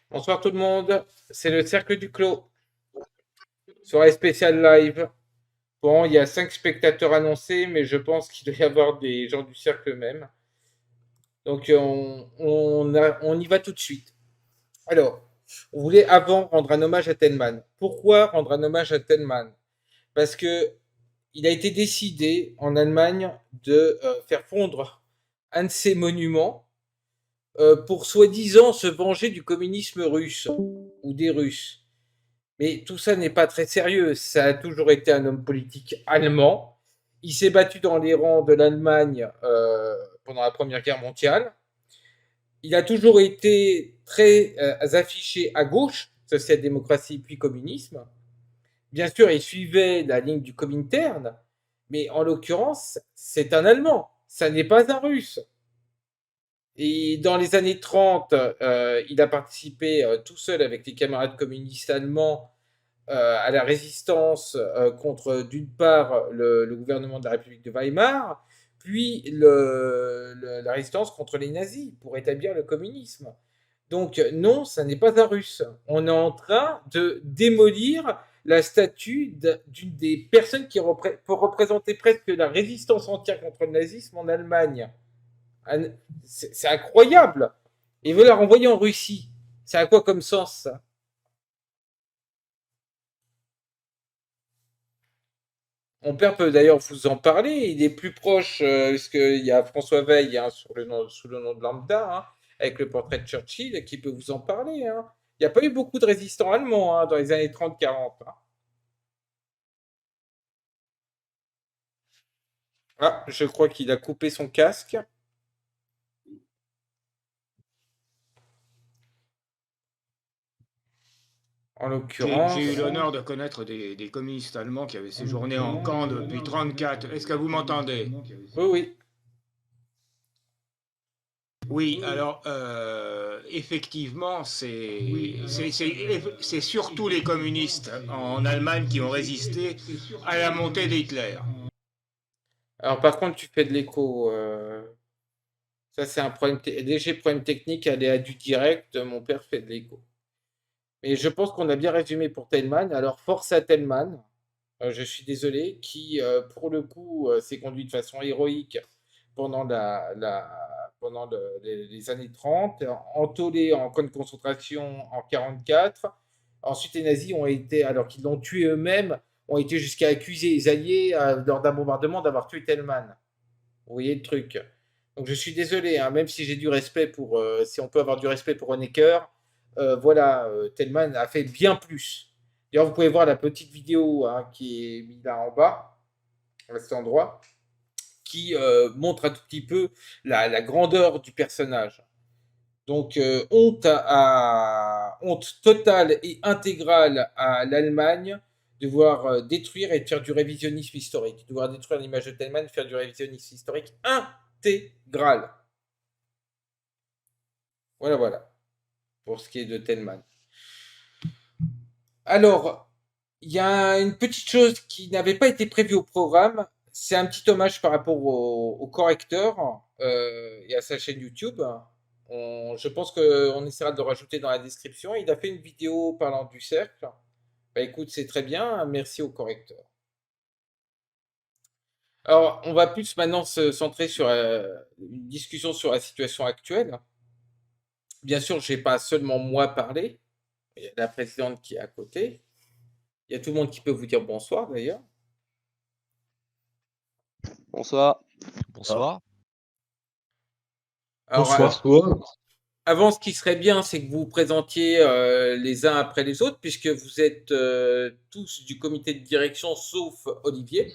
Bonsoir tout le monde, c'est le Cercle du Clos, soirée spéciale live. Bon, il y a 5 spectateurs annoncés, mais je pense qu'il doit y avoir des gens du cercle même. Donc on y va tout de suite. Alors, on voulait avant rendre un hommage à Tenman. Pourquoi rendre un hommage à Tenman? Parce que il a été décidé en Allemagne de faire fondre un de ces monuments pour soi-disant se venger du communisme russe ou des Russes. Mais tout ça n'est pas très sérieux. Ça a toujours été un homme politique allemand. Il s'est battu dans les rangs de l'Allemagne pendant la Première Guerre mondiale. Il a toujours été très affiché à gauche, social-démocratie puis communisme. Bien sûr, il suivait la ligne du Comintern, mais en l'occurrence, c'est un Allemand. Ça n'est pas un Russe. Et dans les années 30, il a participé tout seul avec les camarades communistes allemands à la résistance contre, d'une part, le gouvernement de la République de Weimar, puis la résistance contre les nazis pour établir le communisme. Donc non, ça n'est pas un russe. On est en train de démolir la statue d'une des personnes qui peut représenter presque la résistance entière contre le nazisme en Allemagne. C'est incroyable. Et veut la renvoyer en Russie. C'est à quoi comme sens ça? Mon père peut d'ailleurs vous en parler. Il est plus proche, parce qu'il y a François Veil hein, sous le nom de Lambda, hein, avec le portrait de Churchill, qui peut vous en parler. Hein. Il n'y a pas eu beaucoup de résistants allemands hein, dans les années 30-40. Hein. Ah, je crois qu'il a coupé son casque. En J'ai eu l'occurrence. l'honneur de connaître des communistes allemands qui avaient séjourné en camp depuis 1934. Est-ce que vous m'entendez? Oui, oui. Oui, alors effectivement, c'est surtout les communistes en Allemagne qui ont résisté à la montée d'Hitler. Alors par contre, tu fais de l'écho. Ça, c'est un problème, léger problème technique, aléa du direct. Mon père fait de l'écho. Mais je pense qu'on a bien résumé pour Tellman. Alors, force à Tellman, je suis désolé, qui, pour le coup, s'est conduit de façon héroïque pendant, les années 30, entôlé en camp de concentration en 1944. Ensuite, les nazis ont été, alors qu'ils l'ont tué eux-mêmes, ont été jusqu'à accuser les Alliés, lors d'un bombardement, d'avoir tué Tellman. Vous voyez le truc. Donc je suis désolé, hein, même si j'ai du respect pour, si on peut avoir du respect pour Honecker, voilà, Tellman a fait bien plus. D'ailleurs, vous pouvez voir la petite vidéo hein, qui est mise là en bas, à cet endroit, qui montre un tout petit peu la grandeur du personnage. Donc honte totale et intégrale à l'Allemagne de devoir détruire et de faire du révisionnisme historique. De devoir détruire l'image de Tellman et faire du révisionnisme historique intégral. Voilà, voilà, pour ce qui est de Tellman. Alors, il y a une petite chose qui n'avait pas été prévue au programme. C'est un petit hommage par rapport au correcteur et à sa chaîne YouTube. Je pense qu'on essaiera de le rajouter dans la description. Il a fait une vidéo parlant du cercle. Bah écoute, c'est très bien. Merci au correcteur. Alors, on va plus maintenant se centrer sur une discussion sur la situation actuelle. Bien sûr, je n'ai pas seulement moi parlé. Il y a la présidente qui est à côté. Il y a tout le monde qui peut vous dire bonsoir d'ailleurs. Bonsoir. Bonsoir. Alors, Bonsoir. avant, ce qui serait bien, c'est que vous vous présentiez les uns après les autres, puisque vous êtes tous du comité de direction, sauf Olivier.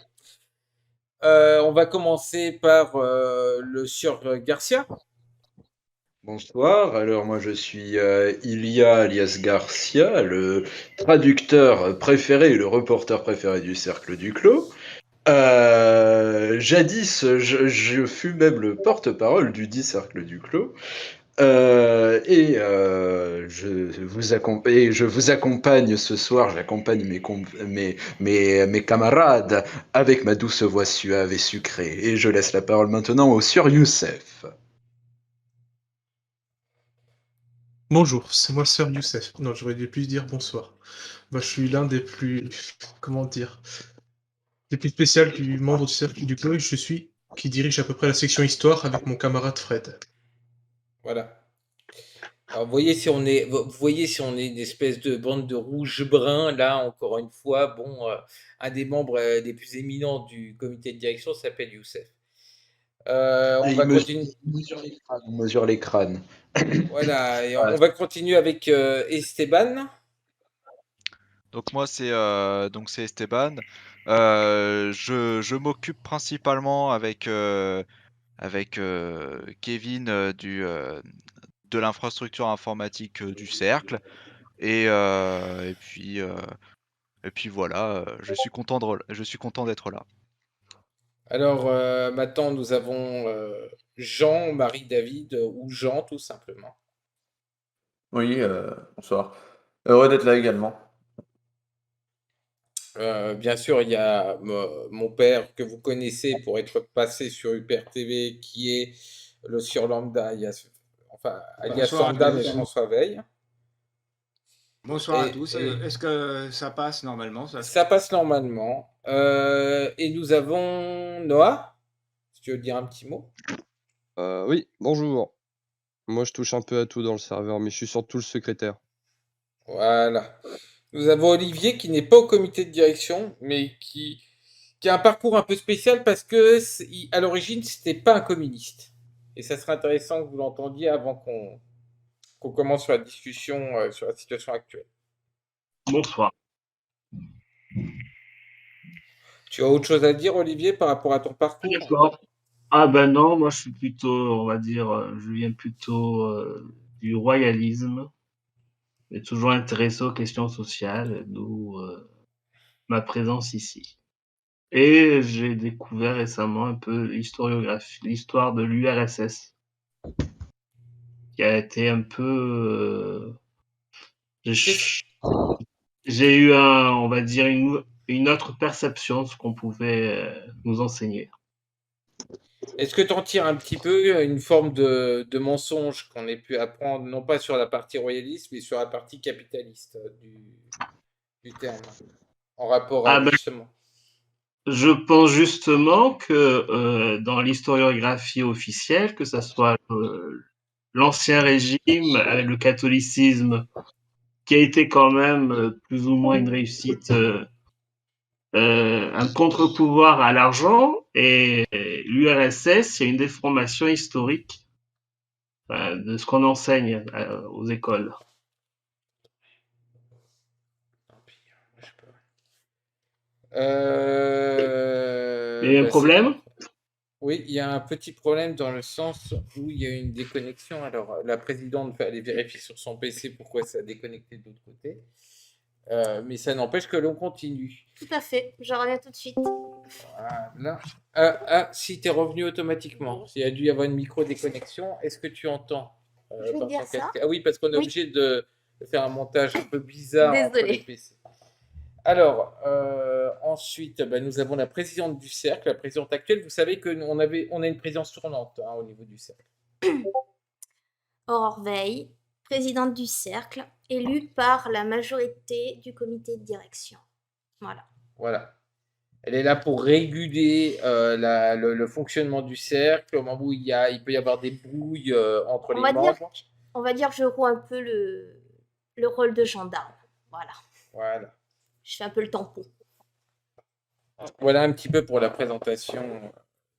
On va commencer par le sieur Garcia. Bonsoir, alors moi je suis Ilia alias Garcia, le traducteur préféré et le reporter préféré du Cercle du Clos. Jadis, je fus même le porte-parole du dit Cercle du Clos. Je vous accompagne ce soir, j'accompagne mes camarades avec ma douce voix suave et sucrée. Et je laisse la parole maintenant au sieur Youssef. Bonjour, c'est moi Sir Youssef. Non, j'aurais dû plus dire bonsoir. Bah, je suis l'un des plus, comment dire, des plus spéciaux du membre du cercle du clos et je suis qui dirige à peu près la section histoire avec mon camarade Fred. Voilà. Alors, vous voyez si on est une espèce de bande de rouge-brun, là, encore une fois. Bon, un des membres les plus éminents du comité de direction s'appelle Youssef. On Et va continuer. il mesure les crânes. Voilà, et Voilà. on va continuer avec Esteban. Donc moi c'est Esteban. Je m'occupe principalement avec Kevin de l'infrastructure informatique du cercle et puis voilà, je suis content d'être là. Alors, maintenant, nous avons Jean, Marie-David, ou Jean, tout simplement. Oui, bonsoir. Heureux d'être là également. Bien sûr, il y a mon père que vous connaissez pour être passé sur Hyper TV, qui est le Sieur Lambda, alias Bonsoir à Lambda, mais tous. François Veil. Bonsoir à Et, tous. et Est-ce que ça passe normalement ça passe normalement. Et nous avons Noah, si tu veux dire un petit mot. Oui, bonjour. Moi, je touche un peu à tout dans le serveur, mais je suis surtout le secrétaire. Voilà. Nous avons Olivier qui n'est pas au comité de direction, mais qui a un parcours un peu spécial parce que à l'origine, c'était pas un communiste. Et ça serait intéressant que vous l'entendiez avant qu'on commence sur la discussion sur la situation actuelle. Bonsoir. Tu as autre chose à dire, Olivier, par rapport à ton parcours? D'accord. Ah ben non, moi je suis plutôt, on va dire, je viens plutôt du royalisme, mais toujours intéressé aux questions sociales, d'où ma présence ici. Et j'ai découvert récemment un peu l'histoire de l'URSS, qui a été un peu... j'ai eu on va dire, une autre perception de ce qu'on pouvait nous enseigner. Est-ce que tu en tires un petit peu une forme de mensonge qu'on ait pu apprendre, non pas sur la partie royaliste, mais sur la partie capitaliste du terme, en rapport à justement? Je pense justement que dans l'historiographie officielle, que ce soit l'ancien régime avec le catholicisme, qui a été quand même plus ou moins une réussite, un contre-pouvoir à l'argent, et l'URSS, il y a une déformation historique de ce qu'on enseigne aux écoles. Il y a un problème? Oui, il y a un petit problème dans le sens où il y a une déconnexion. Alors, la présidente va aller vérifier sur son PC pourquoi ça a déconnecté de l'autre côté. Mais ça n'empêche que l'on continue. Tout à fait, je reviens tout de suite. Voilà. Si tu es revenu automatiquement, il y a dû y avoir une micro-déconnexion. Est-ce que tu entends Je vais dire ça. Ah oui, parce qu'on est obligé de faire un montage un peu bizarre entre les PC. Alors, ensuite, nous avons la présidente du cercle, la présidente actuelle. Vous savez qu'on a une présidence tournante au niveau du cercle. Aurore Veil, présidente du cercle, élue par la majorité du comité de direction. Voilà. Elle est là pour réguler le fonctionnement du cercle, au moment où il peut y avoir des brouilles entre les membres. On va dire que je joue un peu le rôle de gendarme. Voilà. Je fais un peu le tampon. Voilà un petit peu pour la présentation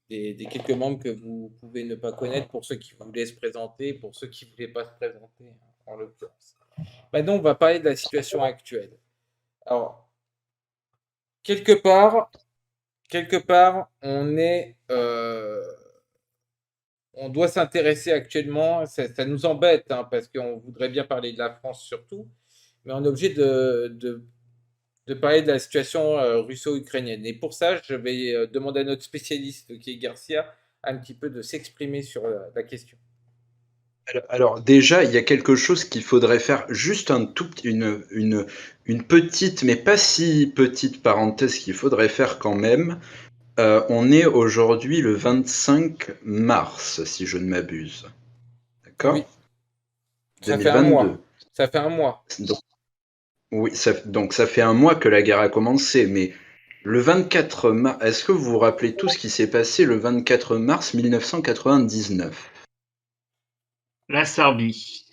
des quelques membres que vous pouvez ne pas connaître, pour ceux qui voulaient se présenter, pour ceux qui ne voulaient pas se présenter, en l'occurrence. Maintenant, on va parler de la situation actuelle. Alors, quelque part, on doit s'intéresser actuellement, ça nous embête, parce qu'on voudrait bien parler de la France surtout, mais on est obligé de parler de la situation russo-ukrainienne. Et pour ça, je vais demander à notre spécialiste, qui est Garcia, un petit peu de s'exprimer sur la question. Alors déjà, il y a quelque chose qu'il faudrait faire, juste une petite, mais pas si petite parenthèse qu'il faudrait faire quand même. On est aujourd'hui le 25 mars, si je ne m'abuse. D'accord ? Oui. Ça fait un mois. 2022. Ça fait un mois. Donc, oui, donc ça fait un mois que la guerre a commencé, mais le 24 mars, est-ce que vous vous rappelez tout ce qui s'est passé le 24 mars 1999? La Serbie.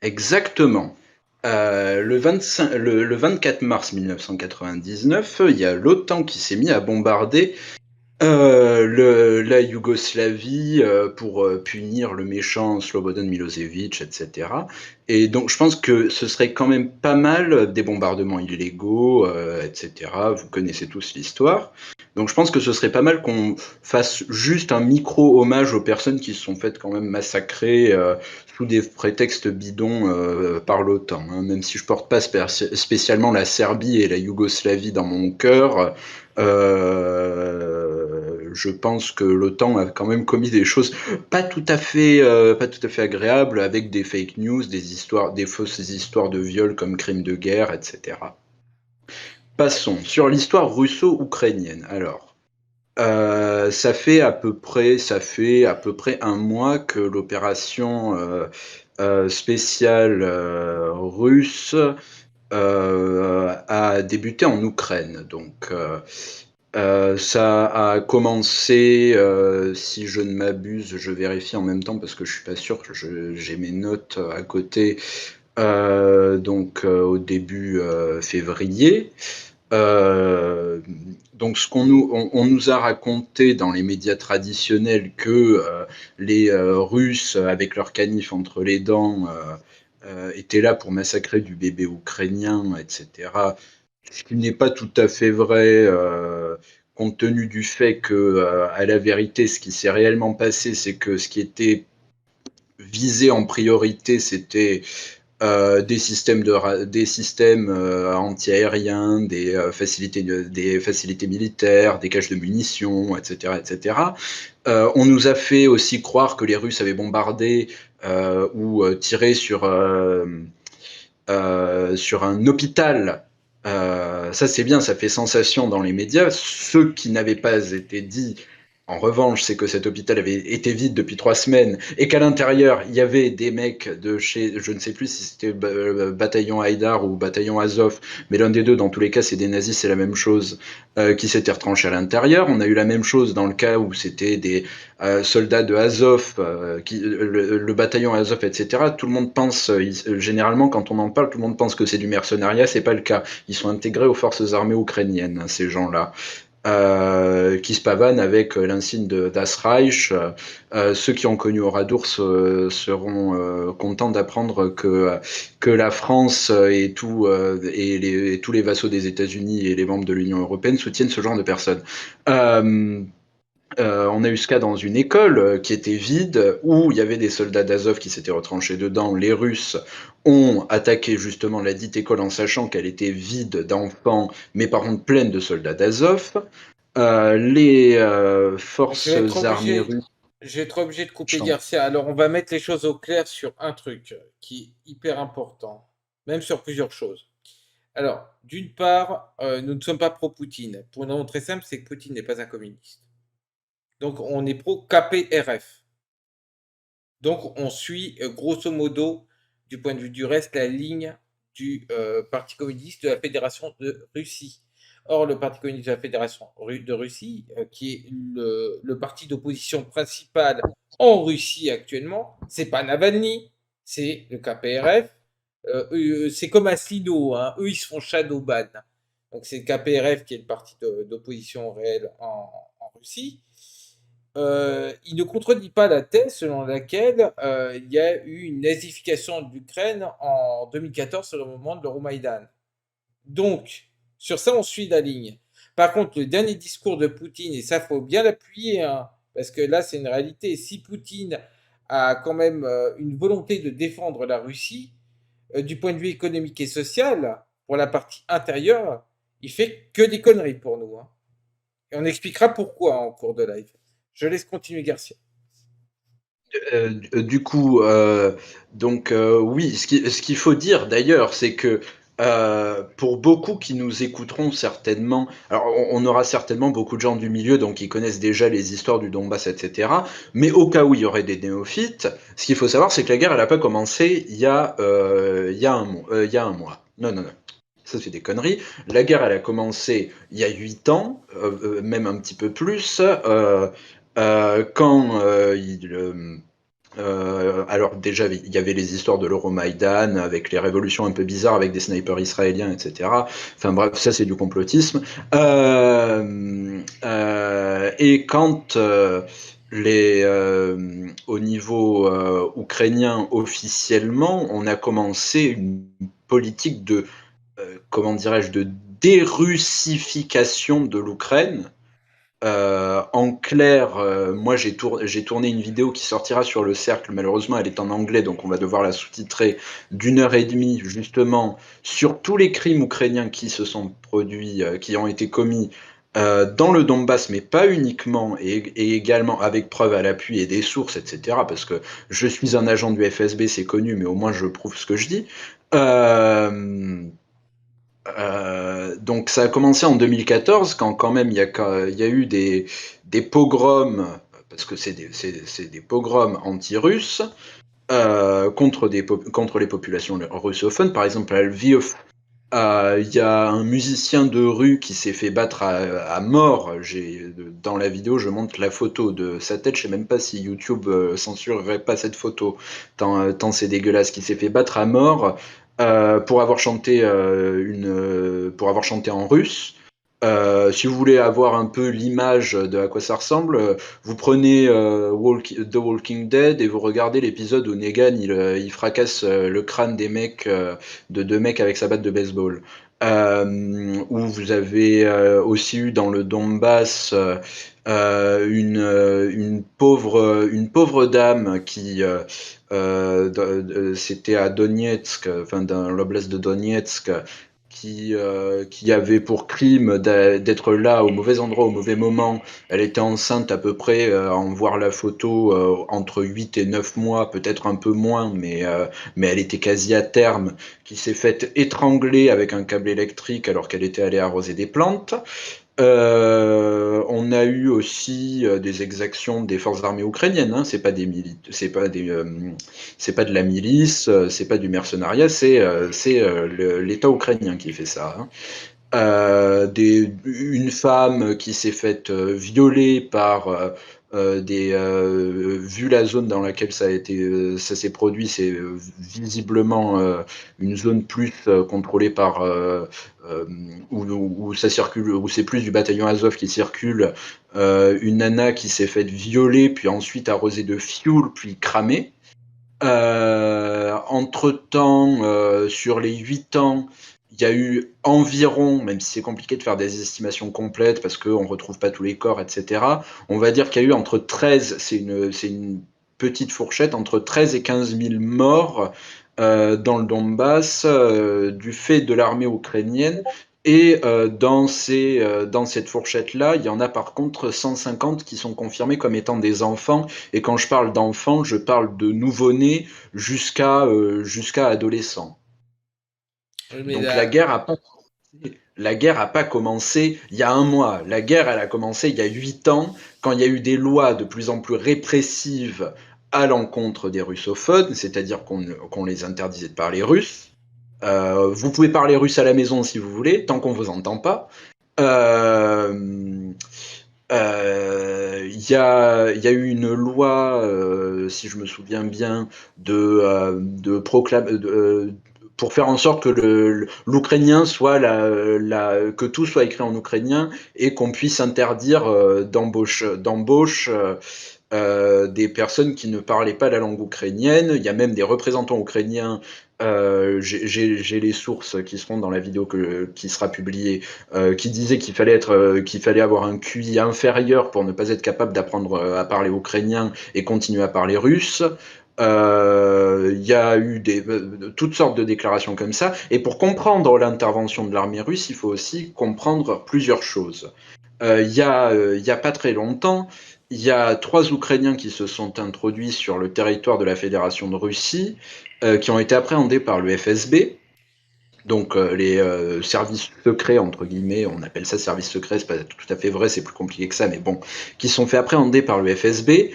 Exactement. Le 24 mars 1999, il y a l'OTAN qui s'est mis à bombarder la Yougoslavie pour punir le méchant Slobodan Milosevic, etc. Et donc je pense que ce serait quand même pas mal des bombardements illégaux, etc. Vous connaissez tous l'histoire. Donc je pense que ce serait pas mal qu'on fasse juste un micro-hommage aux personnes qui se sont faites quand même massacrer sous des prétextes bidons par l'OTAN. Hein. Même si je porte pas spécialement la Serbie et la Yougoslavie dans mon cœur, je pense que l'OTAN a quand même commis des choses pas tout à fait agréables, avec des fake news, des fausses histoires de viol comme crimes de guerre, etc. Passons sur l'histoire russo-ukrainienne. Alors, ça fait à peu près un mois que l'opération spéciale russe a débuté en Ukraine. Donc, ça a commencé, si je ne m'abuse, je vérifie en même temps parce que je suis pas sûr que j'ai mes notes à côté. Donc au début février. Donc on nous a raconté dans les médias traditionnels que les Russes, avec leur canif entre les dents, étaient là pour massacrer du bébé ukrainien, etc. Ce qui n'est pas tout à fait vrai, compte tenu du fait que, à la vérité, ce qui s'est réellement passé, c'est que ce qui était visé en priorité, c'était des systèmes anti-aériens, des facilités militaires, des caches de munitions, etc., etc. On nous a fait aussi croire que les Russes avaient bombardé ou tiré sur un hôpital. Ça c'est bien, ça fait sensation dans les médias. Ce qui n'avait pas été dit, en revanche, c'est que cet hôpital avait été vide depuis 3 semaines et qu'à l'intérieur, il y avait des mecs de chez, je ne sais plus si c'était bataillon Haïdar ou bataillon Azov, mais l'un des deux, dans tous les cas, c'est des nazis, c'est la même chose, qui s'étaient retranchés à l'intérieur. On a eu la même chose dans le cas où c'était des soldats de Azov, le bataillon Azov, etc. Tout le monde pense, généralement, quand on en parle, tout le monde pense que c'est du mercenariat, c'est pas le cas. Ils sont intégrés aux forces armées ukrainiennes, hein, ces gens-là. Qui se pavanent avec l'insigne d'As Reich. Ceux qui ont connu Oradour seront contents d'apprendre que la France et tous les vassaux des États-Unis et les membres de l'Union européenne soutiennent ce genre de personnes. On a eu ce cas dans une école qui était vide, où il y avait des soldats d'Azov qui s'étaient retranchés dedans. Les Russes ont attaqué justement la dite école en sachant qu'elle était vide d'enfants, mais par contre pleine de soldats d'Azov. Les forces armées russes... Je vais être obligé de couper Garcia. Alors, on va mettre les choses au clair sur un truc qui est hyper important, même sur plusieurs choses. Alors, d'une part, nous ne sommes pas pro-Poutine. Pour une raison très simple, c'est que Poutine n'est pas un communiste. Donc, on est pro-KPRF. Donc, on suit, grosso modo, du point de vue du reste, la ligne du Parti communiste de la Fédération de Russie. Or, le Parti communiste de la Fédération de Russie, qui est le parti d'opposition principal en Russie actuellement, c'est pas Navalny, c'est le KPRF. C'est comme Asselineau, hein. Eux, ils se font shadow ban. Donc, c'est le KPRF qui est le parti d'opposition réel en Russie. Il ne contredit pas la thèse selon laquelle il y a eu une nazification de l'Ukraine en 2014 sur le moment de l'Euromaïdan. Donc, sur ça, on suit la ligne. Par contre, le dernier discours de Poutine, et ça, faut bien l'appuyer, hein, parce que là, c'est une réalité. Si Poutine a quand même une volonté de défendre la Russie, du point de vue économique et social, pour la partie intérieure, il fait que des conneries pour nous. Hein. Et on expliquera pourquoi en cours de live. Je laisse continuer Garcia. Du coup, oui, ce qu'il faut dire d'ailleurs, c'est que pour beaucoup qui nous écouteront certainement, alors on aura certainement beaucoup de gens du milieu donc qui connaissent déjà les histoires du Donbass, etc. Mais au cas où il y aurait des néophytes, ce qu'il faut savoir, c'est que la guerre, elle n'a pas commencé il y a un mois. Non. Ça, c'est des conneries. La guerre, elle a commencé il y a 8 ans, même un petit peu plus, quand alors déjà, il y avait les histoires de l'Euromaïdan, avec les révolutions un peu bizarres, avec des snipers israéliens, etc. Enfin bref, ça c'est du complotisme. Et quand au niveau ukrainien, officiellement, on a commencé une politique de, comment dirais-je, de dérussification de l'Ukraine. En clair, moi j'ai tourné une vidéo qui sortira sur le cercle, malheureusement elle est en anglais donc on va devoir la sous-titrer, d'1 heure et demie justement sur tous les crimes ukrainiens qui se sont produits, qui ont été commis dans le Donbass, mais pas uniquement, et également avec preuves à l'appui et des sources, etc. Parce que je suis un agent du FSB, c'est connu, mais au moins je prouve ce que je dis. Donc ça a commencé en 2014 quand même il y a eu des pogroms, parce que c'est des pogroms anti-russes contre les populations russophones. Par exemple à Lviv, il y a un musicien de rue qui s'est fait battre à mort. Dans la vidéo, je montre la photo de sa tête. Je sais même pas si YouTube censurerait pas cette photo, tant c'est dégueulasse. Qui s'est fait battre à mort pour avoir chanté en russe. Si vous voulez avoir un peu l'image de à quoi ça ressemble, vous prenez The Walking Dead et vous regardez l'épisode où Negan il fracasse le crâne de 2 mecs avec sa batte de baseball. Où vous avez aussi eu dans le Donbass une pauvre dame qui c'était à Donetsk, enfin dans l'oblast de Donetsk, qui avait pour crime d'être là au mauvais endroit au mauvais moment. Elle était enceinte à peu près, à en voir la photo, entre 8 et 9 mois, peut-être un peu moins, mais elle était quasi à terme, qui s'est faite étrangler avec un câble électrique alors qu'elle était allée arroser des plantes. On a eu aussi des exactions des forces armées ukrainiennes. Hein. C'est pas de la milice, c'est pas du mercenariat, c'est l'État ukrainien qui fait ça. Hein. Une femme qui s'est faite violer par vu la zone dans laquelle ça s'est produit, c'est visiblement une zone plus contrôlée par où ça circule, où c'est plus du bataillon Azov qui circule. Une nana qui s'est faite violer, puis ensuite arrosée de fioul, puis cramée. Entre-temps, sur les 8 ans, il y a eu environ, même si c'est compliqué de faire des estimations complètes parce qu'on ne retrouve pas tous les corps, etc., on va dire qu'il y a eu entre 13, c'est une petite fourchette, entre 13 et 15 000 morts dans le Donbass du fait de l'armée ukrainienne. Et dans cette fourchette-là, il y en a par contre 150 qui sont confirmés comme étant des enfants. Et quand je parle d'enfants, je parle de nouveau-nés jusqu'à adolescents. Donc la guerre a pas commencé il y a un mois. La guerre, elle a commencé il y a 8 ans, quand il y a eu des lois de plus en plus répressives à l'encontre des russophones, c'est-à-dire qu'on les interdisait de parler russe. Vous pouvez parler russe à la maison si vous voulez, tant qu'on vous entend pas. Il y a eu une loi, si je me souviens bien, pour faire en sorte que l'ukrainien soit que tout soit écrit en ukrainien et qu'on puisse interdire d'embauche des personnes qui ne parlaient pas la langue ukrainienne. Il y a même des représentants ukrainiens. J'ai les sources qui seront dans la vidéo qui sera publiée, qui disaient qu'il fallait avoir un QI inférieur pour ne pas être capable d'apprendre à parler ukrainien et continuer à parler russe. Il y a eu toutes sortes de déclarations comme ça. Et pour comprendre l'intervention de l'armée russe, il faut aussi comprendre plusieurs choses. Il y a pas très longtemps, il y a 3 Ukrainiens qui se sont introduits sur le territoire de la Fédération de Russie, qui ont été appréhendés par le FSB. donc les services secrets, entre guillemets, on appelle ça service secret, c'est pas tout à fait vrai, c'est plus compliqué que ça, mais bon, qui sont fait appréhender par le FSB,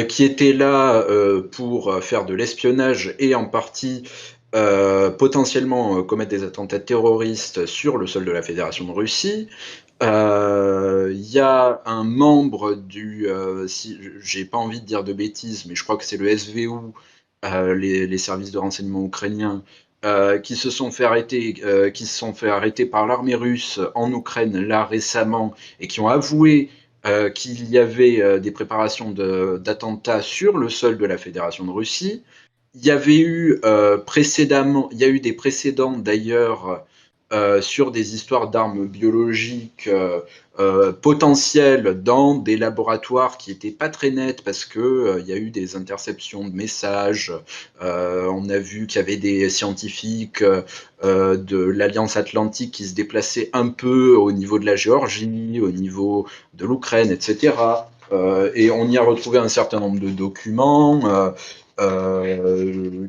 qui étaient là pour faire de l'espionnage et en partie potentiellement commettre des attentats terroristes sur le sol de la Fédération de Russie. Il y a un membre du, si j'ai pas envie de dire de bêtises, mais je crois que c'est le SVU, les services de renseignement ukrainiens, qui se sont fait arrêter par l'armée russe en Ukraine là récemment et qui ont avoué qu'il y avait des préparations d'attentats sur le sol de la Fédération de Russie. Il y avait eu précédemment, il y a eu des précédents d'ailleurs sur des histoires d'armes biologiques potentielles dans des laboratoires qui n'étaient pas très nets parce que il y a eu des interceptions de messages. On a vu qu'il y avait des scientifiques de l'Alliance Atlantique qui se déplaçaient un peu au niveau de la Géorgie, au niveau de l'Ukraine, etc. Et on y a retrouvé un certain nombre de documents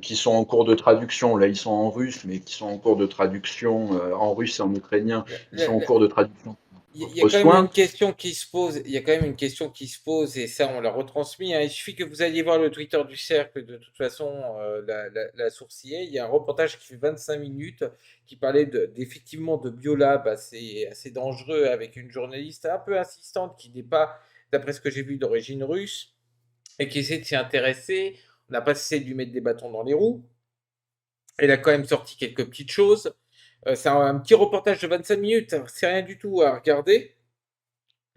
qui sont en cours de traduction. Là, ils sont en russe, mais qui sont en cours de traduction en russe et en ukrainien. Ils sont en cours de traduction. Il y a quand même une question qui se pose. Il y a quand même une question qui se pose, et ça, on l'a retransmis. Hein. Il suffit que vous alliez voir le Twitter du Cercle. De toute façon, la sourcier. Il y a un reportage qui fait 25 minutes qui parlait effectivement de biolab assez dangereux avec une journaliste un peu insistante qui n'est pas, d'après ce que j'ai vu, d'origine russe et qui essaie de s'y intéresser. On n'a pas cessé de lui mettre des bâtons dans les roues. Elle a quand même sorti quelques petites choses. C'est un petit reportage de 25 minutes. C'est rien du tout à regarder.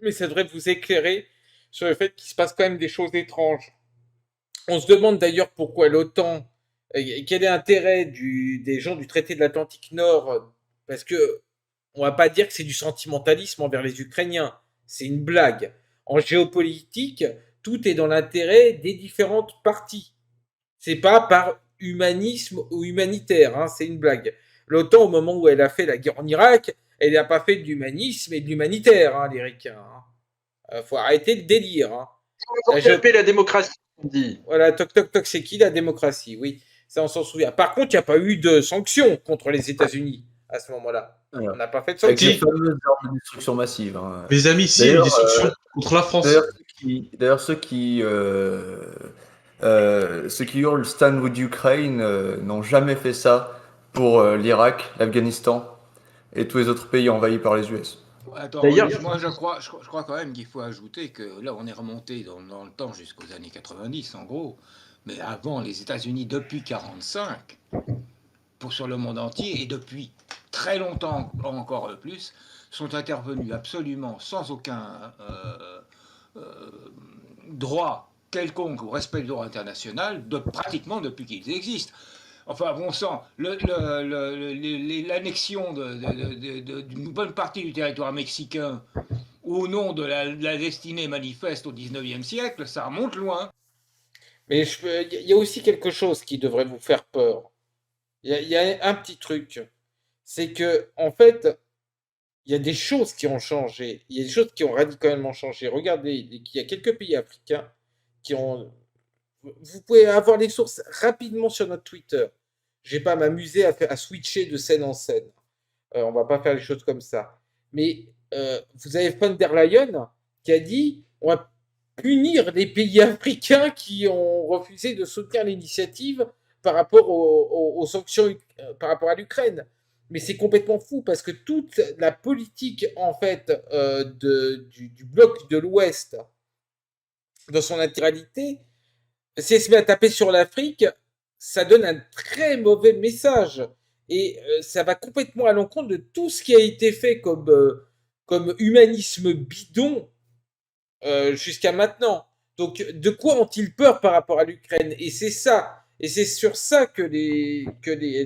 Mais ça devrait vous éclairer sur le fait qu'il se passe quand même des choses étranges. On se demande d'ailleurs pourquoi l'OTAN, quel est l'intérêt des gens du traité de l'Atlantique Nord, parce que on va pas dire que c'est du sentimentalisme envers les Ukrainiens. C'est une blague. En géopolitique, tout est dans l'intérêt des différentes parties. C'est pas par humanisme ou humanitaire, hein, c'est une blague. L'OTAN, au moment où elle a fait la guerre en Irak, elle n'a pas fait de l'humanisme et de l'humanitaire, hein, les Ricains. Hein. Faut arrêter le délire. Hein. La démocratie, on dit. Voilà, toc toc toc, c'est qui la démocratie? Oui, ça on s'en souvient. Par contre, il n'y a pas eu de sanctions contre les États-Unis à ce moment-là. On n'a pas fait de sanctions. Avec les fameuses armes de destruction massive. Hein. Les amis, si, il y a eu des sanctions contre la France. D'ailleurs, ceux qui hurlent Stand with Ukraine n'ont jamais fait ça pour l'Irak, l'Afghanistan et tous les autres pays envahis par les US. Attends, moi je crois quand même qu'il faut ajouter que là on est remonté dans le temps jusqu'aux années 90 en gros, mais avant les États-Unis depuis 1945, sur le monde entier et depuis très longtemps encore de plus, sont intervenus absolument sans aucun droit quelconque au respect du droit international pratiquement depuis qu'ils existent. Enfin, bon sang, l'annexion d'une bonne partie du territoire mexicain au nom de la destinée manifeste au XIXe siècle, ça remonte loin. Mais il y a aussi quelque chose qui devrait vous faire peur. Il y a un petit truc. C'est que, en fait, il y a des choses qui ont changé. Il y a des choses qui ont radicalement changé. Regardez, il y a quelques pays africains qui ont... Vous pouvez avoir les sources rapidement sur notre Twitter. Je vais pas m'amuser à switcher de scène en scène. On va pas faire les choses comme ça. Mais vous avez von der Leyen qui a dit on va punir les pays africains qui ont refusé de soutenir l'initiative par rapport aux sanctions par rapport à l'Ukraine. Mais c'est complètement fou parce que toute la politique en fait du bloc de l'Ouest dans son intégralité, si elle se met à taper sur l'Afrique, ça donne un très mauvais message. Et ça va complètement à l'encontre de tout ce qui a été fait comme humanisme bidon jusqu'à maintenant. Donc, de quoi ont-ils peur par rapport à l'Ukraine? Et c'est ça. Et c'est sur ça que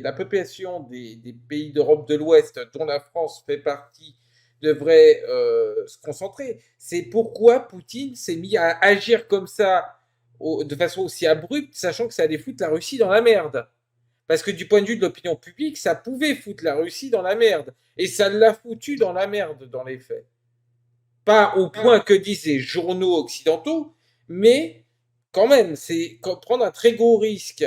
la population des pays d'Europe de l'Ouest, dont la France fait partie, devrait se concentrer. C'est pourquoi Poutine s'est mis à agir comme ça de façon aussi abrupte, sachant que ça allait foutre la Russie dans la merde. Parce que du point de vue de l'opinion publique, ça pouvait foutre la Russie dans la merde. Et ça l'a foutu dans la merde, dans les faits. Pas au point que disent les journaux occidentaux, mais quand même, c'est prendre un très gros risque.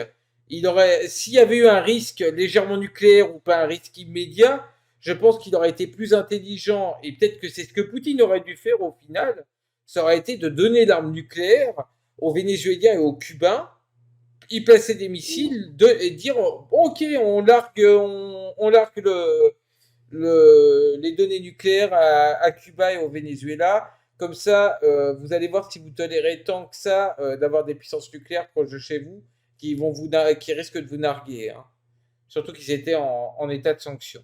s'il y avait eu un risque légèrement nucléaire ou pas un risque immédiat, je pense qu'il aurait été plus intelligent, et peut-être que c'est ce que Poutine aurait dû faire au final, ça aurait été de donner l'arme nucléaire aux Vénézuéliens et aux Cubains, y placer des missiles et dire ok, on largue les données nucléaires à Cuba et au Venezuela. Comme ça, vous allez voir si vous tolérez tant que ça d'avoir des puissances nucléaires proches de chez vous qui risquent de vous narguer. Hein. Surtout qu'ils étaient en état de sanction.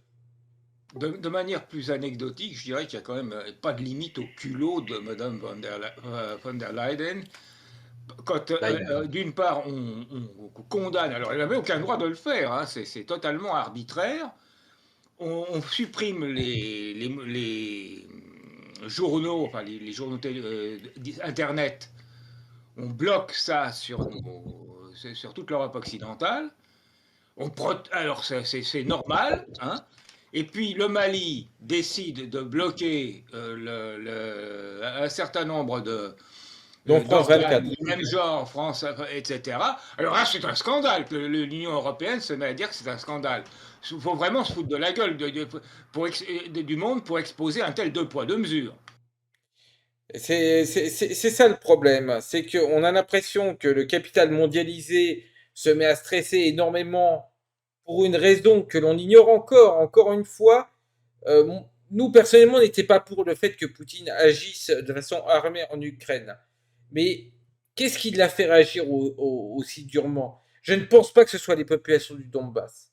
De manière plus anecdotique, je dirais qu'il n'y a quand même pas de limite au culot de Mme von der Leyen. Quand, d'une part, on condamne, alors elle n'avait aucun droit de le faire, hein, c'est totalement arbitraire. On supprime les journaux, enfin les journaux Internet, on bloque ça sur toute l'Europe occidentale. Alors c'est normal, hein. Et puis le Mali décide de bloquer un certain nombre de donc France 24. Du même genre, France, etc. Alors là, c'est un scandale que l'Union européenne se met à dire que c'est un scandale. Il faut vraiment se foutre de la gueule du monde pour exposer un tel 2 poids 2 mesures. C'est ça le problème, c'est qu'on a l'impression que le capital mondialisé se met à stresser énormément pour une raison que l'on ignore encore une fois. Nous, personnellement, n'étions pas pour le fait que Poutine agisse de façon armée en Ukraine. Mais qu'est-ce qui l'a fait réagir aussi durement? Je ne pense pas que ce soit les populations du Donbass.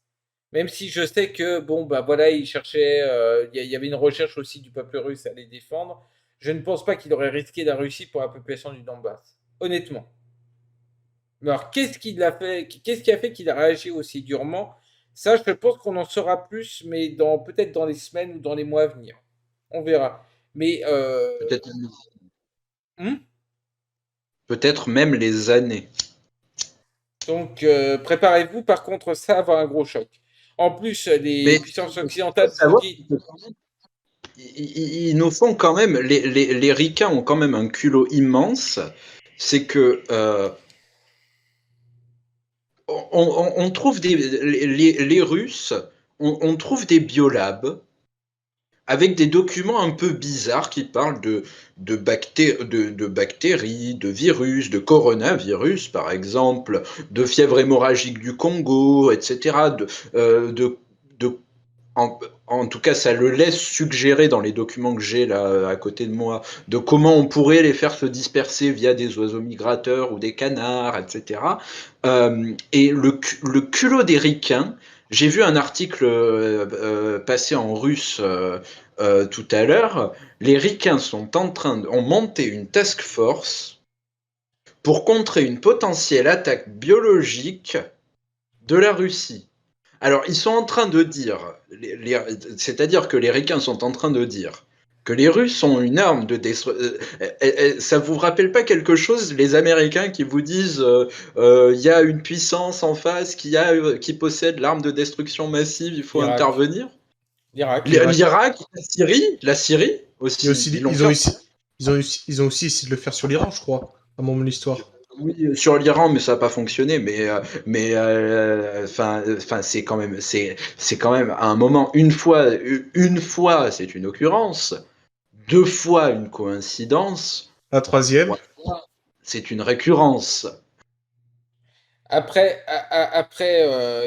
Même si je sais que, bon, bah voilà, il cherchait, il y avait une recherche aussi du peuple russe à les défendre. Je ne pense pas qu'il aurait risqué la Russie pour la population du Donbass. Honnêtement. Mais alors, qu'est-ce qui a fait qu'il a réagi aussi durement? Ça, je pense qu'on en saura plus, mais peut-être dans les semaines ou dans les mois à venir. On verra. Mais peut-être même les années. Donc, préparez-vous, par contre, ça à avoir un gros choc. En plus, les puissances occidentales ils nous font quand même, les ricains ont quand même un culot immense, c'est que on trouve les Russes, on trouve des biolabs avec des documents un peu bizarres qui parlent de bactéries, de virus, de coronavirus par exemple, de fièvre hémorragique du Congo, etc. En tout cas, ça le laisse suggérer dans les documents que j'ai là à côté de moi de comment on pourrait les faire se disperser via des oiseaux migrateurs ou des canards, etc. Et le culot des ricains, j'ai vu un article passer en russe tout à l'heure. Les ricains ont monté une task force pour contrer une potentielle attaque biologique de la Russie. Alors, ils sont en train de dire, c'est-à-dire que les ricains sont en train de dire que les Russes ont une arme de destruction. Ça vous rappelle pas quelque chose, les Américains qui vous disent il y a une puissance en face qui possède l'arme de destruction massive, il faut intervenir? L'Irak, la Syrie aussi. Ils ont aussi essayé de le faire sur l'Iran, je crois, à un moment de l'histoire. Oui, sur l'Iran, mais ça n'a pas fonctionné. C'est quand même à un moment, une fois, c'est une occurrence, 2 fois une coïncidence. La troisième, c'est une récurrence. Après,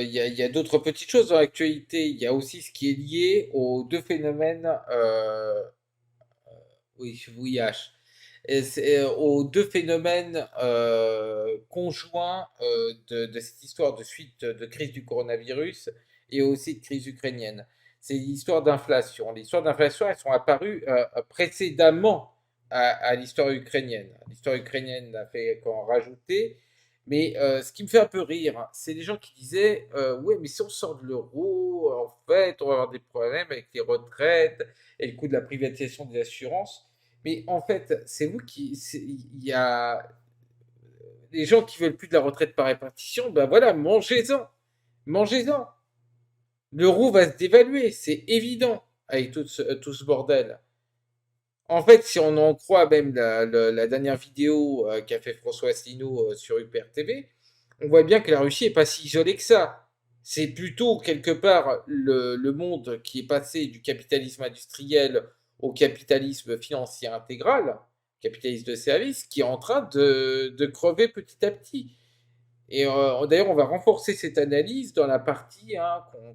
il y a d'autres petites choses dans l'actualité. Il y a aussi ce qui est lié aux deux phénomènes. Aux deux phénomènes conjoints de cette histoire de suite de crise du coronavirus et aussi de crise ukrainienne. C'est l'histoire d'inflation. Les histoires d'inflation, elles sont apparues précédemment à l'histoire ukrainienne. L'histoire ukrainienne n'a fait qu'en rajouter. Mais ce qui me fait un peu rire, c'est les gens qui disaient ouais, mais si on sort de l'euro, en fait, on va avoir des problèmes avec les retraites et le coût de la privatisation des assurances. Mais en fait, c'est vous qui. Il y a. Les gens qui veulent plus de la retraite par répartition, ben voilà, mangez-en. Mangez-en. L'euro va se dévaluer, c'est évident, avec tout ce bordel. En fait, si on en croit même la dernière vidéo qu'a fait François Asselineau sur UPR TV, on voit bien que la Russie est pas si isolée que ça. C'est plutôt quelque part le monde qui est passé du capitalisme industriel au capitalisme financier intégral, capitalisme de service, qui est en train de crever petit à petit. Et d'ailleurs, on va renforcer cette analyse dans la partie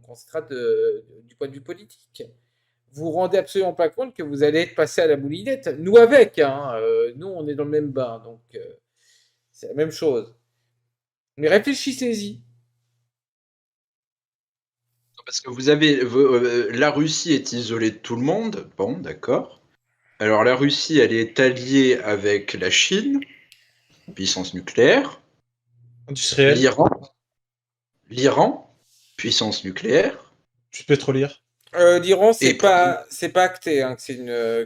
qu'on citera du point de vue politique. Vous vous rendez absolument pas compte que vous allez être passé à la moulinette. Nous avec, nous on est dans le même bain, donc c'est la même chose. Mais réfléchissez-y. Parce que la Russie est isolée de tout le monde. Bon, d'accord. Alors la Russie, elle est alliée avec la Chine, puissance nucléaire. Industriel, L'Iran, puissance nucléaire. puis pétrolière. L'Iran, Et c'est pas acté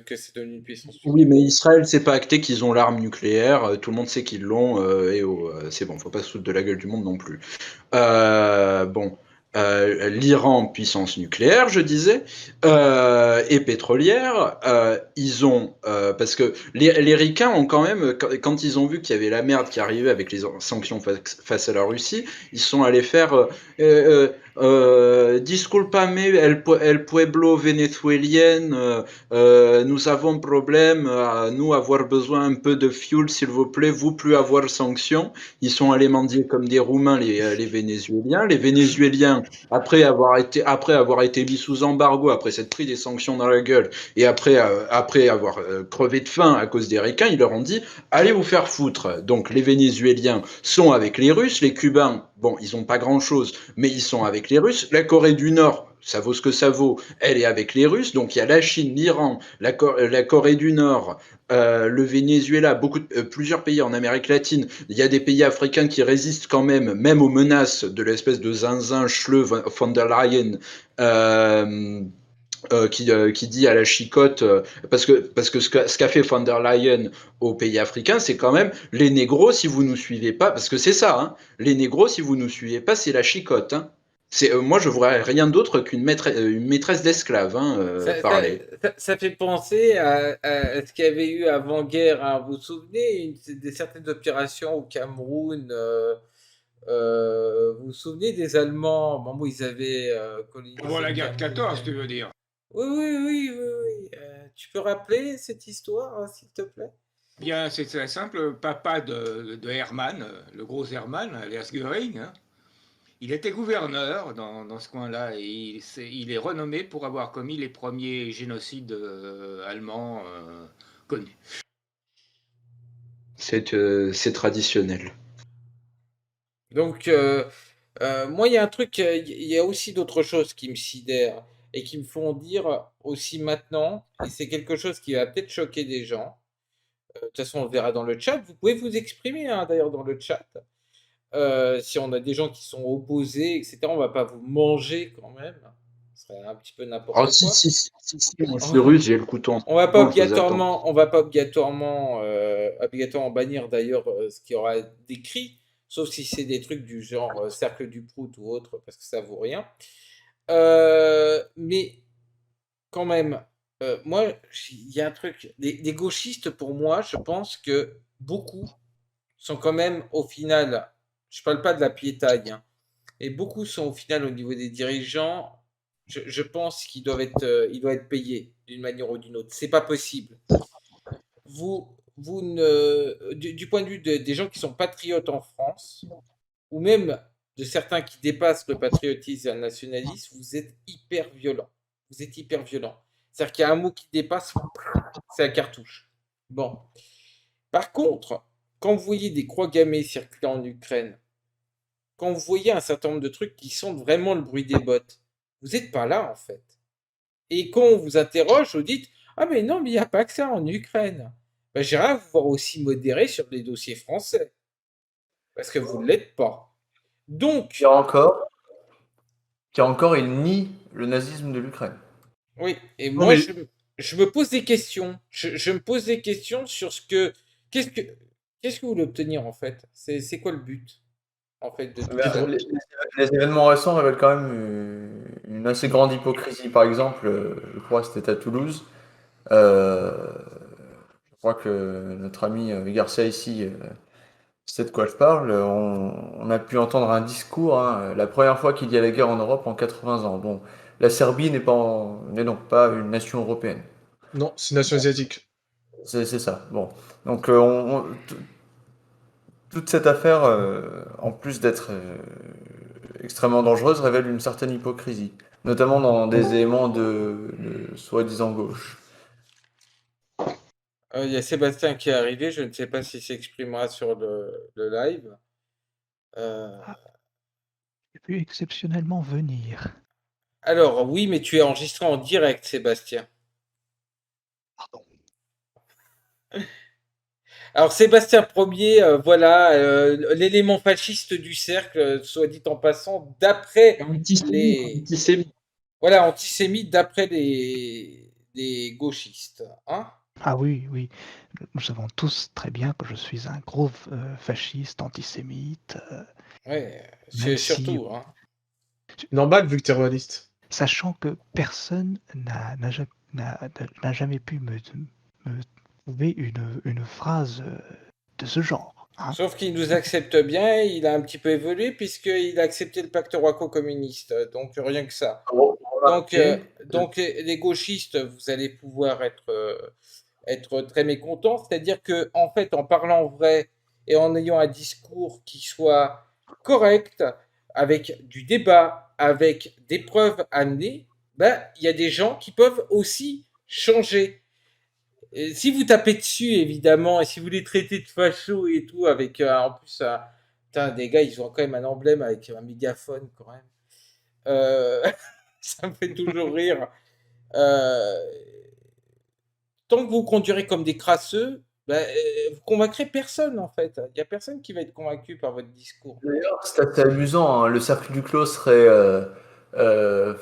que c'est devenu une puissance. oui, mais Israël, c'est pas acté qu'ils ont l'arme nucléaire. Tout le monde sait qu'ils l'ont. C'est bon, faut pas se foutre de la gueule du monde non plus. Bon, l'Iran, puissance nucléaire, je disais, et pétrolière, ils ont, parce que les Ricains ont quand même, quand ils ont vu qu'il y avait la merde qui arrivait avec les sanctions face à la Russie, ils sont allés faire disculpame el pueblo vénézuélien, nous avons problème, nous avoir besoin un peu de fuel, s'il vous plaît, vous plus avoir sanctions. Ils sont allés mendier comme des Roumains les Vénézuéliens. Les Vénézuéliens, après avoir été mis sous embargo, après s'être pris des sanctions dans la gueule, et après avoir crevé de faim à cause des Ricains, ils leur ont dit allez vous faire foutre. Donc les Vénézuéliens sont avec les Russes, les Cubains, bon, ils n'ont pas grand-chose, mais ils sont avec les Russes. La Corée du Nord, ça vaut ce que ça vaut, elle est avec les Russes. Donc il y a la Chine, l'Iran, la Corée du Nord, le Venezuela, plusieurs pays en Amérique latine. Il y a des pays africains qui résistent quand même aux menaces de l'espèce de zinzin Schleu von der Leyen. Qui dit à la chicotte, parce que ce qu'a fait von der Leyen aux pays africains, c'est quand même les négros, si vous nous suivez pas, parce que c'est ça, hein, les négros, si vous nous suivez pas, c'est la chicotte. Hein. Moi, je voudrais rien d'autre qu'une maîtresse d'esclaves parler. Ça fait penser à ce qu'il y avait eu avant-guerre. Hein. Vous vous souvenez des certaines opérations au Cameroun vous vous souvenez des Allemands, bon, où ils avaient colonisé Avant la le guerre de Cameroun. 14, tu veux dire. Oui. Tu peux rappeler cette histoire, s'il te plaît? Bien, c'est très simple. Papa de Hermann, le gros Hermann, alias Göring, hein, il était gouverneur dans ce coin-là et il est renommé pour avoir commis les premiers génocides allemands connus. C'est traditionnel. Donc, moi, il y a un truc, il y a aussi d'autres choses qui me sidèrent et qui me font dire aussi maintenant, et c'est quelque chose qui va peut-être choquer des gens. De toute façon, on le verra dans le chat. Vous pouvez vous exprimer, hein, d'ailleurs, dans le chat. Si on a des gens qui sont opposés, etc., on va pas vous manger quand même. Ce serait un petit peu n'importe quoi. Si, moi je suis russe, j'ai le couteau. On va pas obligatoirement bannir d'ailleurs ce qui aura décrit, sauf si c'est des trucs du genre cercle du Prout ou autre, parce que ça vaut rien. Mais quand même, moi, il y a un truc. Les gauchistes, pour moi, je pense que beaucoup sont quand même au final. Je parle pas de la piétaille, hein, et beaucoup sont au final au niveau des dirigeants. Je pense qu'ils doivent être payés d'une manière ou d'une autre. C'est pas possible. Du point de vue des gens qui sont patriotes en France, ou même de certains qui dépassent le patriotisme et le nationalisme, vous êtes hyper violent. Vous êtes hyper violent. C'est-à-dire qu'il y a un mot qui dépasse, c'est la cartouche. Bon. Par contre, quand vous voyez des croix gammées circuler en Ukraine, quand vous voyez un certain nombre de trucs qui sont vraiment le bruit des bottes, vous n'êtes pas là en fait. Et quand on vous interroge, vous dites ah mais non, mais il n'y a pas que ça en Ukraine. Ben, j'aimerais vous voir aussi modéré sur les dossiers français. Parce que vous ne l'êtes pas. Donc. Qui encore, il nie le nazisme de l'Ukraine. Oui, et moi, je me pose des questions. Je me pose des questions sur ce que. Qu'est-ce que vous voulez obtenir en fait? C'est quoi le but en fait de tout ça? Les événements récents révèlent quand même une assez grande hypocrisie. Par exemple, je crois que c'était à Toulouse. Je crois que notre ami Garcia ici C'est de quoi je parle. On a pu entendre un discours, hein, la première fois qu'il y a la guerre en Europe en 80 ans. Bon, la Serbie n'est donc pas une nation européenne. Non, c'est une nation asiatique. C'est ça. Bon, donc toute cette affaire, en plus d'être extrêmement dangereuse, révèle une certaine hypocrisie, notamment dans des éléments de soi-disant gauche. Il y a Sébastien qui est arrivé, je ne sais pas s'il s'exprimera sur le live. J'ai pu exceptionnellement venir. Alors, oui, mais tu es enregistré en direct, Sébastien. Pardon. Alors, Sébastien Ier, voilà, l'élément fasciste du cercle, soit dit en passant, d'après les... Antisémite. Voilà, antisémite d'après les gauchistes. Hein? Ah oui, oui. Nous savons tous très bien que je suis un gros fasciste, antisémite. Ouais, même surtout. si, Hein. Normal, vu que t'es royaliste. sachant que personne n'a jamais pu me trouver une phrase de ce genre. Hein. Sauf qu'il nous accepte bien, il a un petit peu évolué puisqu'il a accepté le pacte roico-communiste. Donc, rien que ça. Donc, les gauchistes, vous allez pouvoir être très mécontents. C'est-à-dire que, en fait, en parlant vrai et en ayant un discours qui soit correct, avec du débat, avec des preuves amenées, ben, il y a des gens qui peuvent aussi changer. Et si vous tapez dessus, évidemment, et si vous les traitez de fachos et tout, avec en plus, putain, des gars, ils ont quand même un emblème avec un mégaphone, quand même. Ça me fait toujours rire. Tant que vous conduirez comme des crasseux, ben, vous convaincrez personne, en fait. Il n'y a personne qui va être convaincu par votre discours. D'ailleurs, c'est assez amusant, hein. Le cercle du clos serait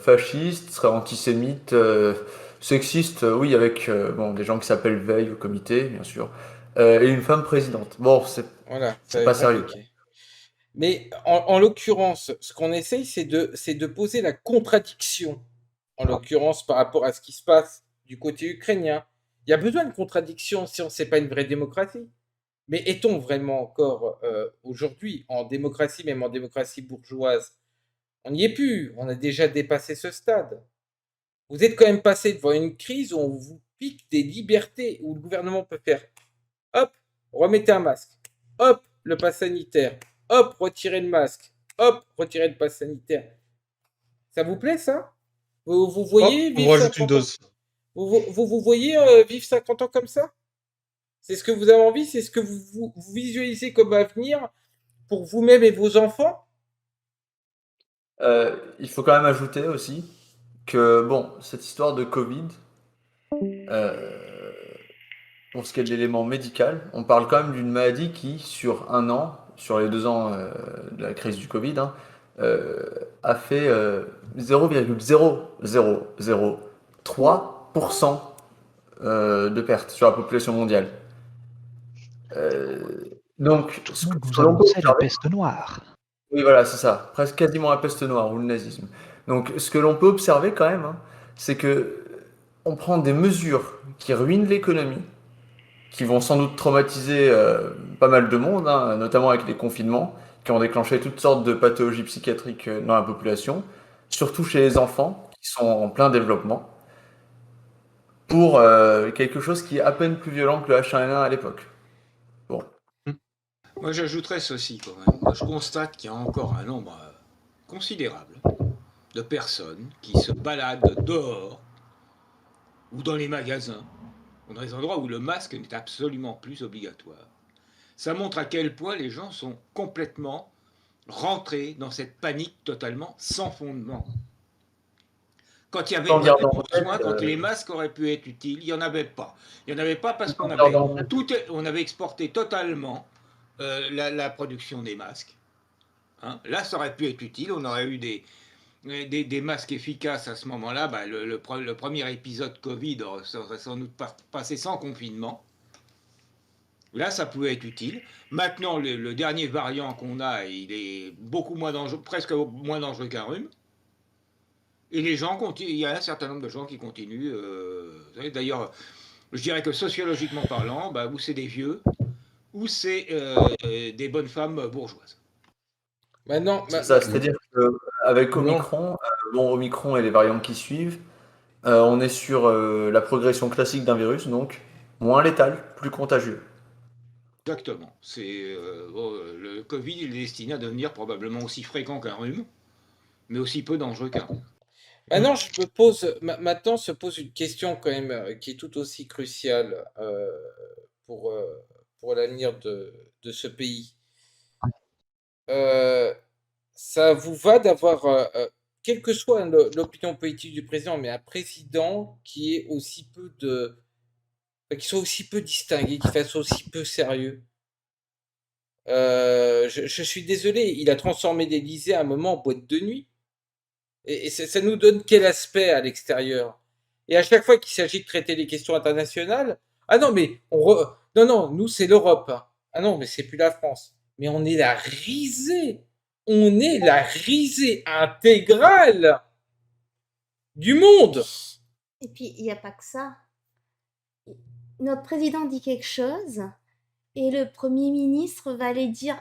fasciste, serait antisémite, sexiste, oui, avec bon, des gens qui s'appellent Veil au comité, bien sûr, et une femme présidente. Bon, Voilà, c'est pas sérieux. compliqué. Mais en l'occurrence, ce qu'on essaye, c'est de poser la contradiction, en l'occurrence par rapport à ce qui se passe du côté ukrainien. Il y a besoin de contradiction si on ne sait pas une vraie démocratie. Mais est-on vraiment encore aujourd'hui en démocratie, même en démocratie bourgeoise? On n'y est plus, on a déjà dépassé ce stade. Vous êtes quand même passé devant une crise où on vous pique des libertés, où le gouvernement peut faire hop, remettez un masque, hop, le pass sanitaire, hop, retirez le masque, hop, retirez le pass sanitaire. Ça vous plaît ça? Vous voyez Hop, on vivre rajoute 50 une ans dose. vous voyez vivre 50 ans comme ça? C'est ce que vous avez envie? C'est ce que vous visualisez comme avenir pour vous-même et vos enfants? Il faut quand même ajouter aussi que, bon, cette histoire de Covid, pour ce qui est de l'élément médical, on parle quand même d'une maladie qui, sur un an, sur les 2 ans de la crise du Covid, hein, a fait 0,0003% de pertes sur la population mondiale. Donc, Tout ce le que monde nous l'on peut annonçait la observer, peste noire. oui, voilà, c'est ça, presque quasiment la peste noire ou le nazisme. Donc, ce que l'on peut observer quand même, hein, c'est que on prend des mesures qui ruinent l'économie, qui vont sans doute traumatiser pas mal de monde, hein, notamment avec les confinements, qui ont déclenché toutes sortes de pathologies psychiatriques dans la population, surtout chez les enfants qui sont en plein développement, pour quelque chose qui est à peine plus violent que le H1N1 à l'époque. Bon. Moi, j'ajouterais ceci quand même. Moi, je constate qu'il y a encore un nombre considérable de personnes qui se baladent dehors ou dans les magasins, ou dans les endroits où le masque n'est absolument plus obligatoire. Ça montre à quel point les gens sont complètement rentrés dans cette panique totalement sans fondement. Quand il y avait vraiment besoin, quand les masques auraient pu être utiles, il n'y en avait pas. Il n'y en avait pas parce qu'on avait exporté totalement la production des masques. Hein, là, ça aurait pu être utile. On aurait eu des masques efficaces à ce moment-là. Bah, le premier épisode Covid aurait sans doute passé sans confinement. Là, ça pouvait être utile. Maintenant, le dernier variant qu'on a, il est beaucoup moins dangereux, presque moins dangereux qu'un rhume. Et les gens continuent, il y a un certain nombre de gens qui continuent. D'ailleurs, je dirais que sociologiquement parlant, bah, vous c'est des vieux, ou c'est des bonnes femmes bourgeoises. Maintenant, C'est ça, c'est-à-dire qu'avec Omicron, Omicron et les variantes qui suivent, on est sur la progression classique d'un virus, donc moins létal, plus contagieux. Exactement. Le Covid il est destiné à devenir probablement aussi fréquent qu'un rhume, mais aussi peu dangereux qu'un rhume. Maintenant se pose une question quand même qui est tout aussi cruciale pour l'avenir de ce pays. Ça vous va d'avoir, quelle que soit l'opinion politique du président, mais un président qui est aussi qui soit aussi peu distingué, qui fasse aussi peu sérieux. Je suis désolé, il a transformé l'Élysée à un moment en boîte de nuit. Et ça nous donne quel aspect à l'extérieur? Et à chaque fois qu'il s'agit de traiter les questions internationales, ah non, mais non, nous c'est l'Europe. Ah non, mais c'est plus la France. Mais on est la risée. On est la risée intégrale du monde. Et puis, il n'y a pas que ça. Notre président dit quelque chose et le Premier ministre va aller dire,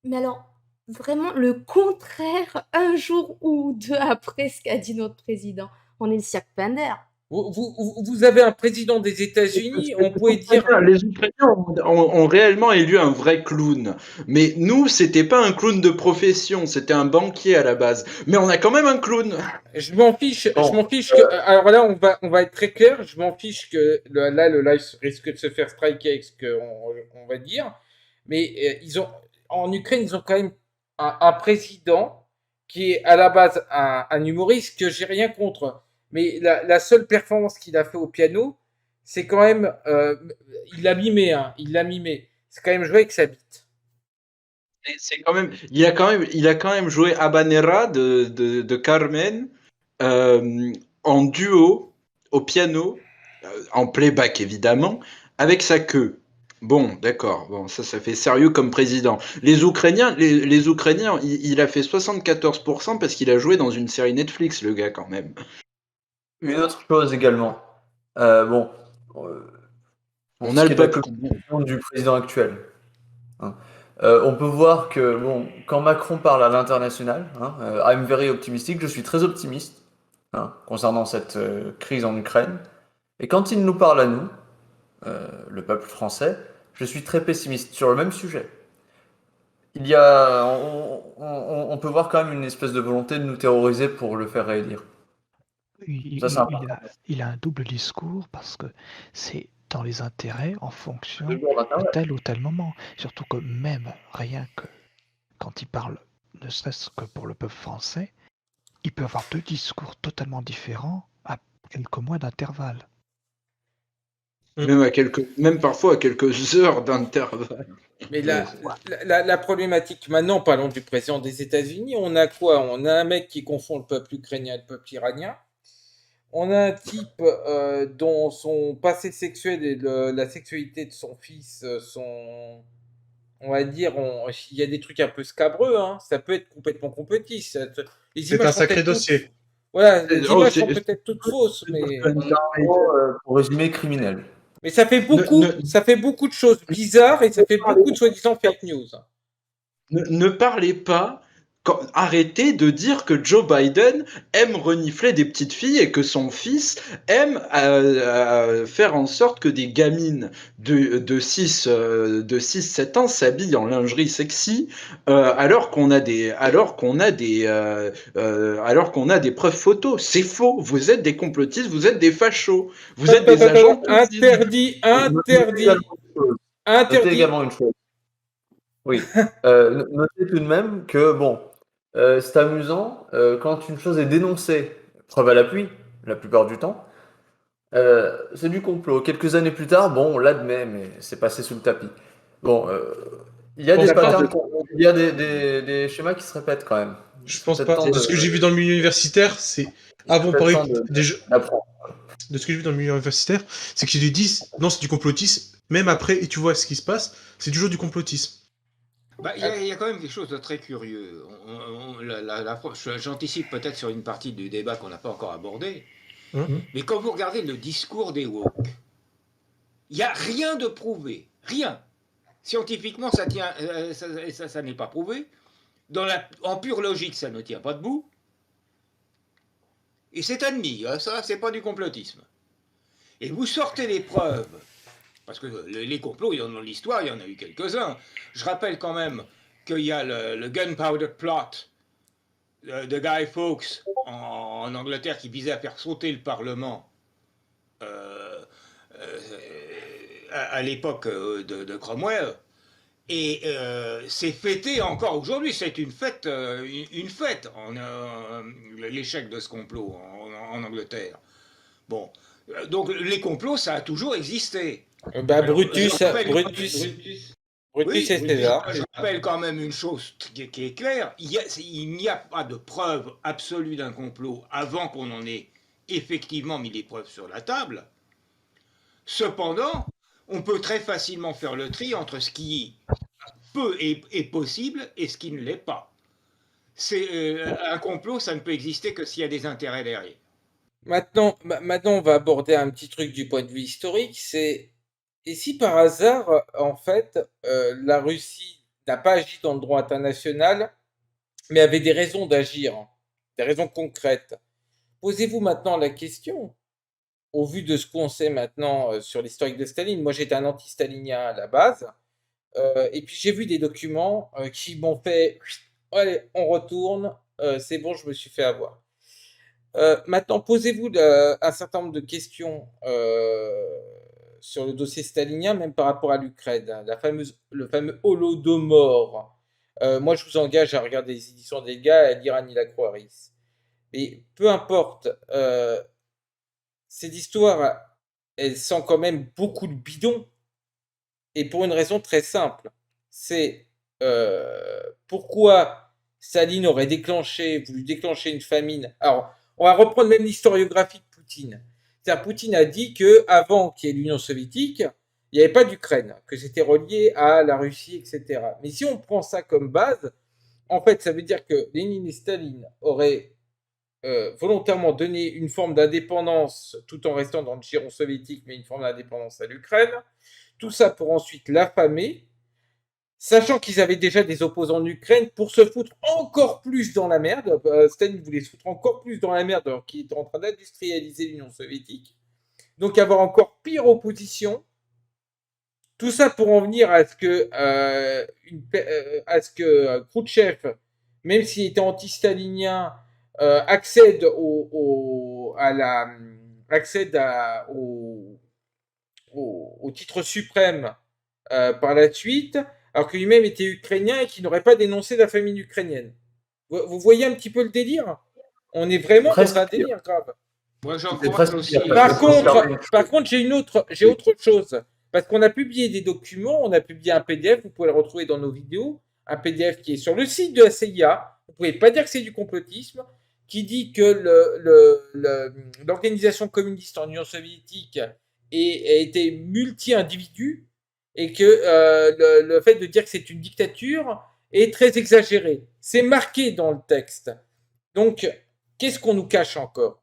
mais alors, vraiment le contraire un jour ou deux après ce qu'a dit notre président. On est le cirque Pinder. Vous avez un président des États-Unis, on pourrait dire. Les Ukrainiens ont réellement élu un vrai clown. Mais nous, c'était pas un clown de profession, c'était un banquier à la base. Mais on a quand même un clown. Je m'en fiche que. Alors là, on va être très clair. Je m'en fiche que le live risque de se faire striker avec ce qu'on va dire. Mais en Ukraine, ils ont quand même un président qui est à la base un humoriste que j'ai rien contre. Mais la seule performance qu'il a fait au piano, c'est quand même, il l'a mimé, hein, C'est quand même joué avec sa bite. C'est quand même, il a quand même joué Habanera de Carmen en duo au piano, en playback évidemment, avec sa queue. Bon, d'accord. Bon, ça fait sérieux comme président. Les Ukrainiens, il a fait 74% parce qu'il a joué dans une série Netflix, le gars, quand même. Une autre chose également. On a le peuple du président actuel. On peut voir que quand Macron parle à l'international, I'm very optimistic, je suis très optimiste concernant cette crise en Ukraine. Et quand il nous parle à nous, le peuple français, je suis très pessimiste sur le même sujet. On peut voir quand même une espèce de volonté de nous terroriser pour le faire réélire. Il a un double discours parce que c'est dans les intérêts en fonction de tel ou tel moment. Surtout que même rien que quand il parle, ne serait-ce que pour le peuple français, il peut avoir deux discours totalement différents à quelques mois d'intervalle. Même parfois à quelques heures d'intervalle. Mais la problématique, maintenant, parlons du président des États-Unis, on a quoi? On a un mec qui confond le peuple ukrainien et le peuple iranien. On a un type dont son passé sexuel et la sexualité de son fils sont, on va dire, il y a des trucs un peu scabreux, hein. Ça peut être complètement complotiste. C'est un sacré dossier. Voilà, les images sont peut-être toutes fausses, mais pour résumer, criminel. Mais ça fait beaucoup de choses bizarres et ça fait beaucoup de soi-disant fake news. Ne parlez pas. Arrêtez de dire que Joe Biden aime renifler des petites filles et que son fils aime faire en sorte que des gamines de 6-7 ans s'habillent en lingerie sexy alors qu'on a des preuves photos. C'est faux. Vous êtes des complotistes, vous êtes des fachos, vous êtes des agents. Interdit. Notez également une chose. Oui. Notez tout de même que c'est amusant quand une chose est dénoncée, preuve à l'appui, la plupart du temps, c'est du complot. Quelques années plus tard, on l'admet, mais c'est passé sous le tapis. Il y a des patterns, il y a des schémas qui se répètent quand même. Je pense pas. De ce que j'ai vu dans le milieu universitaire, c'est avant Paris. De ce que j'ai vu dans le milieu universitaire, c'est qu'ils disent non, c'est du complotisme. Même après, et tu vois ce qui se passe, c'est toujours du complotisme. Il y a quand même quelque chose de très curieux. J'anticipe peut-être sur une partie du débat qu'on n'a pas encore abordé. Mais quand vous regardez le discours des woke, il n'y a rien de prouvé, rien, Scientifiquement, ça tient, ça n'est pas prouvé. En pure logique, ça ne tient pas debout. Et c'est admis, hein, ça, c'est pas du complotisme. Et vous sortez les preuves, parce que les complots, dans l'histoire, il y en a eu quelques-uns. Je rappelle quand même qu'il y a le Gunpowder Plot de Guy Fawkes en Angleterre qui visait à faire sauter le Parlement à l'époque de Cromwell. Et c'est fêté encore aujourd'hui, c'est une fête, l'échec de ce complot en Angleterre. Bon, donc les complots, ça a toujours existé. Brutus et César. Je rappelle quand même une chose qui est claire, il n'y a pas de preuve absolue d'un complot avant qu'on en ait effectivement mis les preuves sur la table. Cependant, on peut très facilement faire le tri entre ce qui est possible et ce qui ne l'est pas. Un complot, ça ne peut exister que s'il y a des intérêts derrière. Maintenant, on va aborder un petit truc du point de vue historique, et si par hasard, en fait, la Russie n'a pas agi dans le droit international, mais avait des raisons d'agir, des raisons concrètes. Posez-vous maintenant la question, au vu de ce qu'on sait maintenant sur l'historique de Staline. Moi, j'étais un anti-stalinien à la base, et puis j'ai vu des documents qui m'ont fait « Allez, on retourne, c'est bon, je me suis fait avoir ». Maintenant, posez-vous un certain nombre de questions sur le dossier stalinien, même par rapport à l'Ukraine, le fameux Holodomor. Moi, je vous engage à regarder les éditions des gars et à lire Annie Lacroix-Rice. Mais peu importe, cette histoire, elle sent quand même beaucoup de bidon, et pour une raison très simple. C'est pourquoi Staline aurait voulu déclencher une famine. Alors, on va reprendre même l'historiographie de Poutine. C'est-à-dire, Poutine a dit qu'avant qu'il y ait l'Union soviétique, il n'y avait pas d'Ukraine, que c'était relié à la Russie, etc. Mais si on prend ça comme base, en fait, ça veut dire que Lénine et Staline auraient volontairement donné une forme d'indépendance, tout en restant dans le giron soviétique, mais une forme d'indépendance à l'Ukraine. Tout ça pour ensuite l'affamer, sachant qu'ils avaient déjà des opposants en Ukraine, pour se foutre encore plus dans la merde. Staline voulait se foutre encore plus dans la merde alors qu'il était en train d'industrialiser l'Union soviétique. Donc avoir encore pire opposition. Tout ça pour en venir à ce que Khrouchtchev, même s'il était anti-stalinien, accède au titre suprême par la suite, alors que lui-même était ukrainien et qu'il n'aurait pas dénoncé la famine ukrainienne. Vous voyez un petit peu le délire? On est vraiment dans un délire grave. Moi, j'en crois aussi. Par contre, j'ai autre chose. Parce qu'on a publié des documents, on a publié un PDF, vous pouvez le retrouver dans nos vidéos, un PDF qui est sur le site de la CIA, vous ne pouvez pas dire que c'est du complotisme, qui dit que l'organisation communiste en Union soviétique était multi-individus, et que le fait de dire que c'est une dictature est très exagéré. C'est marqué dans le texte. Donc, qu'est-ce qu'on nous cache encore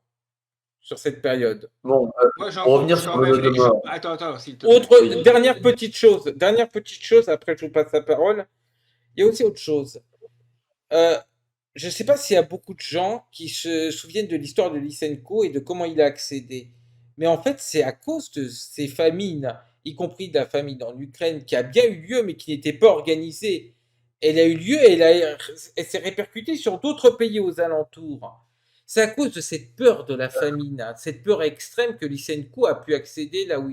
sur cette période? Bon, pour revenir sur le Holodomor. Attends, s'il te plaît. Dernière petite chose, après je vous passe la parole. Il y a aussi autre chose. Je ne sais pas s'il y a beaucoup de gens qui se souviennent de l'histoire de Lysenko et de comment il a accédé. Mais en fait, c'est à cause de ces famines, y compris de la famine en Ukraine, qui a bien eu lieu, mais qui n'était pas organisée. Elle a eu lieu et elle s'est répercutée sur d'autres pays aux alentours. C'est à cause de cette peur de la famine, cette peur extrême que Lysenko a pu accéder là où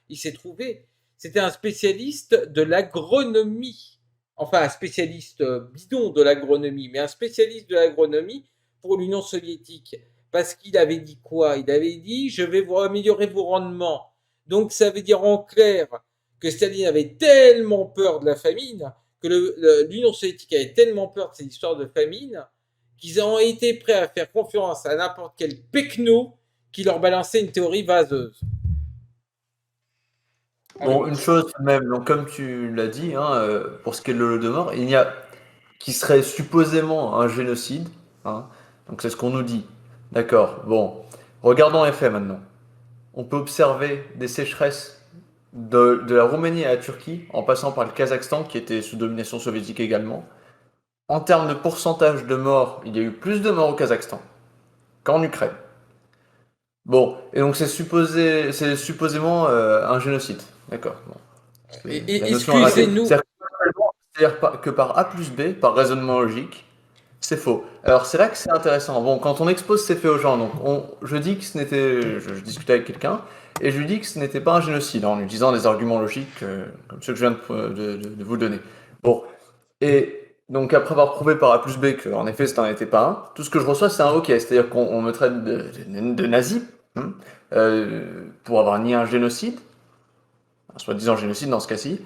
il s'est trouvé. C'était un spécialiste de l'agronomie. Enfin, un spécialiste bidon de l'agronomie, mais un spécialiste de l'agronomie pour l'Union soviétique. Parce qu'il avait dit quoi? Il avait dit « je vais vous améliorer vos rendements ». Donc ça veut dire en clair que Staline avait tellement peur de la famine, que l'Union soviétique avait tellement peur de ces histoires de famine, qu'ils ont été prêts à faire confiance à n'importe quel pecno qui leur balançait une théorie vaseuse. Bon, une chose même, donc comme tu l'as dit, pour ce qui est de l'Holodomor, il y a qui serait supposément un génocide, donc c'est ce qu'on nous dit. D'accord, bon, regardons les faits maintenant. On peut observer des sécheresses de la Roumanie à la Turquie, en passant par le Kazakhstan, qui était sous domination soviétique également, en termes de pourcentage de morts, il y a eu plus de morts au Kazakhstan qu'en Ukraine. Bon, et donc c'est supposément un génocide, d'accord. Bon. La notion est ratée. Excusez-nous. C'est-à-dire que par A plus B, par raisonnement logique, c'est faux. Alors c'est là que c'est intéressant. Bon, quand on expose ces faits aux gens, donc je dis que ce n'était, je discutais avec quelqu'un et je lui dis que ce n'était pas un génocide en lui disant des arguments logiques comme ceux que je viens de vous donner. Bon, et donc après avoir prouvé par A plus B qu'en effet ce n'en était pas un, tout ce que je reçois c'est un OK, c'est-à-dire qu'on me traite de nazi pour avoir nié un génocide, un soi-disant génocide dans ce cas-ci.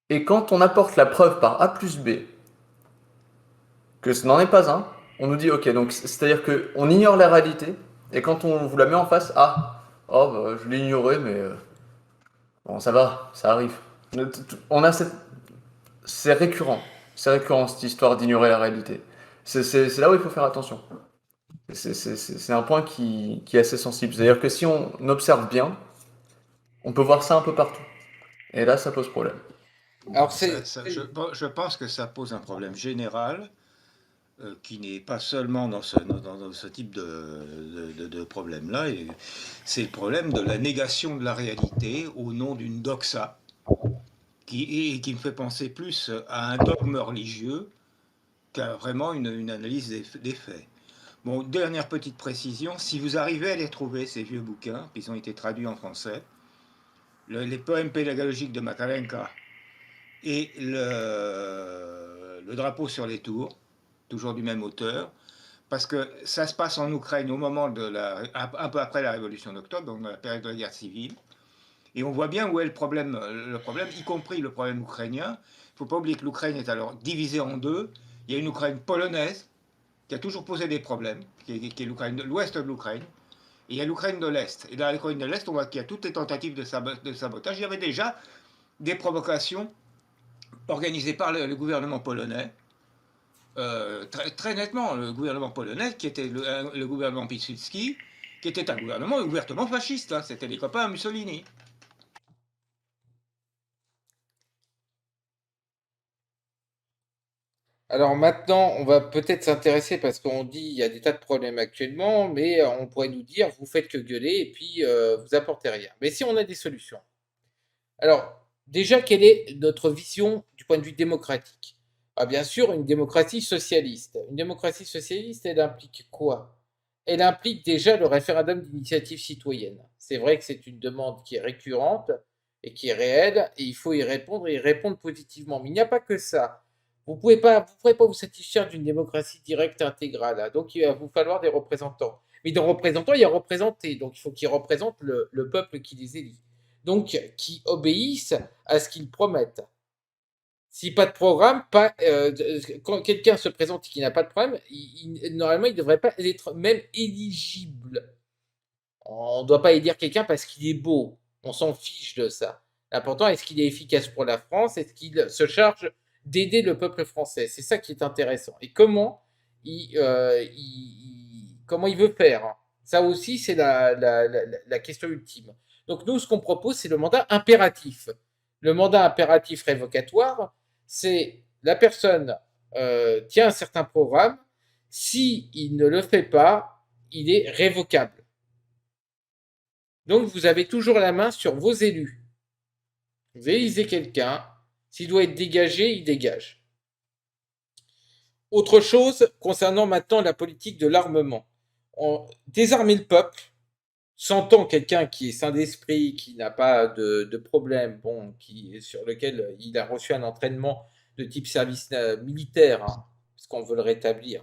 Et quand on apporte la preuve par A plus B que ce n'en est pas un, on nous dit ok, donc c'est-à-dire qu'on ignore la réalité, et quand on vous la met en face, je l'ai ignoré, mais bon, ça va, ça arrive. On a c'est récurrent cette histoire d'ignorer la réalité. C'est là où il faut faire attention. C'est un point qui est assez sensible. C'est-à-dire que si on observe bien, on peut voir ça un peu partout. Et là, ça pose problème. Alors je pense que ça pose un problème général qui n'est pas seulement dans ce type de problème-là. C'est le problème de la négation de la réalité au nom d'une doxa qui me fait penser plus à un dogme religieux qu'à vraiment une analyse des faits. Bon, dernière petite précision, si vous arrivez à les trouver, ces vieux bouquins, qui ont été traduits en français, les poèmes pédagogiques de Makarenka et le drapeau sur les tours, toujours du même auteur, parce que ça se passe en Ukraine au moment un peu après la révolution d'octobre, donc dans la période de la guerre civile, et on voit bien où est le problème, y compris le problème ukrainien. Il ne faut pas oublier que l'Ukraine est alors divisée en deux. Il y a une Ukraine polonaise qui a toujours posé des problèmes, qui est l'ouest de l'Ukraine, et il y a l'Ukraine de l'Est. Et dans l'Ukraine de l'Est, on voit qu'il y a toutes les tentatives de sabotage. Il y avait déjà des provocations organisées par le gouvernement polonais, très, très nettement, le gouvernement polonais, qui était le gouvernement Piłsudski, qui était un gouvernement ouvertement fasciste. Hein, c'était les copains à Mussolini. Alors maintenant, on va peut-être s'intéresser parce qu'on dit il y a des tas de problèmes actuellement, mais on pourrait nous dire vous faites que gueuler et puis vous apportez rien. Mais si on a des solutions. Alors, déjà, quelle est notre vision du point de vue démocratique? Bien sûr, une démocratie socialiste. Une démocratie socialiste, elle implique quoi? Elle implique déjà le référendum d'initiative citoyenne. C'est vrai que c'est une demande qui est récurrente et qui est réelle, et il faut y répondre et y répondre positivement. Mais il n'y a pas que ça. Vous ne pourrez pas vous satisfaire d'une démocratie directe intégrale. Hein. Donc, il va vous falloir des représentants. Mais dans représentants, il y a représentés. Donc, il faut qu'ils représentent le peuple qui les élit. Donc, qui obéissent à ce qu'ils promettent. Si pas de programme, quand quelqu'un se présente et qui n'a pas de programme, normalement, il ne devrait pas être même éligible. On ne doit pas élire quelqu'un parce qu'il est beau. On s'en fiche de ça. L'important, est-ce qu'il est efficace pour la France? Est-ce qu'il se charge d'aider le peuple français? C'est ça qui est intéressant. Et comment il veut faire? Ça aussi, c'est la question ultime. Donc nous, ce qu'on propose, c'est le mandat impératif. Le mandat impératif révocatoire, c'est la personne tient un certain programme. S'il ne le fait pas, il est révocable. Donc vous avez toujours la main sur vos élus. Vous élisez quelqu'un, s'il doit être dégagé, il dégage. Autre chose concernant maintenant la politique de l'armement. Désarmer le peuple, s'entend quelqu'un qui est sain d'esprit, qui n'a pas de problème, sur lequel il a reçu un entraînement de type service militaire, hein, parce qu'on veut le rétablir,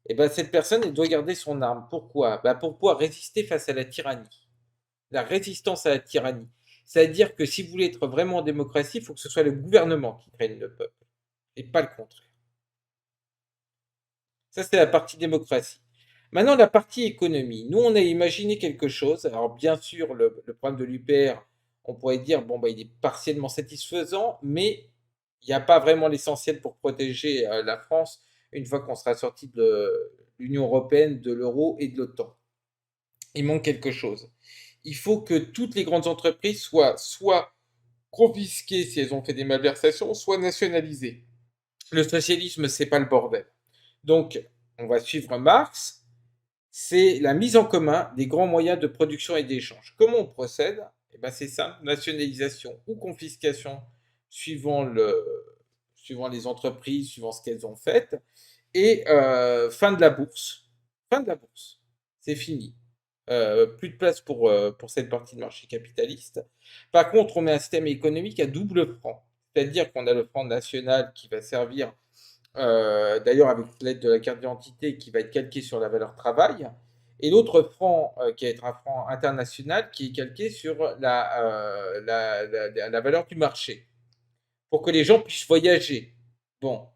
et ben cette personne, elle doit garder son arme. Pourquoi? Pour pouvoir résister face à la tyrannie. La résistance à la tyrannie. C'est-à-dire que si vous voulez être vraiment en démocratie, il faut que ce soit le gouvernement qui traîne le peuple, et pas le contraire. Ça, c'est la partie démocratie. Maintenant, la partie économie. Nous, on a imaginé quelque chose. Alors, bien sûr, le problème de l'UPR, on pourrait dire, il est partiellement satisfaisant, mais il n'y a pas vraiment l'essentiel pour protéger la France une fois qu'on sera sorti de l'Union européenne, de l'euro et de l'OTAN. Il manque quelque chose. il faut que toutes les grandes entreprises soient soit confisquées si elles ont fait des malversations, soit nationalisées. Le socialisme, c'est pas le bordel. Donc, on va suivre Marx, c'est la mise en commun des grands moyens de production et d'échange. Comment on procède? Eh ben, c'est simple, nationalisation ou confiscation suivant les entreprises, suivant ce qu'elles ont fait, et fin de la bourse. Fin de la bourse. C'est fini. Plus de place pour cette partie de marché capitaliste. Par contre, on met un système économique à double franc. C'est-à-dire qu'on a le franc national qui va servir, d'ailleurs avec l'aide de la carte d'identité, qui va être calqué sur la valeur travail, et l'autre franc qui va être un franc international qui est calqué sur la valeur du marché, pour que les gens puissent voyager. Bon.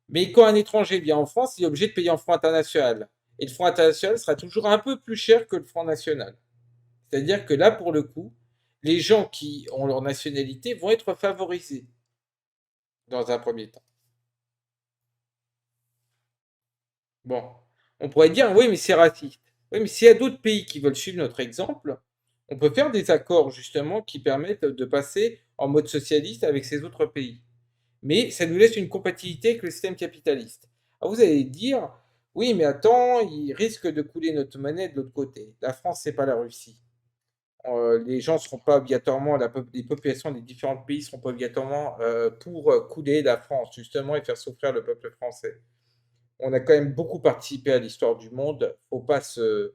Mais quand un étranger vient en France, il est obligé de payer en franc international. Et le franc international sera toujours un peu plus cher que le franc national. C'est-à-dire que là, pour le coup, les gens qui ont leur nationalité vont être favorisés dans un premier temps. Bon, on pourrait dire, oui, mais c'est raciste. Oui, mais s'il y a d'autres pays qui veulent suivre notre exemple, on peut faire des accords justement qui permettent de passer en mode socialiste avec ces autres pays. Mais ça nous laisse une compatibilité avec le système capitaliste. Alors vous allez dire, oui, mais attends, il risque de couler notre monnaie de l'autre côté. La France, c'est pas la Russie. Les gens seront pas obligatoirement, les populations des différents pays seront pas obligatoirement pour couler la France, justement, et faire souffrir le peuple français. On a quand même beaucoup participé à l'histoire du monde. Faut pas se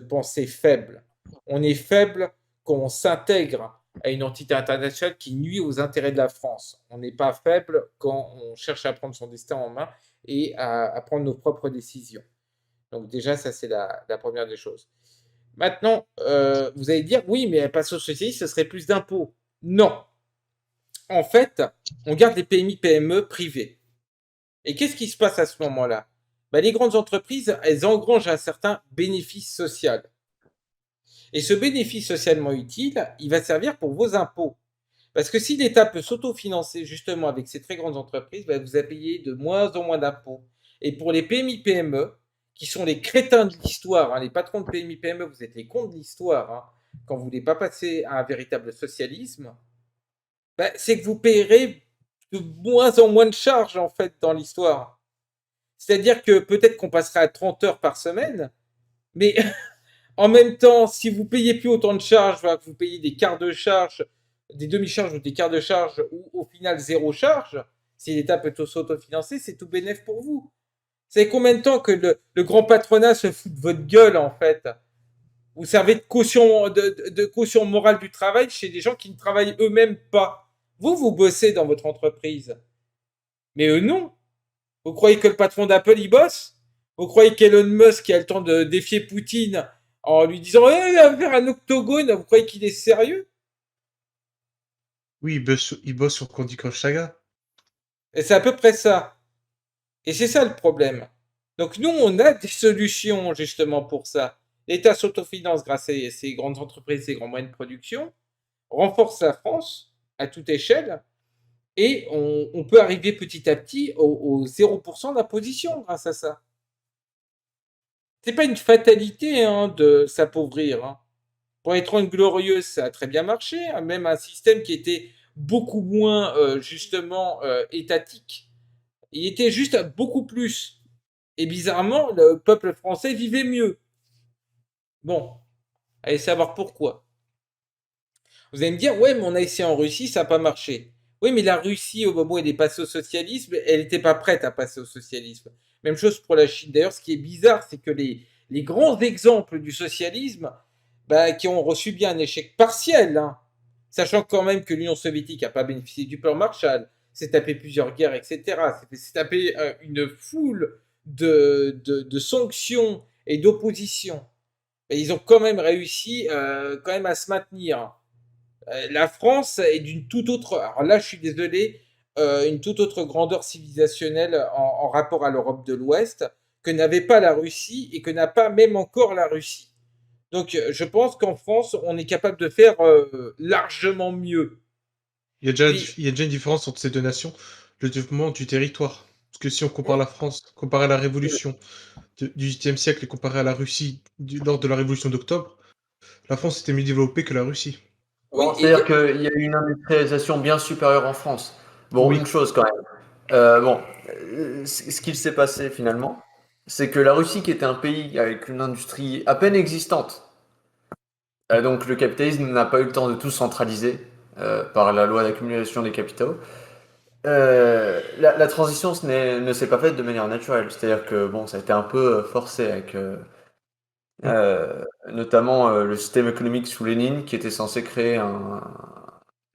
penser faible. On est faible quand on s'intègre à une entité internationale qui nuit aux intérêts de la France. On n'est pas faible quand on cherche à prendre son destin en main et à prendre nos propres décisions. Donc déjà, ça c'est la première des choses. Maintenant, vous allez dire, oui, mais passer au socialisme, ce serait plus d'impôts. Non. En fait, on garde les PMI, PME privés. Et qu'est-ce qui se passe à ce moment-là? Les grandes entreprises, elles engrangent un certain bénéfice social. Et ce bénéfice socialement utile, il va servir pour vos impôts. Parce que si l'État peut s'autofinancer justement avec ces très grandes entreprises, vous allez payer de moins en moins d'impôts. Et pour les PMI-PME, qui sont les crétins de l'histoire, les patrons de PMI-PME, vous êtes les cons de l'histoire, quand vous ne voulez pas passer à un véritable socialisme, c'est que vous payerez de moins en moins de charges, en fait, dans l'histoire. C'est-à-dire que peut-être qu'on passera à 30 heures par semaine, mais en même temps, si vous payez plus autant de charges, que vous payez des quarts de charge, des demi-charges ou des quarts de charge, ou au final zéro charge, si l'État peut s'autofinancer, c'est tout bénef pour vous. Vous savez combien de temps que le grand patronat se fout de votre gueule, en fait? Vous servez de caution morale du travail chez des gens qui ne travaillent eux-mêmes pas. Vous bossez dans votre entreprise. Mais eux, non. Vous croyez que le patron d'Apple, il bosse? Vous croyez qu'Elon Musk a le temps de défier Poutine en lui disant il va faire un octogone? Vous croyez qu'il est sérieux? Oui, il bosse sur Candy Crush Saga. Et c'est à peu près ça. Et c'est ça le problème. Donc nous, on a des solutions justement pour ça. L'État s'autofinance grâce à ces grandes entreprises, ces grands moyens de production, renforce la France à toute échelle, et on peut arriver petit à petit au 0% d'imposition grâce à ça. C'est pas une fatalité de s'appauvrir. Pour les 30 glorieuses, ça a très bien marché. Même un système qui était beaucoup moins justement étatique. Il était juste beaucoup plus. Et bizarrement, le peuple français vivait mieux. Bon, allez savoir pourquoi. Vous allez me dire, ouais, mais on a essayé en Russie, ça n'a pas marché. Oui, mais la Russie, au moment où elle est passée au socialisme, elle n'était pas prête à passer au socialisme. Même chose pour la Chine. D'ailleurs, ce qui est bizarre, c'est que les grands exemples du socialisme, qui ont reçu bien un échec partiel, sachant quand même que l'Union soviétique n'a pas bénéficié du plan Marshall, s'est tapé plusieurs guerres, etc. s'est tapé une foule de sanctions et d'opposition. Ils ont quand même réussi quand même à se maintenir. La France est d'une toute autre, alors là je suis désolé, une toute autre grandeur civilisationnelle en rapport à l'Europe de l'Ouest que n'avait pas la Russie et que n'a pas même encore la Russie. Donc je pense qu'en France, on est capable de faire largement mieux. Il y a déjà une différence entre ces deux nations, le développement du territoire. Parce que si on compare la France, comparé à la Révolution du XVIIIe siècle et comparé à la Russie lors de la Révolution d'Octobre, La France était mieux développée que la Russie. Oui, Bon, c'est-à-dire qu'il y a eu une industrialisation bien supérieure en France. Bon, Oui. une chose quand même. Ce qu'il s'est passé finalement, c'est que la Russie, qui était un pays avec une industrie à peine existante, donc le capitalisme n'a pas eu le temps de tout centraliser par la loi d'accumulation des capitaux. La transition ne s'est pas faite de manière naturelle. C'est-à-dire que bon, ça a été un peu forcé avec notamment le système économique sous Lénine qui était censé créer un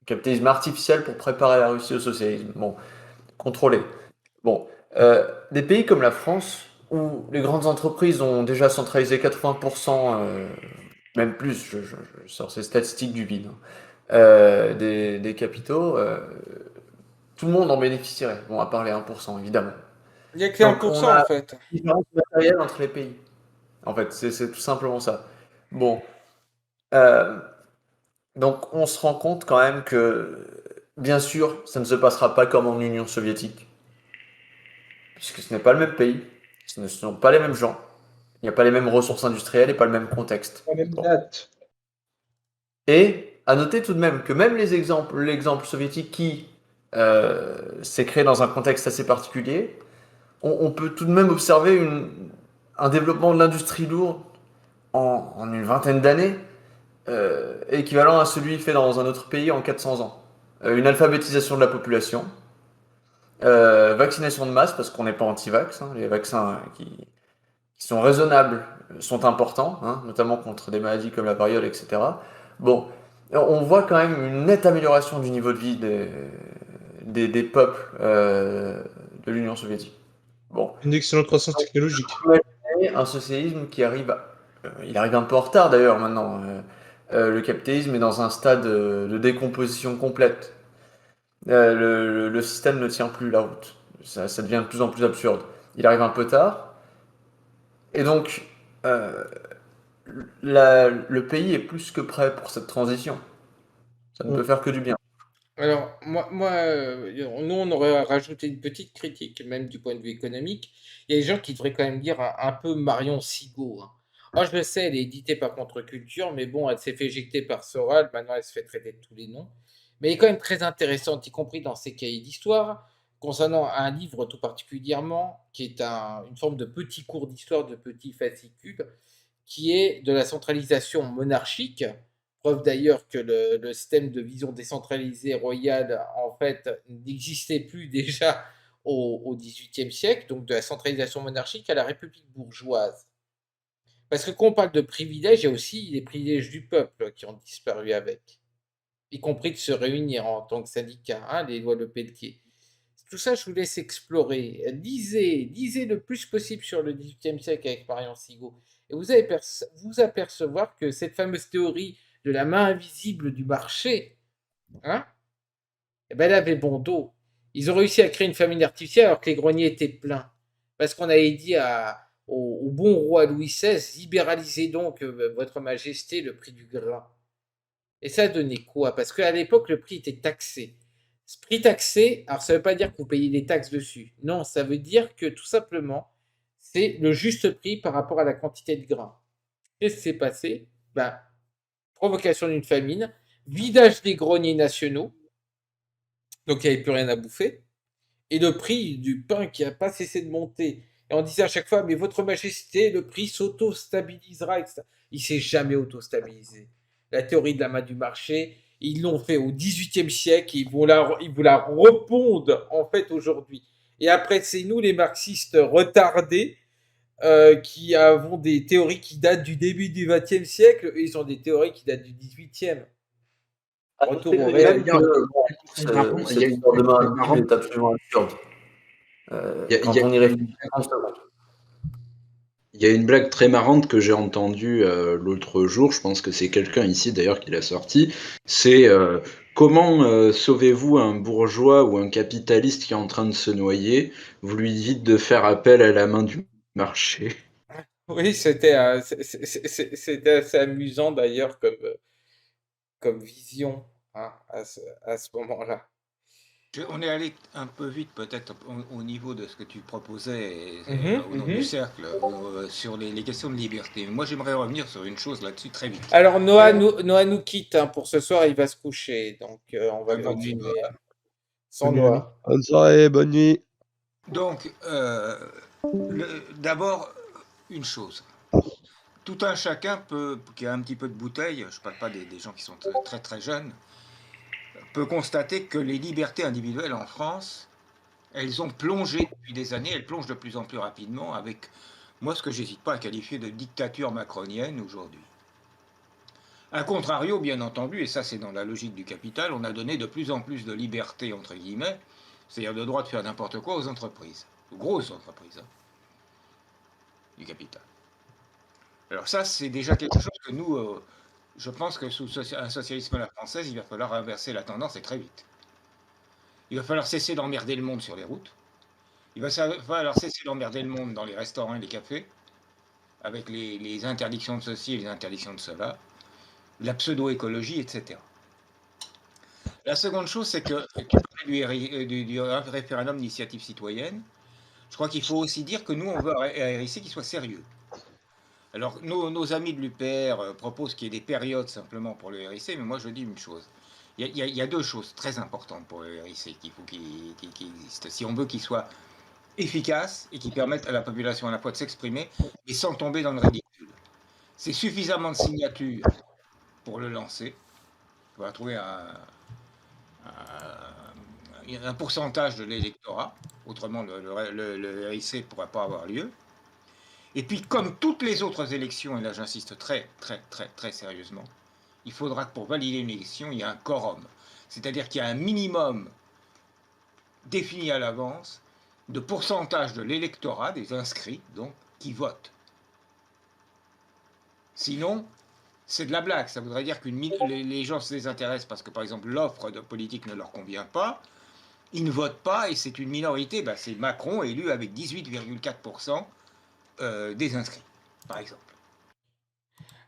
capitalisme artificiel pour préparer la Russie au socialisme. Bon, contrôlé. Bon, des pays comme la France, où les grandes entreprises ont déjà centralisé 80%, même plus, je sors ces statistiques du vide, des capitaux, tout le monde en bénéficierait. Bon, à part les 1%, évidemment. il n'y a que Donc, 1% on a en fait. une différence matérielle entre les pays. En fait, c'est tout simplement ça. Bon, donc on se rend compte quand même que, bien sûr, ça ne se passera pas comme en Union soviétique, puisque ce n'est pas le même pays, ce ne sont pas les mêmes gens, il n'y a pas les mêmes ressources industrielles et pas le même contexte. La même Bon. date. Et à noter tout de même que même l'exemple soviétique qui s'est créé dans un contexte assez particulier, on peut tout de même observer un développement de l'industrie lourde en une vingtaine d'années, équivalent à celui fait dans un autre pays en 400 ans. Une alphabétisation de la population, vaccination de masse, parce qu'on n'est pas anti-vax, hein, les vaccins qui sont raisonnables sont importants, hein, notamment contre des maladies comme la variole, etc. Bon, on voit quand même une nette amélioration du niveau de vie des peuples de l'Union soviétique. Bon. Une excellente croissance technologique. Un socialisme qui arrive, il arrive un peu en retard d'ailleurs maintenant. Le capitalisme est dans un stade de décomposition complète. Le système ne tient plus la route. Ça devient de plus en plus absurde. Il arrive un peu tard. Et donc, le pays est plus que prêt pour cette transition. Ça ne peut faire que du bien. Alors, nous, on aurait rajouté une petite critique, même du point de vue économique. Il y a des gens qui devraient quand même lire un peu Marion Sigaud. Hein. Moi, je le sais, elle est éditée par Contre-Culture, mais bon, elle s'est fait éjecter par Soral, maintenant elle se fait traiter de tous les noms. Mais elle est quand même très intéressante, y compris dans ses cahiers d'histoire, concernant un livre tout particulièrement, qui est une forme de petit cours d'histoire, de petit fascicule, qui est de la centralisation monarchique. Preuve d'ailleurs que le système de vision décentralisée royale, en fait, n'existait plus déjà au XVIIIe siècle, donc de la centralisation monarchique à la République bourgeoise. Parce que quand on parle de privilèges, il y a aussi les privilèges du peuple qui ont disparu avec, y compris de se réunir en tant que syndicat, hein, les lois Le Pelletier. Tout ça, je vous laisse explorer. Lisez le plus possible sur le XVIIIe siècle avec Marion Sigaud. Et vous allez vous apercevoir que cette fameuse théorie de la main invisible du marché, hein, eh ben, elle avait bon dos. Ils ont réussi à créer une famine artificielle alors que les greniers étaient pleins. Parce qu'on avait dit au bon roi Louis XVI, libéralisez donc, votre majesté, le prix du grain. Et ça donnait quoi? Parce qu'à l'époque, le prix était taxé. Ce prix taxé, alors ça ne veut pas dire que vous payez des taxes dessus. Non, ça veut dire que tout simplement, c'est le juste prix par rapport à la quantité de grain. Qu'est-ce qui s'est passé? Provocation d'une famine, vidage des greniers nationaux, donc il n'y avait plus rien à bouffer, et le prix du pain qui n'a pas cessé de monter. Et on disait à chaque fois, mais votre majesté, le prix s'auto-stabilisera, etc. Il ne s'est jamais auto-stabilisé. La théorie de la main du marché, ils l'ont fait au XVIIIe siècle, ils vous la repondent en fait aujourd'hui. Et après, c'est nous les marxistes retardés qui avons des théories qui datent du début du XXe siècle, eux, ils ont des théories qui datent du XVIIIe. Retour au réel. Cette histoire de main invisible est absolument absurde. Quand on y réfléchit 30 secondes. Il y a une blague très marrante que j'ai entendue l'autre jour, je pense que c'est quelqu'un ici d'ailleurs qui l'a sorti, c'est comment sauvez-vous un bourgeois ou un capitaliste qui est en train de se noyer? Vous lui dites de faire appel à la main du marché. Oui, c'était assez amusant d'ailleurs comme vision, hein, à ce moment-là. On est allé un peu vite peut-être au niveau de ce que tu proposais au nom Mhm. du cercle sur les questions de liberté. Moi, j'aimerais revenir sur une chose là-dessus très vite. Alors, Noah nous quitte pour ce soir, il va se coucher. Donc, on va Bonne nuit, continuer Noah. sans Bonne nuit, ami. Noah. Bonne soirée, bonne nuit. Donc, d'abord, une chose. Tout un chacun qui a un petit peu de bouteille, je ne parle pas des gens qui sont très très jeunes, peut constater que les libertés individuelles en France, elles ont plongé depuis des années, elles plongent de plus en plus rapidement avec, moi, ce que j'hésite pas à qualifier de dictature macronienne aujourd'hui. A contrario, bien entendu, et ça c'est dans la logique du capital, on a donné de plus en plus de liberté, entre guillemets, c'est-à-dire de droit de faire n'importe quoi aux entreprises, aux grosses entreprises du capital. Alors ça, c'est déjà quelque chose que nous, je pense que sous un socialisme à la française, il va falloir inverser la tendance et très vite. Il va falloir cesser d'emmerder le monde sur les routes. Il va falloir cesser d'emmerder le monde dans les restaurants et les cafés, avec les interdictions de ceci et les interdictions de cela, la pseudo-écologie, etc. La seconde chose, c'est que tu parlais du référendum d'initiative citoyenne. Je crois qu'il faut aussi dire que nous, on veut un RIC qui soit sérieux. Alors, nos amis de l'UPR proposent qu'il y ait des périodes simplement pour le RIC, mais moi, je dis une chose. Il y a deux choses très importantes pour le RIC qu'il faut qu'il existe. Si on veut qu'il soit efficace et qui permette à la population à la fois de s'exprimer, mais sans tomber dans le ridicule. C'est suffisamment de signatures pour le lancer. On va trouver un pourcentage de l'électorat, autrement le RIC ne pourra pas avoir lieu. Et puis, comme toutes les autres élections, et là j'insiste très sérieusement, il faudra que pour valider une élection, il y ait un quorum. C'est-à-dire qu'il y a un minimum défini à l'avance de pourcentage de l'électorat, des inscrits, donc, qui votent. Sinon, c'est de la blague. Ça voudrait dire que les gens se désintéressent parce que, par exemple, l'offre de politique ne leur convient pas. Ils ne votent pas et c'est une minorité. Ben, c'est Macron élu avec 18,4% des inscrits, par exemple.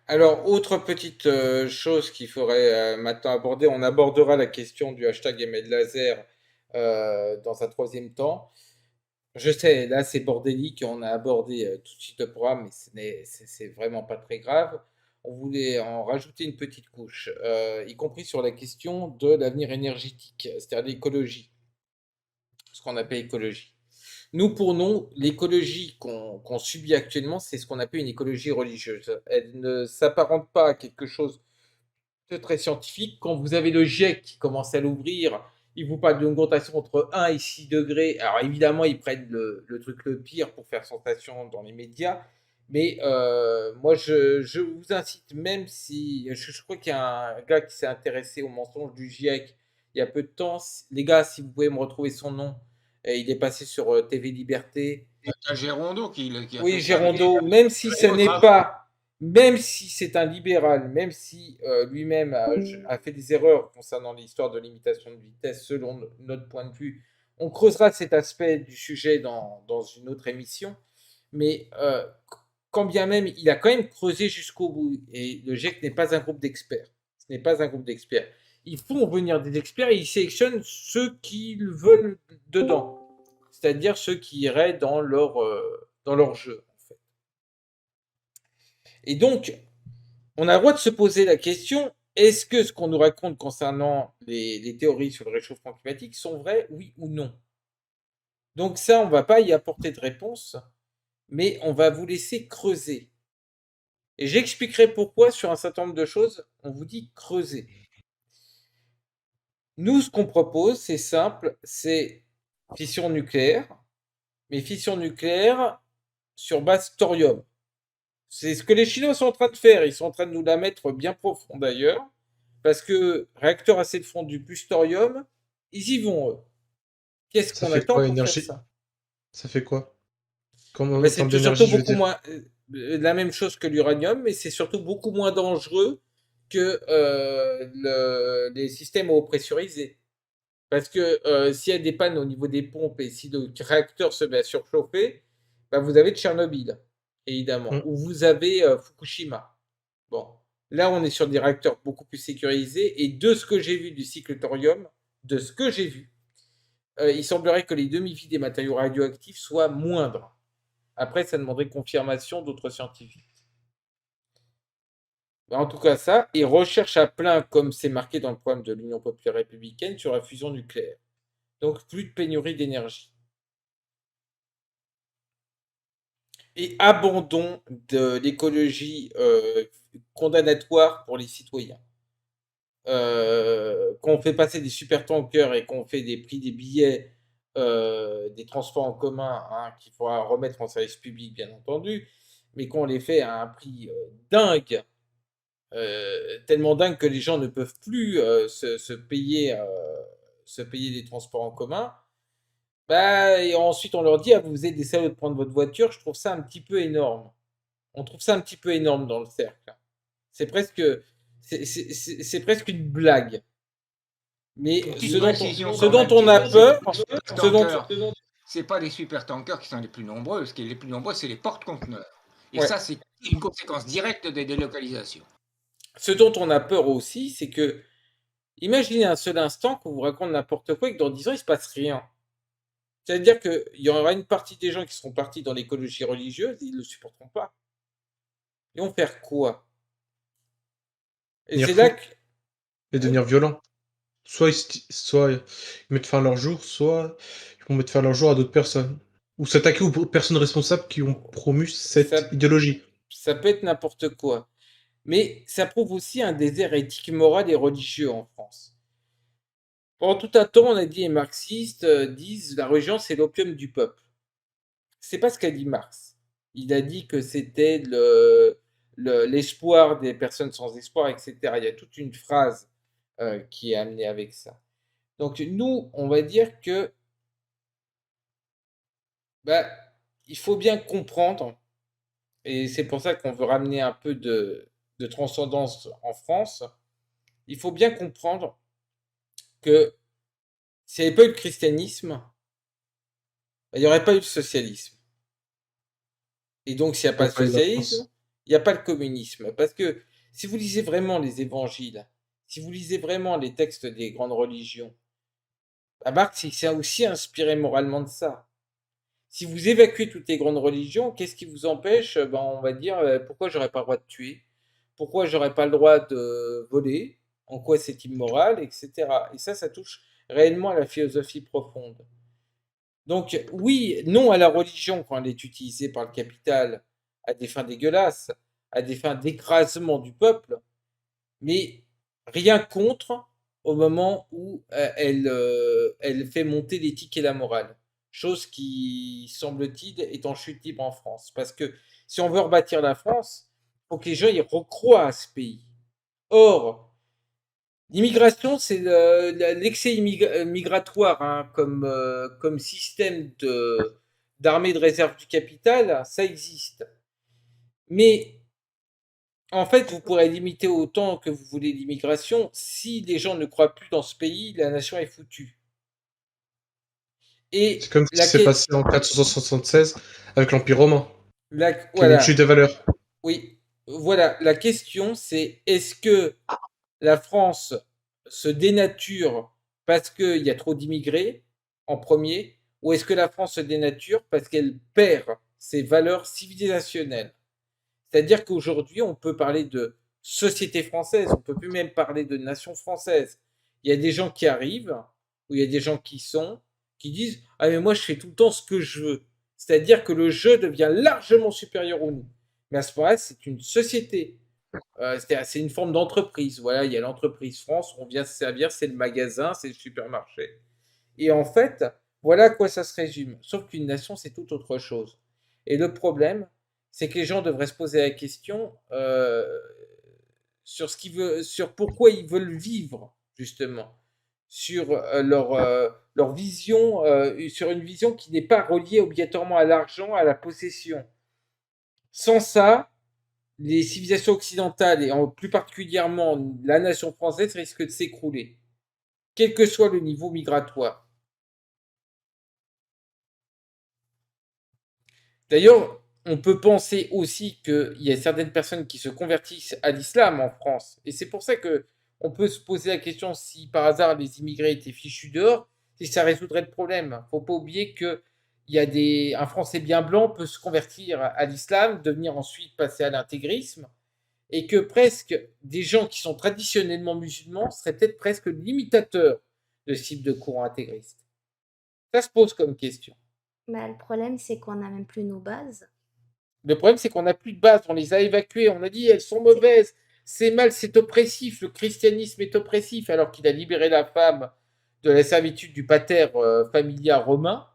Alors, autre petite chose qu'il faudrait maintenant aborder, on abordera la question du hashtag Ahmed Laser dans un troisième temps. Je sais, là c'est bordélique, on a abordé tout de suite le programme, mais c'est vraiment pas très grave. On voulait en rajouter une petite couche, y compris sur la question de l'avenir énergétique, c'est-à-dire l'écologie, ce qu'on appelle écologie. Nous, pour nous, l'écologie qu'on subit actuellement, c'est ce qu'on appelle une écologie religieuse. Elle ne s'apparente pas à quelque chose de très scientifique. Quand vous avez le GIEC qui commence à l'ouvrir, il vous parle d'une augmentation entre 1 et 6 degrés. Alors évidemment, ils prennent le truc le pire pour faire sensation dans les médias. Mais moi, je vous incite, même si je crois qu'il y a un gars qui s'est intéressé aux mensonges du GIEC il y a peu de temps. Les gars, si vous pouvez me retrouver son nom, il est passé sur TV Liberté. C'est Gérondeau qui a Oui, fait Gérondeau, même si ce n'est pas, même si c'est un libéral, même si lui-même a fait des erreurs concernant l'histoire de limitation de vitesse, selon notre point de vue, on creusera cet aspect du sujet dans une autre émission. Mais quand bien même, il a quand même creusé jusqu'au bout. Et le GIEC n'est pas un groupe d'experts. Ce n'est pas un groupe d'experts. Ils font venir des experts et ils sélectionnent ceux qu'ils veulent dedans. C'est-à-dire ceux qui iraient dans leur jeu, en fait. Et donc, on a le droit de se poser la question, est-ce que ce qu'on nous raconte concernant les théories sur le réchauffement climatique sont vraies, oui ou non? Donc ça, on ne va pas y apporter de réponse, mais on va vous laisser creuser. Et j'expliquerai pourquoi sur un certain nombre de choses, on vous dit creuser. Nous, ce qu'on propose, c'est simple, c'est fission nucléaire, mais fission nucléaire sur base thorium. C'est ce que les Chinois sont en train de faire. Ils sont en train de nous la mettre bien profond d'ailleurs. Parce que réacteur assez de fondu plus thorium, ils y vont eux. Qu'est-ce qu'on attend pour faire ça? Ça fait quoi? Comment C'est surtout beaucoup moins la même chose que l'uranium, mais c'est surtout beaucoup moins dangereux que les systèmes à eau pressurisée. Parce que s'il y a des pannes au niveau des pompes et si le réacteur se met à surchauffer, bah, vous avez Tchernobyl, évidemment, ou vous avez Fukushima. Bon, là on est sur des réacteurs beaucoup plus sécurisés et de ce que j'ai vu du cycle thorium, de ce que j'ai vu, il semblerait que les demi-vies des matériaux radioactifs soient moindres. Après, ça demanderait confirmation d'autres scientifiques. En tout cas, ça, et recherche à plein, comme c'est marqué dans le programme de l'Union populaire républicaine, sur la fusion nucléaire. Donc, plus de pénurie d'énergie. Et abandon de l'écologie condamnatoire pour les citoyens. Qu'on fait passer des super-tankers et qu'on fait des prix des billets des transports en commun, hein, qu'il faudra remettre en service public, bien entendu, mais qu'on les fait à un prix dingue, tellement dingue que les gens ne peuvent plus se payer des transports en commun. Bah, et ensuite, on leur dit, ah, vous êtes des salauds de prendre votre voiture. Je trouve ça un petit peu énorme. On trouve ça un petit peu énorme dans le cercle. C'est presque une blague. Mais ce dont on a peur, c'est pas les super-tankers qui sont les plus nombreux. Ce qui est les plus nombreux, c'est les porte-conteneurs. Et Ouais. ça, c'est une conséquence directe des délocalisations. Ce dont on a peur aussi, c'est que, imaginez un seul instant qu'on vous raconte n'importe quoi et que dans 10 ans, il se passe rien. C'est-à-dire qu'il y aura une partie des gens qui seront partis dans l'écologie religieuse, ils ne le supporteront pas. Ils vont faire quoi? Et Devenir c'est fou. là que... Et devenir violent. Soit ils mettent fin à leur jour, soit ils vont mettre fin à leur jour à d'autres personnes. Ou s'attaquer aux personnes responsables qui ont promu cette idéologie. Ça peut être n'importe quoi. Mais ça prouve aussi un désert éthique, moral et religieux en France. Pendant tout un temps, on a dit les marxistes disent la religion c'est l'opium du peuple. C'est pas ce qu'a dit Marx. Il a dit que c'était l'espoir des personnes sans espoir, etc. Il y a toute une phrase qui est amenée avec ça. Donc nous, on va dire que il faut bien comprendre, et c'est pour ça qu'on veut ramener un peu de transcendance en France, il faut bien comprendre que s'il n'y avait pas eu le christianisme, il n'y aurait pas eu le socialisme. Et donc, s'il n'y a pas le socialisme, il n'y a pas le communisme. Parce que si vous lisez vraiment les évangiles, si vous lisez vraiment les textes des grandes religions, Marx il s'est aussi inspiré moralement de ça. Si vous évacuez toutes les grandes religions, qu'est-ce qui vous empêche? On va dire, pourquoi j'aurais pas le droit de tuer? Pourquoi j'aurais pas le droit de voler? En quoi c'est immoral, etc. Et ça touche réellement à la philosophie profonde. Donc oui, non à la religion quand elle est utilisée par le capital à des fins dégueulasses, à des fins d'écrasement du peuple, mais rien contre au moment où elle fait monter l'éthique et la morale. Chose qui, semble-t-il, est en chute libre en France. Parce que si on veut rebâtir la France, il faut que les gens y recroient à ce pays. Or, l'immigration, c'est l'excès migratoire hein, comme système d'armée de réserve du capital, ça existe. Mais en fait, vous pourrez limiter autant que vous voulez l'immigration. Si les gens ne croient plus dans ce pays, la nation est foutue. C'est comme ce qui s'est passé en 476 avec l'Empire romain. Voilà. Une chute des valeurs. Oui, voilà. La question, c'est est-ce que la France se dénature parce qu'il y a trop d'immigrés, en premier, ou est-ce que la France se dénature parce qu'elle perd ses valeurs civilisationnelles? C'est-à-dire qu'aujourd'hui, on peut parler de société française, on ne peut plus même parler de nation française. Il y a des gens qui arrivent, ou il y a des gens qui disent « Ah mais moi je fais tout le temps ce que je veux ». C'est-à-dire que le jeu devient largement supérieur au nous. Mais à ce moment-là, c'est une société. C'est une forme d'entreprise. Voilà, il y a l'entreprise France, on vient se servir, c'est le magasin, c'est le supermarché. Et en fait, voilà à quoi ça se résume. Sauf qu'une nation, c'est tout autre chose. Et le problème, c'est que les gens devraient se poser la question sur pourquoi ils veulent vivre, justement. Sur leur vision, sur une vision qui n'est pas reliée obligatoirement à l'argent, à la possession. Sans ça, les civilisations occidentales, et plus particulièrement la nation française, risquent de s'écrouler, quel que soit le niveau migratoire. D'ailleurs, on peut penser aussi qu'il y a certaines personnes qui se convertissent à l'islam en France. Et c'est pour ça qu'on peut se poser la question si par hasard les immigrés étaient fichus dehors. si ça résoudrait le problème. Faut pas oublier que un Français bien blanc peut se convertir à l'islam, devenir ensuite passer à l'intégrisme, et que presque des gens qui sont traditionnellement musulmans seraient peut-être presque l'imitateur de ce type de courant intégriste. Ça se pose comme question. Bah, le problème, c'est qu'on n'a même plus nos bases. Le problème, c'est qu'on n'a plus de base, on les a évacuées, on a dit elles sont mauvaises, c'est mal, c'est oppressif, le christianisme est oppressif, alors qu'il a libéré la femme de la servitude du pater familia romain,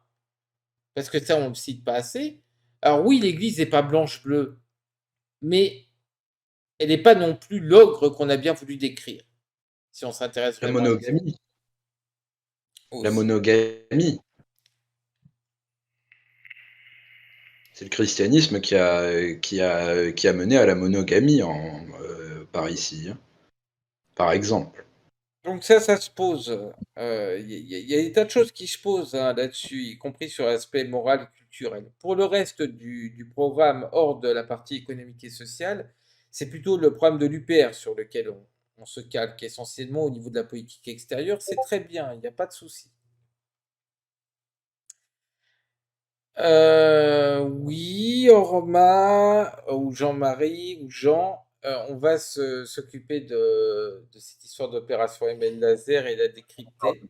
parce que ça, on ne le cite pas assez. Alors oui, l'Église n'est pas blanche-bleue, mais elle n'est pas non plus l'ogre qu'on a bien voulu décrire, si on s'intéresse La vraiment monogamie. aussi. La monogamie. C'est le christianisme qui a mené à la monogamie par ici, hein, par exemple. Donc ça se pose. Il y a des tas de choses qui se posent là-dessus, y compris sur l'aspect moral et culturel. Pour le reste du programme, hors de la partie économique et sociale, c'est plutôt le programme de l'UPR sur lequel on se calque essentiellement au niveau de la politique extérieure. C'est très bien, il n'y a pas de souci. Oui, Orma, ou Jean-Marie, ou Jean, on va s'occuper de cette histoire d'opération ML laser et la décrypter.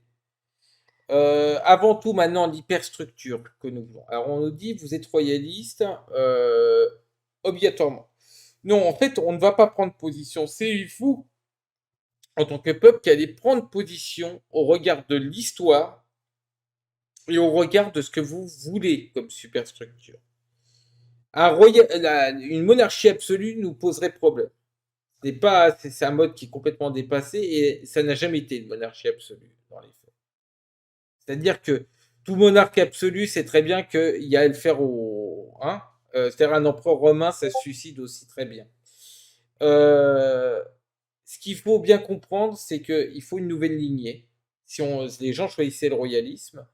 Avant tout, maintenant, l'hyperstructure que nous voulons. Alors, on nous dit, vous êtes royaliste, obligatoirement. Non, en fait, on ne va pas prendre position. C'est vous, en tant que peuple, qui allez prendre position au regard de l'histoire et au regard de ce que vous voulez comme superstructure. Une monarchie absolue nous poserait problème. C'est un mode qui est complètement dépassé et ça n'a jamais été une monarchie absolue dans les faits. C'est-à-dire que tout monarque absolu sait très bien qu'il y a à le faire c'est-à-dire un empereur romain, ça se suicide aussi très bien. Ce qu'il faut bien comprendre, c'est qu'il faut une nouvelle lignée. Si les gens choisissaient le royalisme,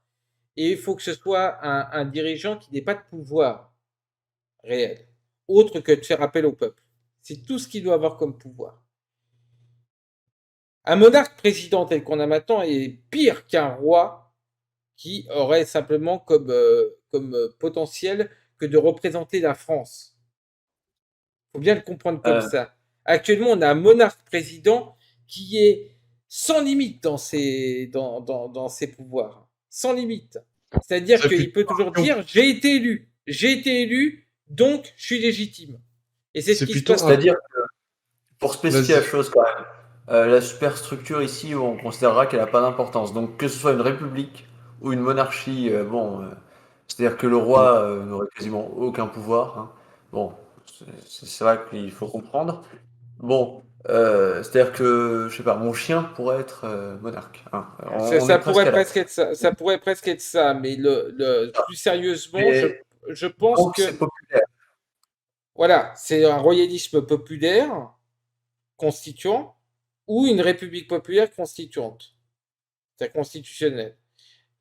et il faut que ce soit un dirigeant qui n'ait pas de pouvoir réel, autre que de faire appel au peuple. C'est tout ce qu'il doit avoir comme pouvoir. Un monarque président tel qu'on a maintenant est pire qu'un roi qui aurait simplement comme potentiel que de représenter la France. Il faut bien le comprendre comme ça. Actuellement, on a un monarque président qui est sans limite dans ses pouvoirs. Sans limite. C'est-à-dire qu'il peut toujours dire « j'ai été élu, donc je suis légitime ». Et c'est ce qui se passe. C'est-à-dire que, pour spécifier la chose quand même, la superstructure ici, on considérera qu'elle n'a pas d'importance. Donc que ce soit une république ou une monarchie, c'est-à-dire que le roi n'aurait quasiment aucun pouvoir. Hein. Bon, c'est vrai qu'il faut comprendre. Bon, c'est-à-dire que, je sais pas, mon chien pourrait être monarque. Hein. Ça pourrait presque être ça. Ça pourrait presque être ça, mais plus sérieusement, je pense que c'est populaire. Voilà, c'est un royalisme populaire constituant ou une république populaire constituante, c'est-à-dire constitutionnelle.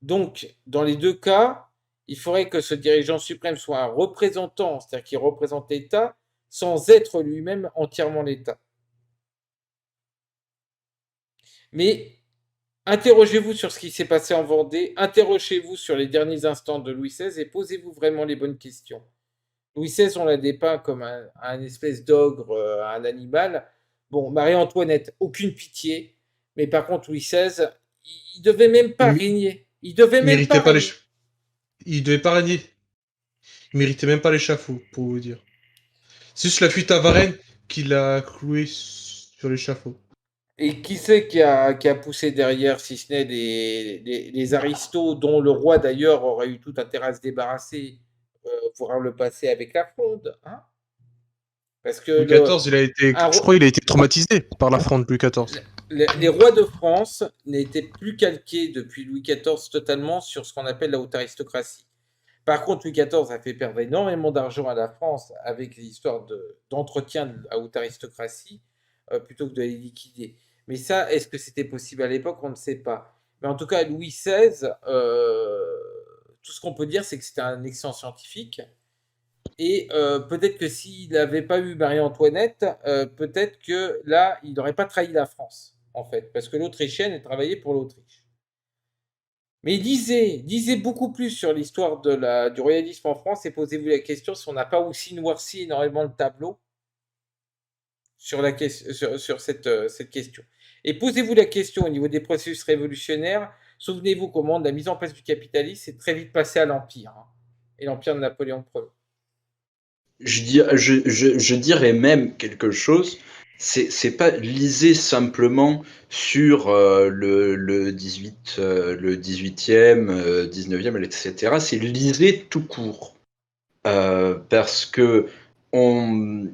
Donc, dans les deux cas, il faudrait que ce dirigeant suprême soit un représentant, c'est-à-dire qu'il représente l'État, sans être lui-même entièrement l'État. Mais interrogez-vous sur ce qui s'est passé en Vendée, interrogez-vous sur les derniers instants de Louis XVI et posez-vous vraiment les bonnes questions. Louis XVI, on l'a dépeint comme un espèce d'ogre, un animal. Bon, Marie-Antoinette, aucune pitié. Mais par contre, Louis XVI, il devait même pas régner. Il devait même pas régner. Il devait pas régner. Il méritait même pas l'échafaud, pour vous dire. C'est juste la fuite à Varennes qui l'a cloué sur l'échafaud. Et qui c'est qui a poussé derrière, si ce n'est les aristos, dont le roi d'ailleurs aurait eu tout intérêt à se débarrasser, voire le passer avec la fronde, hein? Parce que Louis XIV, je crois qu'il a été traumatisé par la fronde, Louis XIV. Les rois de France n'étaient plus calqués depuis Louis XIV totalement sur ce qu'on appelle la haute aristocratie. Par contre, Louis XIV a fait perdre énormément d'argent à la France avec les histoires d'entretien de la haute aristocratie plutôt que de les liquider. Mais ça, est-ce que c'était possible à l'époque? On ne sait pas. Mais en tout cas, Louis XVI, tout ce qu'on peut dire, c'est que c'était un excellent scientifique. Et peut-être que s'il n'avait pas eu Marie-Antoinette, peut-être que là, il n'aurait pas trahi la France, en fait. Parce que l'Autrichienne, elle travaillait pour l'Autriche. Mais lisez beaucoup plus sur l'histoire du royalisme en France et posez-vous la question si on n'a pas aussi noirci énormément le tableau sur cette question. Et posez-vous la question au niveau des processus révolutionnaires. Souvenez-vous comment de la mise en place du capitalisme, c'est très vite passé à l'Empire, hein, et l'Empire de Napoléon Ier. Je dirais même quelque chose, c'est pas lisez simplement sur le 18e, 19e, etc. C'est lisez tout court. Parce que on,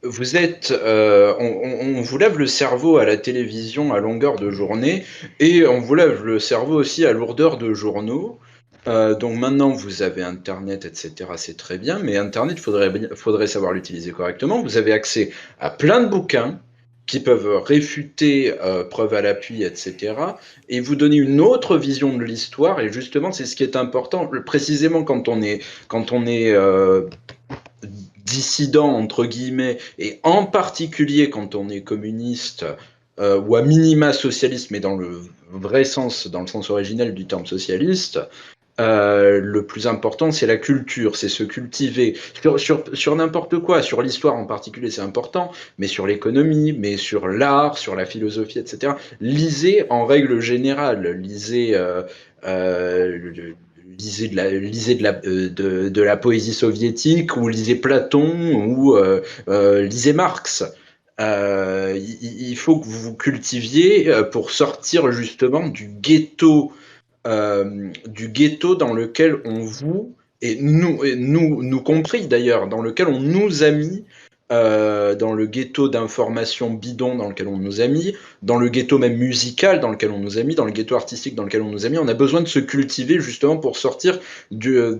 vous êtes, on vous lave le cerveau à la télévision à longueur de journée et on vous lave le cerveau aussi à lourdeur de journaux. Donc maintenant vous avez Internet, etc. C'est très bien, mais Internet, faudrait savoir l'utiliser correctement. Vous avez accès à plein de bouquins qui peuvent réfuter preuve à l'appui, etc. Et vous donner une autre vision de l'histoire. Et justement, c'est ce qui est important, précisément quand on est dissident entre guillemets, et en particulier quand on est communiste ou à minima socialiste, mais dans le vrai sens, dans le sens originel du terme socialiste, le plus important, c'est la culture, c'est se cultiver sur n'importe quoi, sur l'histoire en particulier, c'est important, mais sur l'économie, mais sur l'art, sur la philosophie, etc. Lisez en règle générale, lisez de la poésie soviétique, ou lisez Platon, ou lisez Marx. Il faut que vous vous cultiviez pour sortir justement du ghetto dans lequel on vous, et nous compris d'ailleurs, dans lequel on nous a mis, dans le ghetto d'information bidon dans lequel on nous a mis, dans le ghetto même musical dans lequel on nous a mis, dans le ghetto artistique dans lequel on nous a mis. On a besoin de se cultiver justement pour sortir de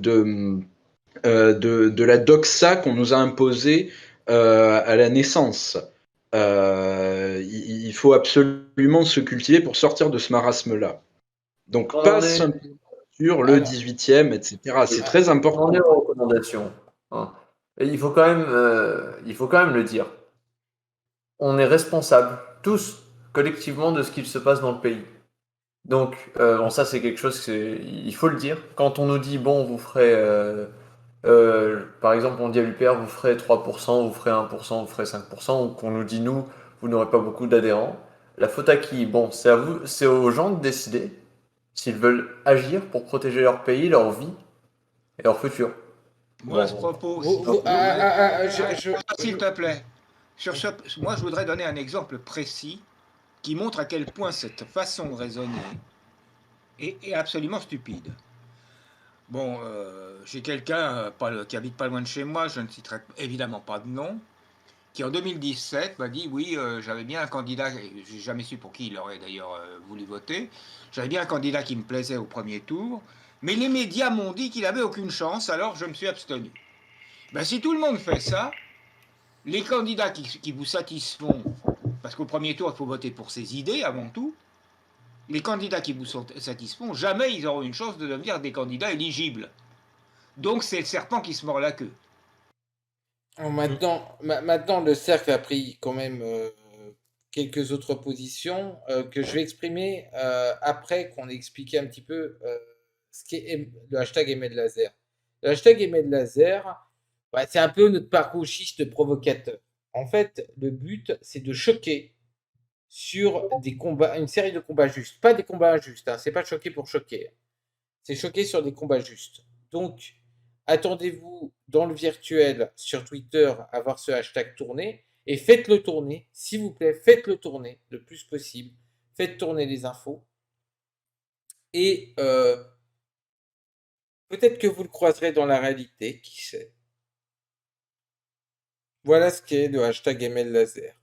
la doxa qu'on nous a imposée à la naissance. Il faut absolument se cultiver pour sortir de ce marasme-là. Donc pas simplement sur le 18e, etc. C'est très important. On est aux recommandations. Hein. Et il faut quand même le dire. On est responsables, tous, collectivement, de ce qu'il se passe dans le pays. Donc, bon, ça c'est quelque chose, il faut le dire. Quand on nous dit, bon, vous ferez, par exemple, on dit à l'UPR, vous ferez 3%, vous ferez 1%, vous ferez 5%, ou qu'on nous dit, nous, vous n'aurez pas beaucoup d'adhérents. La faute à qui? Bon, c'est à vous, c'est aux gens de décider s'ils veulent agir pour protéger leur pays, leur vie et leur futur. Moi, je propose, s'il te plaît, moi, je voudrais donner un exemple précis qui montre à quel point cette façon de raisonner est absolument stupide. Bon, j'ai quelqu'un qui habite pas loin de chez moi, je ne citerai évidemment pas de nom, qui en 2017 m'a dit, oui, j'avais bien un candidat, j'ai jamais su pour qui il aurait d'ailleurs voulu voter, j'avais bien un candidat qui me plaisait au premier tour, mais les médias m'ont dit qu'il n'avait aucune chance, alors je me suis abstenu. Ben, si tout le monde fait ça, les candidats qui vous satisfont, parce qu'au premier tour, il faut voter pour ses idées avant tout, les candidats qui vous satisfont, jamais ils auront une chance de devenir des candidats éligibles. Donc c'est le serpent qui se mord la queue. Maintenant, le cercle a pris quand même quelques autres positions que je vais exprimer après qu'on ait expliqué un petit peu ce qu'est le hashtag Aimé de Laser. Le hashtag Aimé de Laser, c'est un peu notre part gauchiste provocateur. En fait, le but, c'est de choquer sur des combats, une série de combats justes. Pas des combats injustes, hein, c'est pas choquer pour choquer. C'est choquer sur des combats justes. Donc, attendez-vous dans le virtuel sur Twitter à voir ce hashtag tourner et faites-le tourner, s'il vous plaît, faites-le tourner le plus possible. Faites tourner les infos. Et peut-être que vous le croiserez dans la réalité, qui sait. Voilà ce qu'est le hashtag ML Laser.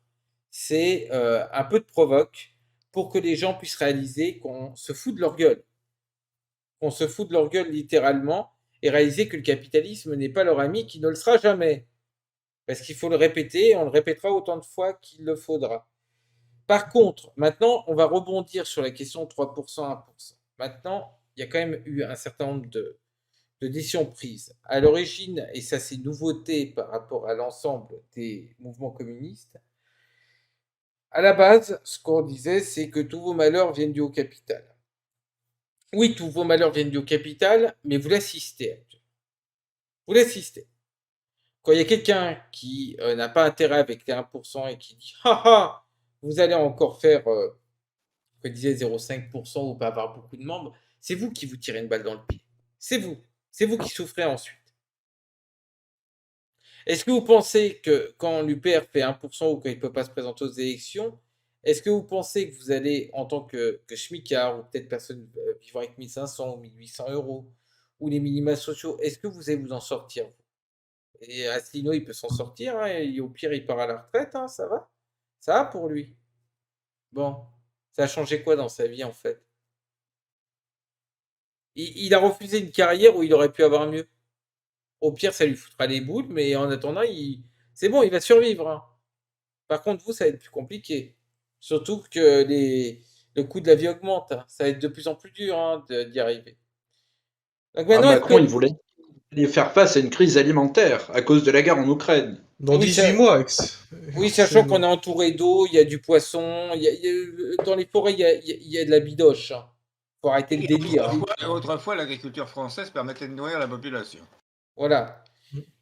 C'est un peu de provoque pour que les gens puissent réaliser qu'on se fout de leur gueule. Qu'on se fout de leur gueule littéralement et réaliser que le capitalisme n'est pas leur ami, qui ne le sera jamais. Parce qu'il faut le répéter, et on le répétera autant de fois qu'il le faudra. Par contre, maintenant, on va rebondir sur la question 3%, 1%. Maintenant, il y a quand même eu un certain nombre de décisions prises. À l'origine, et ça c'est une nouveauté par rapport à l'ensemble des mouvements communistes, à la base, ce qu'on disait, c'est que tous vos malheurs viennent du haut capital. Oui, tous vos malheurs viennent du capital, mais vous l'assistez. Vous l'assistez. Quand il y a quelqu'un qui n'a pas intérêt avec les 1% et qui dit haha, vous allez encore faire, comme disait 0,5% ou pas avoir beaucoup de membres, c'est vous qui vous tirez une balle dans le pied. C'est vous. C'est vous qui souffrez ensuite. Est-ce que vous pensez que quand l'UPR fait 1% ou quand il ne peut pas se présenter aux élections, est-ce que vous pensez que vous allez, en tant que schmicard ou peut-être personne vivant avec 1500 ou 1800 euros ou les minima sociaux, est-ce que vous allez vous en sortir? Et Asselineau, il peut s'en sortir, hein, et au pire, il part à la retraite, hein, ça va. Ça va pour lui. Bon, ça a changé quoi dans sa vie, en fait? Il a refusé une carrière où il aurait pu avoir mieux. Au pire, ça lui foutra les boules, mais en attendant, c'est bon, il va survivre, hein. Par contre, vous, ça va être plus compliqué. Surtout que le coût de la vie augmente, hein. Ça va être de plus en plus dur, hein, d'y arriver. Donc maintenant, Macron, il voulait faire face à une crise alimentaire à cause de la guerre en Ukraine. Dans 18 mois, Oui, sachant qu'on est entouré d'eau, il y a du poisson, dans les forêts, il y a de la bidoche. Hein. Faut arrêter le délire. Autrefois, l'agriculture française permettait de nourrir la population. Voilà.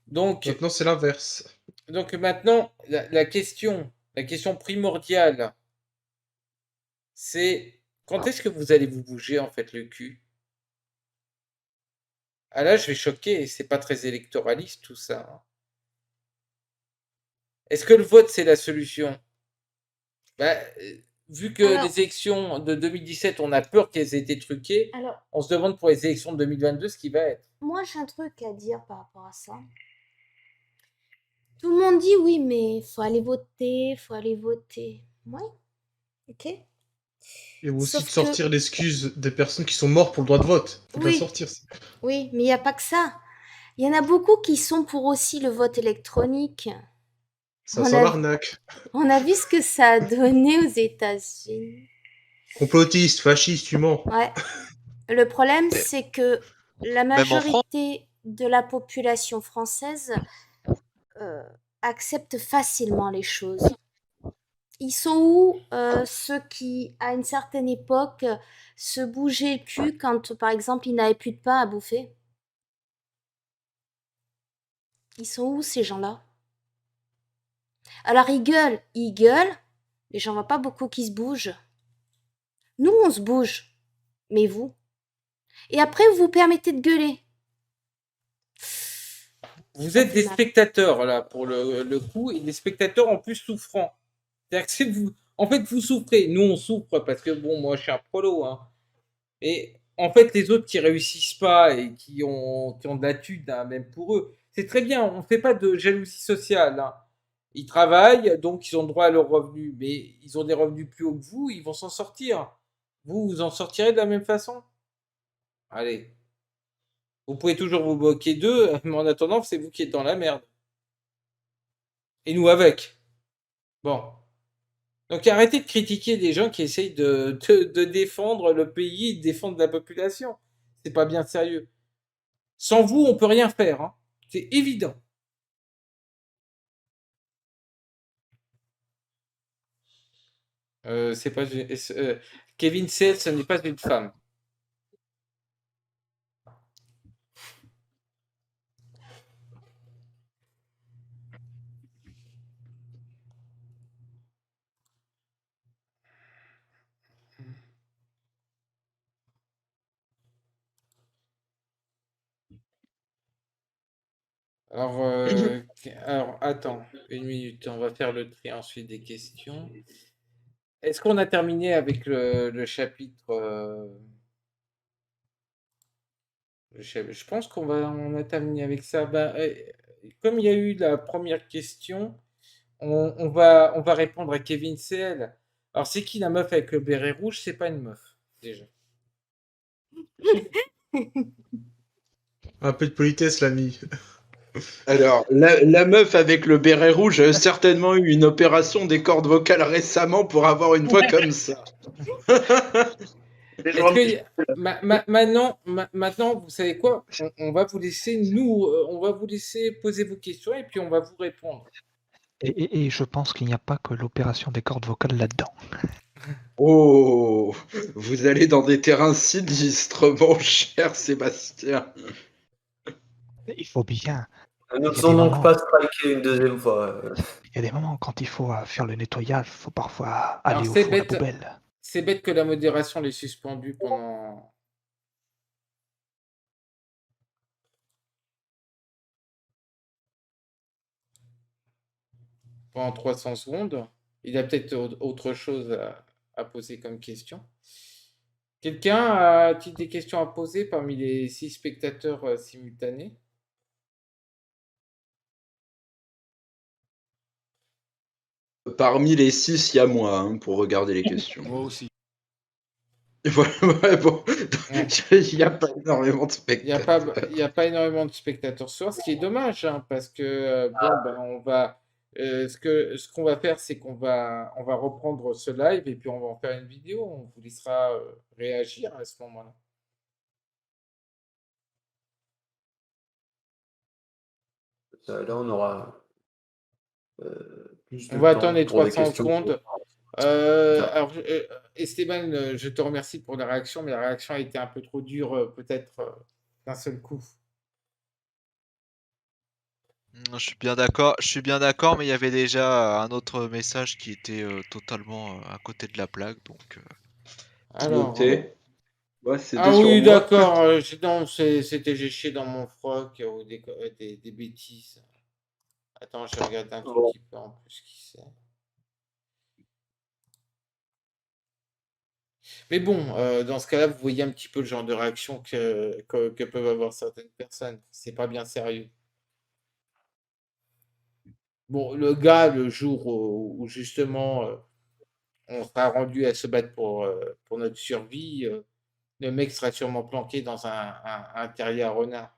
Donc, maintenant, c'est l'inverse. Donc maintenant, la question primordiale, c'est quand est-ce que vous allez vous bouger, en fait, le cul? Ah là, je vais choquer, c'est pas très électoraliste tout ça. Hein. Est-ce que le vote, c'est la solution? Vu que les élections de 2017, on a peur qu'elles aient été truquées, on se demande pour les élections de 2022 ce qui va être. Moi, j'ai un truc à dire par rapport à ça. Tout le monde dit oui, mais faut aller voter, faut aller voter. Ouais, ok. Et aussi de sortir l'excuse des personnes qui sont mortes pour le droit de vote. Faut la sortir. Oui, mais il n'y a pas que ça. Il y en a beaucoup qui sont pour aussi le vote électronique. Ça sent l'arnaque. On a vu ce que ça a donné aux États-Unis. Complotiste, fasciste, tu mens. Ouais. Le problème, c'est que la majorité de la population française accepte facilement les choses. Ils sont où ceux qui, à une certaine époque, se bougeaient le cul quand, par exemple, ils n'avaient plus de pain à bouffer? Ils sont où, ces gens-là? Alors, ils gueulent, mais j'en vois pas beaucoup qui se bougent. Nous, on se bouge, mais vous? Et après, vous vous permettez de gueuler. Vous êtes des spectateurs, là, pour le coup, et des spectateurs en plus souffrants. C'est-à-dire que vous, en fait, vous souffrez. Nous, on souffre parce que, bon, moi, je suis un prolo, hein. Et en fait, les autres qui réussissent pas et qui ont de la thune, hein, même pour eux, c'est très bien. On ne fait pas de jalousie sociale. Hein. Ils travaillent, donc ils ont droit à leurs revenus. Mais ils ont des revenus plus hauts que vous, ils vont s'en sortir. Vous, vous en sortirez de la même façon? Allez. Vous pouvez toujours vous moquer d'eux, mais en attendant, c'est vous qui êtes dans la merde. Et nous avec. Bon. Donc arrêtez de critiquer des gens qui essayent de défendre le pays, de défendre la population. C'est pas bien sérieux. Sans vous, on peut rien faire. Hein. C'est évident. C'est pas Kevin Sales, ce n'est pas une femme. Alors, attends, une minute, on va faire le tri ensuite des questions. Est-ce qu'on a terminé avec le chapitre Je pense qu'on a terminé avec ça. Comme il y a eu la première question, on va répondre à Kevin CL. Alors, c'est qui la meuf avec le béret rouge? C'est pas une meuf, déjà. Un peu de politesse, l'ami. Alors, la meuf avec le béret rouge a certainement eu une opération des cordes vocales récemment pour avoir une voix comme ça. Maintenant, vous savez quoi? On va vous laisser, on va vous laisser poser vos questions et puis on va vous répondre. Et je pense qu'il n'y a pas que l'opération des cordes vocales là-dedans. Oh, vous allez dans des terrains sinistres, mon cher Sébastien. Il faut bien. Ne Il y nous a des faisons donc moments, pas striker une deuxième fois. il y a des moments quand il faut faire le nettoyage, il faut parfois Alors, aller au fond de la poubelle. c'est bête que la modération l'ait suspendu pendant. Pendant 300 secondes. Il a peut-être autre chose à poser comme question. Quelqu'un a-t-il des questions à poser parmi les 6 spectateurs simultanés? Parmi les 6, il y a moi hein, pour regarder les questions. Moi aussi. Voilà, ouais, bon, Ouais. il n'y a pas énormément de Il n'y spectateurs. a pas énormément de spectateurs ce soir, ce qui est dommage, hein, parce que bon, ben, on va. Ce qu'on va faire, c'est on va reprendre ce live et puis on va en faire une vidéo. On vous laissera réagir à ce moment-là. Là, on aura plus On de va temps attendre les pour des 300 questions. secondes. Ça. Alors, Esteban, je te remercie pour la réaction, mais la réaction a été un peu trop dure, peut-être d'un seul coup. Je suis bien d'accord, mais il y avait déjà un autre message qui était totalement à côté de la plaque, donc Alors. Noté. Ouais, c'était Ah sur oui, moi. d'accord. Non, c'était j'ai chié dans mon froc ou des bêtises. Attends, je regarde un tout Bon. petit peu en plus qui c'est. Mais bon, dans ce cas-là, vous voyez un petit peu le genre de réaction que peuvent avoir certaines personnes. C'est pas bien sérieux. Bon, le gars, le jour où justement on sera rendu à se battre pour notre survie, le mec sera sûrement planqué dans un terrier à renard.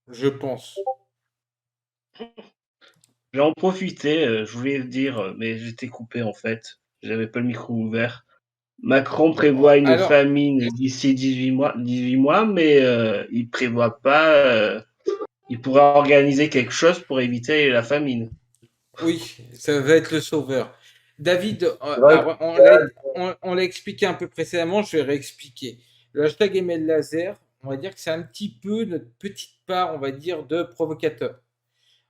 Je pense. Je vais en profiter, je voulais le dire, mais j'étais coupé en fait. J'avais pas le micro ouvert. Macron prévoit une Alors, famine d'ici 18 mois, mais il prévoit pas. Il pourrait organiser quelque chose pour éviter la famine. oui, ça va être le sauveur. David, C'est vrai que alors, on l'a expliqué un peu précédemment, je vais réexpliquer. Le hashtag ML Laser, on va dire que c'est un petit peu notre petite part, on va dire, de provocateur.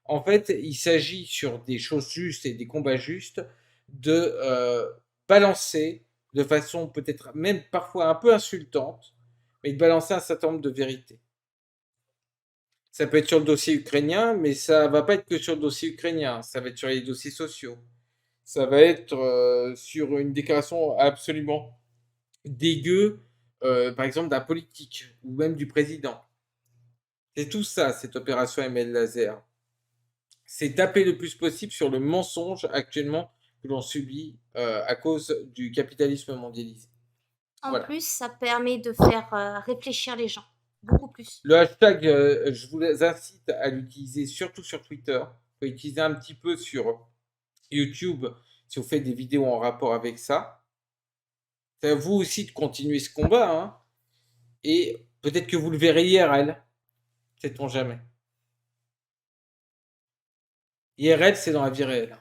En fait, il s'agit sur des choses justes et des combats justes de balancer de façon peut-être même parfois un peu insultante, mais de balancer un certain nombre de vérités. Ça peut être sur le dossier ukrainien, mais ça va pas être que sur le dossier ukrainien, ça va être sur les dossiers sociaux. Ça va être sur une déclaration absolument dégueu, par exemple d'un politique ou même du président. C'est tout ça, cette opération ML Laser. C'est taper le plus possible sur le mensonge actuellement que l'on subit à cause du capitalisme mondialisé. En Voilà. plus, ça permet de faire réfléchir les gens. Beaucoup plus. Le hashtag, je vous incite à l'utiliser surtout sur Twitter. Vous pouvez l'utiliser un petit peu sur YouTube si vous faites des vidéos en rapport avec ça. C'est à vous aussi de continuer ce combat. Hein. Et peut-être que vous le verrez IRL. Sait-on jamais. IRL, c'est dans la vie réelle.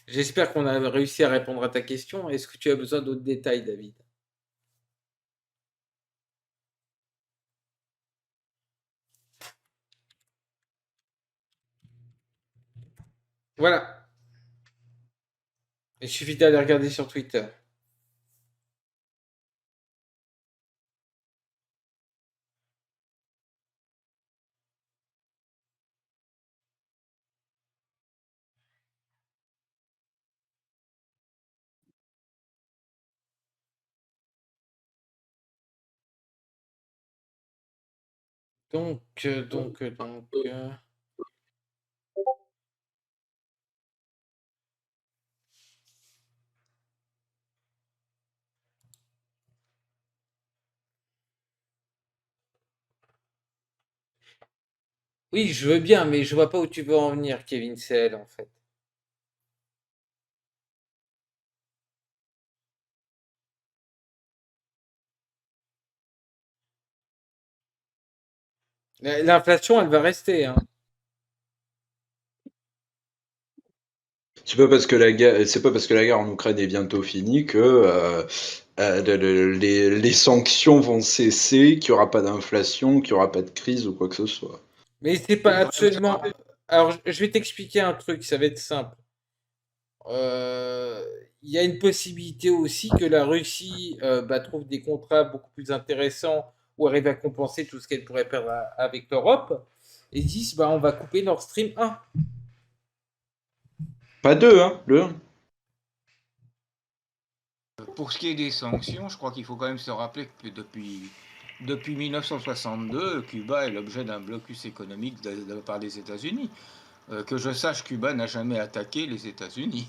J'espère qu'on a réussi à répondre à ta question. Est-ce que tu as besoin d'autres détails, David? Voilà. Il suffit d'aller regarder sur Twitter. Donc. Oui, je veux bien, mais je vois pas où tu veux en venir, Kevin CL, en fait. L'inflation, elle va rester. Hein. C'est pas parce que la guerre en Ukraine est bientôt finie que les sanctions vont cesser, qu'il n'y aura pas d'inflation, qu'il n'y aura pas de crise ou quoi que ce soit. Mais c'est pas absolument. Alors, je vais t'expliquer un truc, ça va être simple. Il y a une possibilité aussi que la Russie trouve des contrats beaucoup plus intéressants ou arrive à compenser tout ce qu'elle pourrait perdre avec l'Europe et disent on va couper Nord Stream 1. Pas 2, hein, le 1. Pour ce qui est des sanctions, je crois qu'il faut quand même se rappeler que depuis 1962, Cuba est l'objet d'un blocus économique de la part des États-Unis. Que je sache, Cuba n'a jamais attaqué les États-Unis.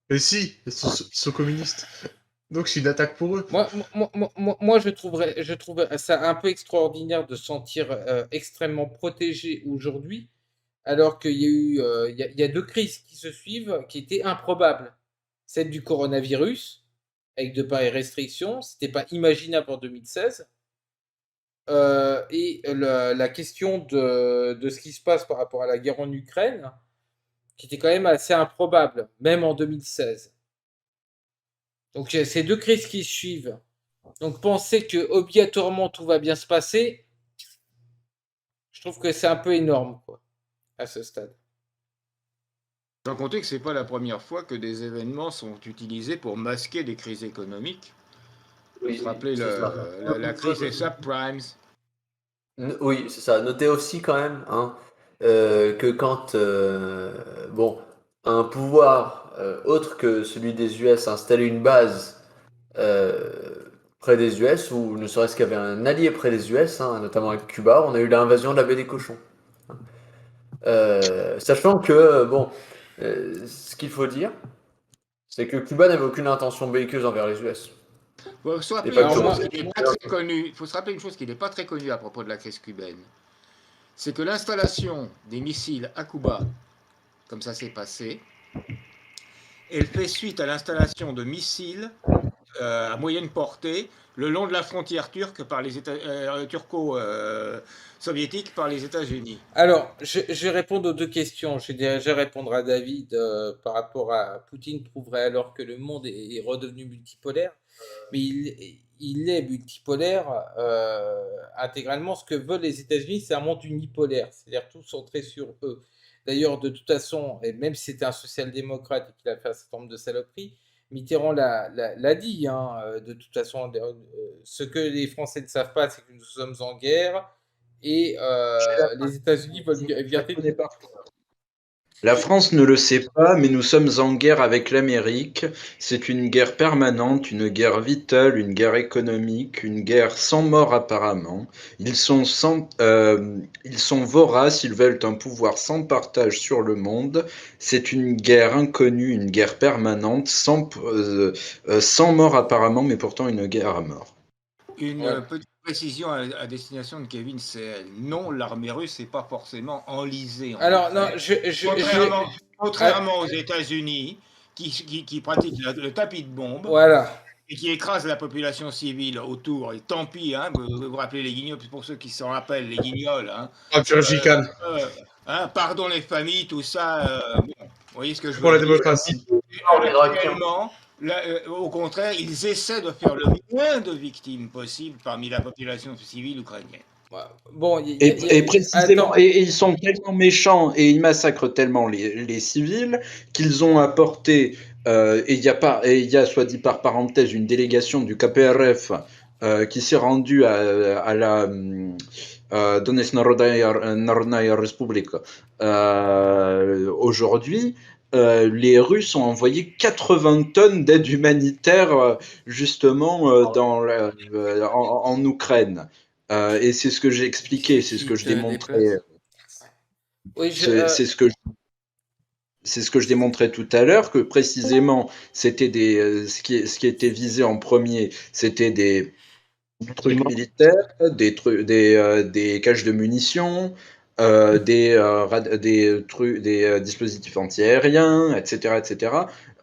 Mais si, ils sont communistes. Donc c'est une attaque pour eux. Moi je trouve ça un peu extraordinaire de se sentir extrêmement protégé aujourd'hui, alors qu'il y a eu il y a deux crises qui se suivent qui étaient improbables. Celle du coronavirus, avec de pareilles restrictions, c'était pas imaginable en 2016. Et la question de ce qui se passe par rapport à la guerre en Ukraine, qui était quand même assez improbable, même en 2016. Donc ces deux crises qui suivent. Donc penser que obligatoirement tout va bien se passer, je trouve que c'est un peu énorme, quoi, à ce stade. Sans compter que c'est pas la première fois que des événements sont utilisés pour masquer des crises économiques. Vous vous rappelez la crise des subprimes? Oui, c'est ça. Notez aussi quand même que quand un pouvoir autre que celui des US installait une base près des US, ou ne serait-ce qu'il y avait un allié près des US, notamment avec Cuba, on a eu l'invasion de la baie des Cochons. Sachant que, ce qu'il faut dire, c'est que Cuba n'avait aucune intention belliqueuse envers les US. Il faut se rappeler une chose qui n'est pas très connue à propos de la crise cubaine. C'est que l'installation des missiles à Cuba, comme ça s'est passé, elle fait suite à l'installation de missiles à moyenne portée le long de la frontière turque par les turco-soviétique par les États-Unis. Alors, je vais répondre aux deux questions. Je vais déjà répondre à David par rapport à Poutine prouverait alors que le monde est redevenu multipolaire. Mais il est multipolaire intégralement. Ce que veulent les États-Unis, c'est un monde unipolaire, c'est-à-dire tout centré sur eux. D'ailleurs, de toute façon, et même si c'était un social-démocrate et qu'il a fait un certain nombre de saloperies, Mitterrand l'a dit. De toute façon, ce que les Français ne savent pas, c'est que nous sommes en guerre et les États-Unis veulent garder. La France ne le sait pas, mais nous sommes en guerre avec l'Amérique. C'est une guerre permanente, une guerre vitale, une guerre économique, une guerre sans mort apparemment. Ils sont voraces, ils veulent un pouvoir sans partage sur le monde. C'est une guerre inconnue, une guerre permanente, sans mort apparemment, mais pourtant une guerre à mort. Une petite précision à destination de Kevin, c'est non, l'armée russe n'est pas forcément enlisée. Alors, non, contrairement aux États-Unis, qui pratiquent le tapis de bombe, voilà, et qui écrasent la population civile autour. Et tant pis, vous vous rappelez les guignols, pour ceux qui s'en rappellent, les guignols. Pardon les familles, tout ça. Vous voyez ce que je veux dire. Pour la démocratie. Actuellement, au contraire, ils essaient de faire le moins de victimes possible parmi la population civile ukrainienne. Bon, et précisément, et ils sont tellement méchants et ils massacrent tellement les civils qu'ils ont apporté, et il y a, soit dit par parenthèse, une délégation du KPRF qui s'est rendue à la Donetsk Narodnaya Respublika aujourd'hui. Les Russes ont envoyé 80 tonnes d'aide humanitaire justement en Ukraine. Et c'est ce que j'ai expliqué, c'est ce que je démontrais. C'est ce que je démontrais tout à l'heure, que précisément, c'était ce qui était visé en premier, c'était des trucs militaires, des caches de munitions, des dispositifs antiaériens, etc., etc.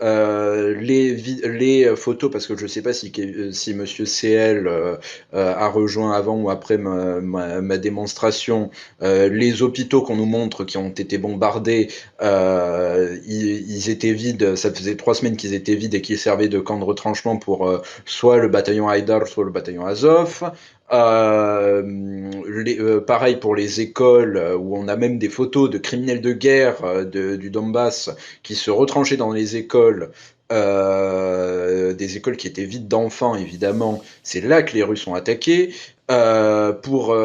les photos, parce que je ne sais pas si Monsieur CL a rejoint avant ou après ma démonstration, les hôpitaux qu'on nous montre qui ont été bombardés, ils étaient vides, ça faisait 3 semaines qu'ils étaient vides et qu'ils servaient de camp de retranchement pour soit le bataillon Haïdar, soit le bataillon Azov. Pareil pour les écoles, où on a même des photos de criminels de guerre du Donbass qui se retranchaient dans les écoles, des écoles qui étaient vides d'enfants, évidemment. C'est là que les Russes ont attaqué. Pourquoi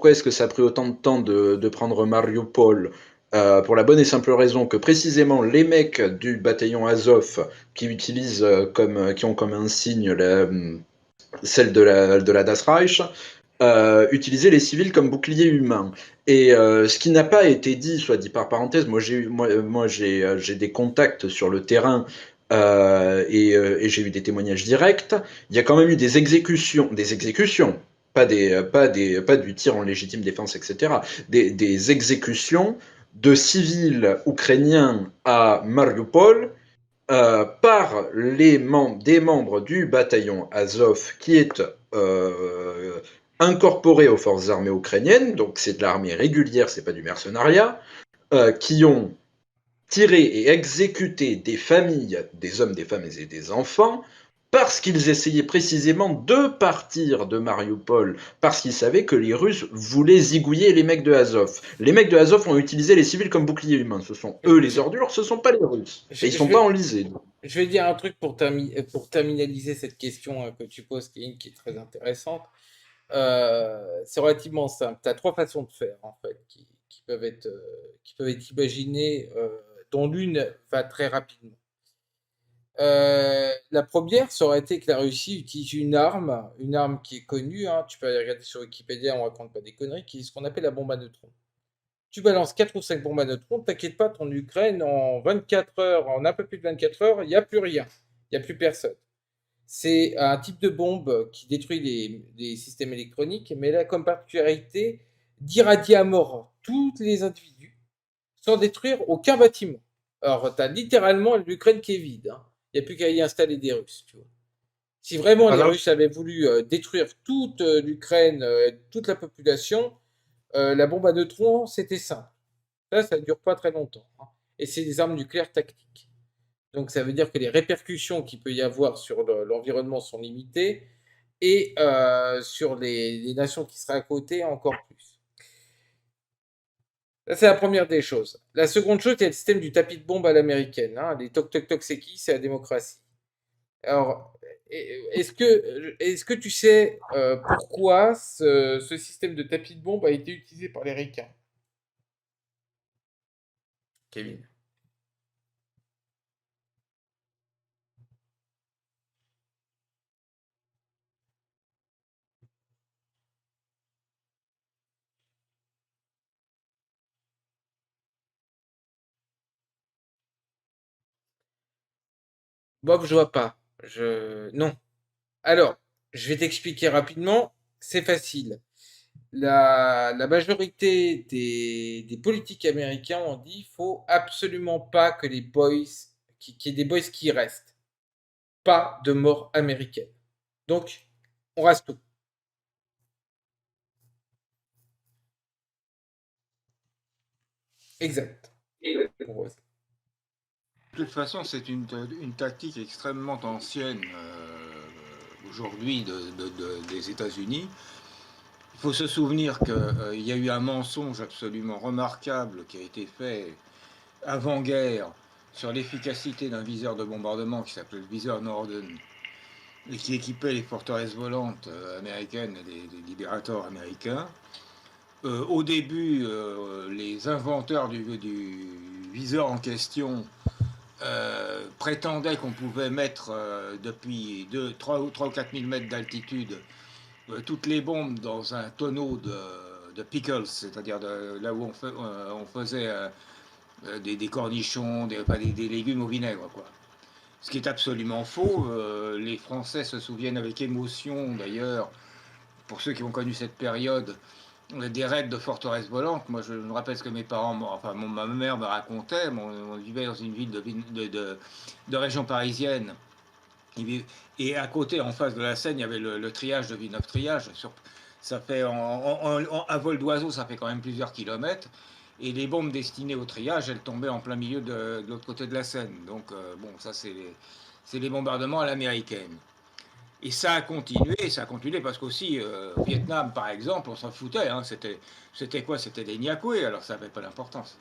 est-ce que ça a pris autant de temps de prendre Mariupol? Pour la bonne et simple raison que précisément les mecs du bataillon Azov qui ont comme insigne celle de la Das Reich, utiliser les civils comme bouclier humain. Et ce qui n'a pas été dit, soit dit par parenthèse, moi j'ai des contacts sur le terrain, et j'ai eu des témoignages directs. Il y a quand même eu des exécutions, pas du tir en légitime défense, etc. Des exécutions de civils ukrainiens à Mariupol, par des membres du bataillon Azov qui est incorporé aux forces armées ukrainiennes, donc c'est de l'armée régulière, c'est pas du mercenariat, qui ont tiré et exécuté des familles, des hommes, des femmes et des enfants, parce qu'ils essayaient précisément de partir de Mariupol, parce qu'ils savaient que les Russes voulaient zigouiller les mecs de Azov. Les mecs de Azov ont utilisé les civils comme boucliers humains. Ce sont eux les ordures, ce sont pas les Russes. Et ils sont pas enlisés. Je vais dire un truc pour terminaliser cette question que tu poses, qui est très intéressante. C'est relativement simple. Tu as 3 façons de faire, en fait, qui peuvent être imaginées, dont l'une va très rapidement. La première, ça aurait été que la Russie utilise une arme qui est connue, hein, tu peux aller regarder sur Wikipédia, on raconte pas des conneries, qui est ce qu'on appelle la bombe à neutrons. Tu balances 4 ou 5 bombes à neutrons, t'inquiète pas, ton Ukraine, en 24 heures, en un peu plus de 24 heures, il n'y a plus rien, il n'y a plus personne. C'est un type de bombe qui détruit les systèmes électroniques, mais elle a comme particularité d'irradier à mort tous les individus sans détruire aucun bâtiment. Alors, tu as littéralement l'Ukraine qui est vide, hein. Il n'y a plus qu'à y installer des Russes, tu vois. Si vraiment les Russes avaient voulu détruire toute l'Ukraine, toute la population, la bombe à neutrons, c'était simple. Ça ne dure pas très longtemps, hein. Et c'est des armes nucléaires tactiques. Donc ça veut dire que les répercussions qu'il peut y avoir sur l'environnement sont limitées, et sur les nations qui seraient à côté, encore plus. Ça, c'est la première des choses. La seconde chose, il y a le système du tapis de bombe à l'américaine, hein. Les toc-toc-toc, c'est qui? C'est la démocratie. Alors, est-ce que tu sais pourquoi ce système de tapis de bombe a été utilisé par les Ricains, Kevin? Bob, je vois pas. Non. Alors, je vais t'expliquer rapidement. C'est facile. La majorité des politiques américains ont dit qu'il faut absolument pas que les boys, qu'il y ait des boys qui restent. Pas de mort américaine. Donc, on rase tout. Exact. De toute façon, c'est une tactique extrêmement ancienne aujourd'hui des États-Unis. Il faut se souvenir qu'il y a eu un mensonge absolument remarquable qui a été fait avant-guerre sur l'efficacité d'un viseur de bombardement qui s'appelait le viseur Norden et qui équipait les forteresses volantes américaines et des libérateurs américains. Au début, les inventeurs du viseur en question prétendaient qu'on pouvait mettre depuis 3 ou 4 000 mètres d'altitude toutes les bombes dans un tonneau de pickles, c'est-à-dire là où on faisait des cornichons, des légumes au vinaigre, quoi. Ce qui est absolument faux. Les Français se souviennent avec émotion, d'ailleurs, pour ceux qui ont connu cette période, des raids de forteresses volantes. Moi, je me rappelle ce que mes parents, ma mère me racontait. On vivait dans une ville de région parisienne. Et à côté, en face de la Seine, il y avait le triage de Villeneuve-Triage. Ça fait à vol d'oiseau, ça fait quand même plusieurs kilomètres. Et les bombes destinées au triage, elles tombaient en plein milieu de l'autre côté de la Seine. Donc, bon, ça, c'est les bombardements à l'américaine. Et ça a continué parce qu'aussi, au Vietnam, par exemple, on s'en foutait. Hein, c'était quoi? C'était des Niakoué, alors ça n'avait pas d'importance.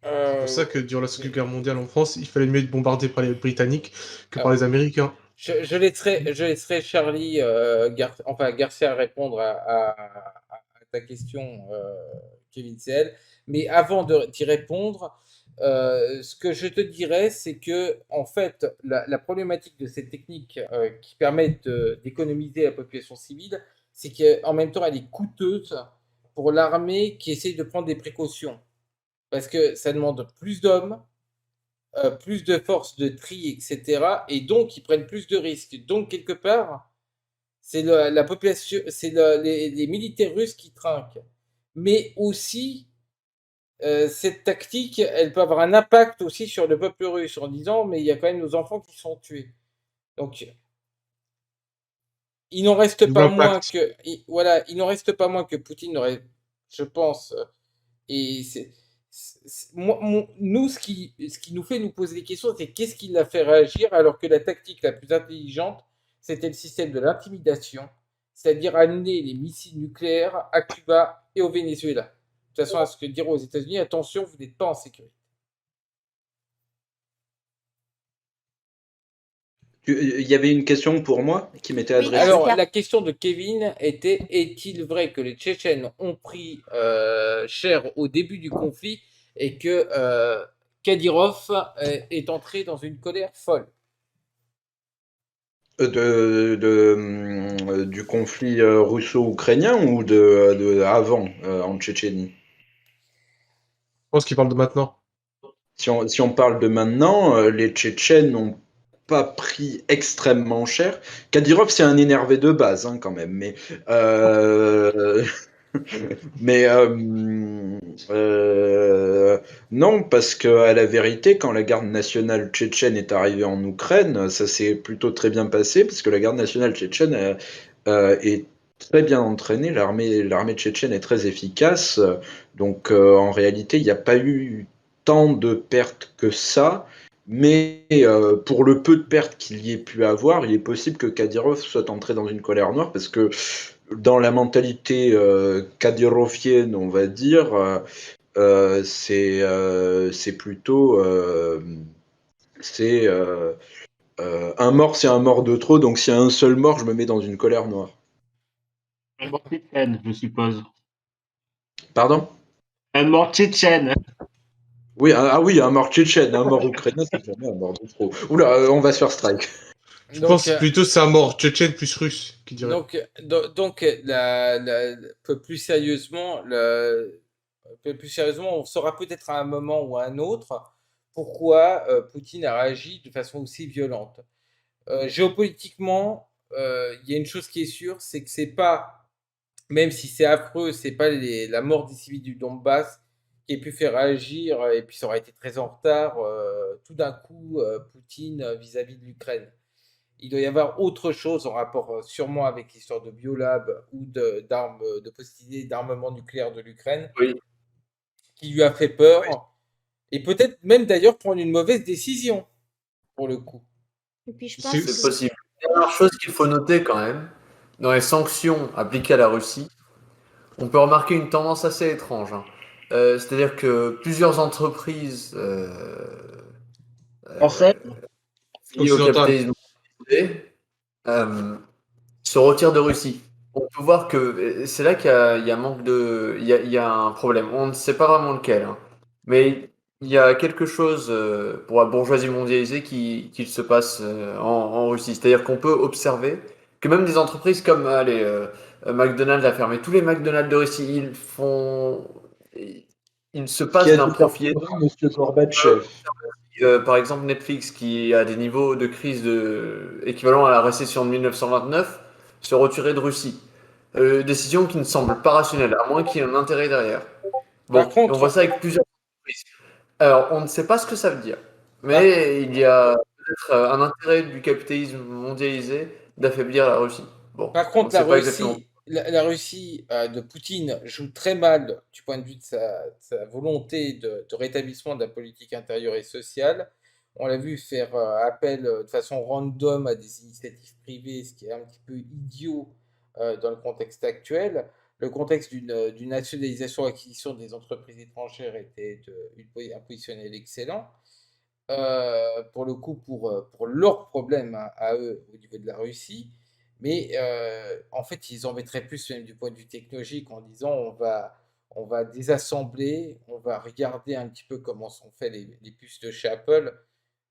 C'est pour ça que durant la Seconde Guerre mondiale en France, il fallait mieux être bombardé par les Britanniques que par les Américains. Je laisserai Charlie Garcia répondre à ta question, Kevin CL. Mais avant d'y répondre, ce que je te dirais, c'est que en fait, la problématique de cette technique qui permet d'économiser la population civile, c'est qu'en même temps, elle est coûteuse pour l'armée qui essaye de prendre des précautions. Parce que ça demande plus d'hommes, plus de forces de tri, etc. Et donc, ils prennent plus de risques. Donc, quelque part, c'est la population, c'est les militaires russes qui trinquent. Mais aussi, cette tactique, elle peut avoir un impact aussi sur le peuple russe en disant, mais il y a quand même nos enfants qui sont tués. Donc, il n'en reste pas moins que, voilà, il n'en reste pas moins que Poutine aurait, je pense, et nous, ce qui nous fait nous poser des questions, c'est qu'est-ce qui l'a fait réagir alors que la tactique la plus intelligente, c'était le système de l'intimidation, c'est-à-dire amener les missiles nucléaires à Cuba et au Venezuela. De toute façon, à ce que dire aux États-Unis, attention, vous n'êtes pas en sécurité. Il y avait une question pour moi qui m'était adressée. Alors, la question de Kevin était: est-il vrai que les Tchétchènes ont pris cher au début du conflit et que Kadyrov est entré dans une colère folle? Du conflit russo-ukrainien ou avant en Tchétchénie? Je pense qu'il parle de maintenant. Si on parle de maintenant, les Tchétchènes n'ont pas pris extrêmement cher. Kadyrov, c'est un énervé de base, hein, quand même, mais non, parce que à la vérité, quand la garde nationale tchétchène est arrivée en Ukraine, ça s'est plutôt très bien passé, parce que la garde nationale tchétchène est très bien entraînée, l'armée tchétchène est très efficace, donc en réalité, il n'y a pas eu tant de pertes que ça. Mais pour le peu de pertes qu'il y ait pu avoir, il est possible que Kadyrov soit entré dans une colère noire, parce que dans la mentalité kadyrovienne, on va dire, c'est plutôt un mort, c'est un mort de trop, donc s'il y a un seul mort, je me mets dans une colère noire. Un mort tchétchène, je suppose. Pardon? Un mort tchétchène. Oui, oui, un mort tchétchène, un mort ukrainien, c'est jamais un mort de trop. Oula, on va se faire strike. Je pense plutôt c'est un mort tchétchène plus russe qui dirait. Donc plus sérieusement, on saura peut-être à un moment ou à un autre pourquoi Poutine a réagi de façon aussi violente. Géopolitiquement, il y a une chose qui est sûre, c'est que c'est pas, même si c'est affreux, c'est pas la mort des civils du Donbass qui ait pu faire réagir, et puis ça aurait été très en retard, tout d'un coup, Poutine vis-à-vis de l'Ukraine. Il doit y avoir autre chose en rapport sûrement avec l'histoire de Biolab ou d'armes, de possibilité d'armement nucléaire de l'Ukraine, qui lui a fait peur, et peut-être même d'ailleurs prendre une mauvaise décision, pour le coup. Et puis je pense c'est possible. Dernière chose qu'il faut noter quand même, dans les sanctions appliquées à la Russie, on peut remarquer une tendance assez étrange. Hein. C'est-à-dire que plusieurs entreprises liées au capitalisme se retirent de Russie. On peut voir que c'est là qu'il y a manque de, il y a un problème. On ne sait pas vraiment lequel, hein. Mais il y a quelque chose pour la bourgeoisie mondialisée qui se passe en Russie. C'est-à-dire qu'on peut observer que même des entreprises comme McDonald's a fermé tous les McDonald's de Russie. Ils se passent d'un profit. Monsieur Gorbatchev. Par exemple, Netflix, qui a des niveaux de crise équivalents à la récession de 1929, se retirer de Russie. Décision qui ne semble pas rationnelle, à moins qu'il y ait un intérêt derrière. Par Bon, et on contre, voit ça avec plusieurs entreprises. Alors, on ne sait pas ce que ça veut dire, mais il y a peut-être un intérêt du capitalisme mondialisé d'affaiblir la Russie. Bon, par on ne contre, la sait pas exactement. Russie, la Russie de Poutine joue très mal du point de vue de sa volonté de rétablissement de la politique intérieure et sociale. On l'a vu faire appel de façon random à des initiatives privées, ce qui est un petit peu idiot dans le contexte actuel. Le contexte d'une nationalisation acquisition des entreprises étrangères était un positionnel excellent. Pour le coup, pour leurs problèmes à eux au niveau de la Russie. Mais en fait, ils embêteraient plus, même du point de vue technologique, en disant on va désassembler, on va regarder un petit peu comment sont faits les puces de chez Apple.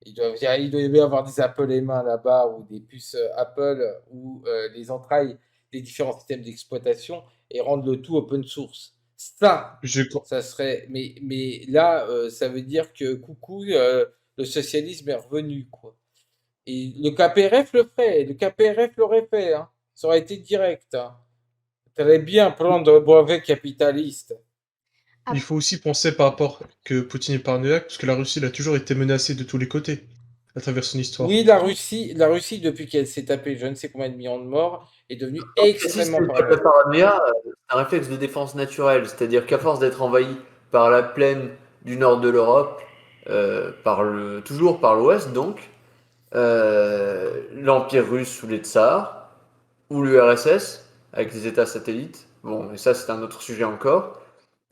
Il doit y avoir des Apple M1 là-bas, ou des puces Apple, ou les entrailles des différents systèmes d'exploitation, et rendre le tout open source. Ça serait. Mais là, ça veut dire que coucou, le socialisme est revenu, quoi. Et le KPRF le ferait, le KPRF l'aurait fait, hein. Ça aurait été direct, hein. Très bien prendre le brevet capitaliste. Il faut aussi penser par rapport que Poutine est paranoïaque, parce que la Russie elle a toujours été menacée de tous les côtés, à travers son histoire. Oui, la Russie, depuis qu'elle s'est tapée je ne sais combien de millions de morts, est devenue extrêmement La paranoïa, c'est un réflexe de défense naturelle, c'est-à-dire qu'à force d'être envahi par la plaine du nord de l'Europe, toujours par l'ouest donc, l'Empire russe sous les tsars, ou l'URSS, avec les États satellites, bon, mais ça c'est un autre sujet encore,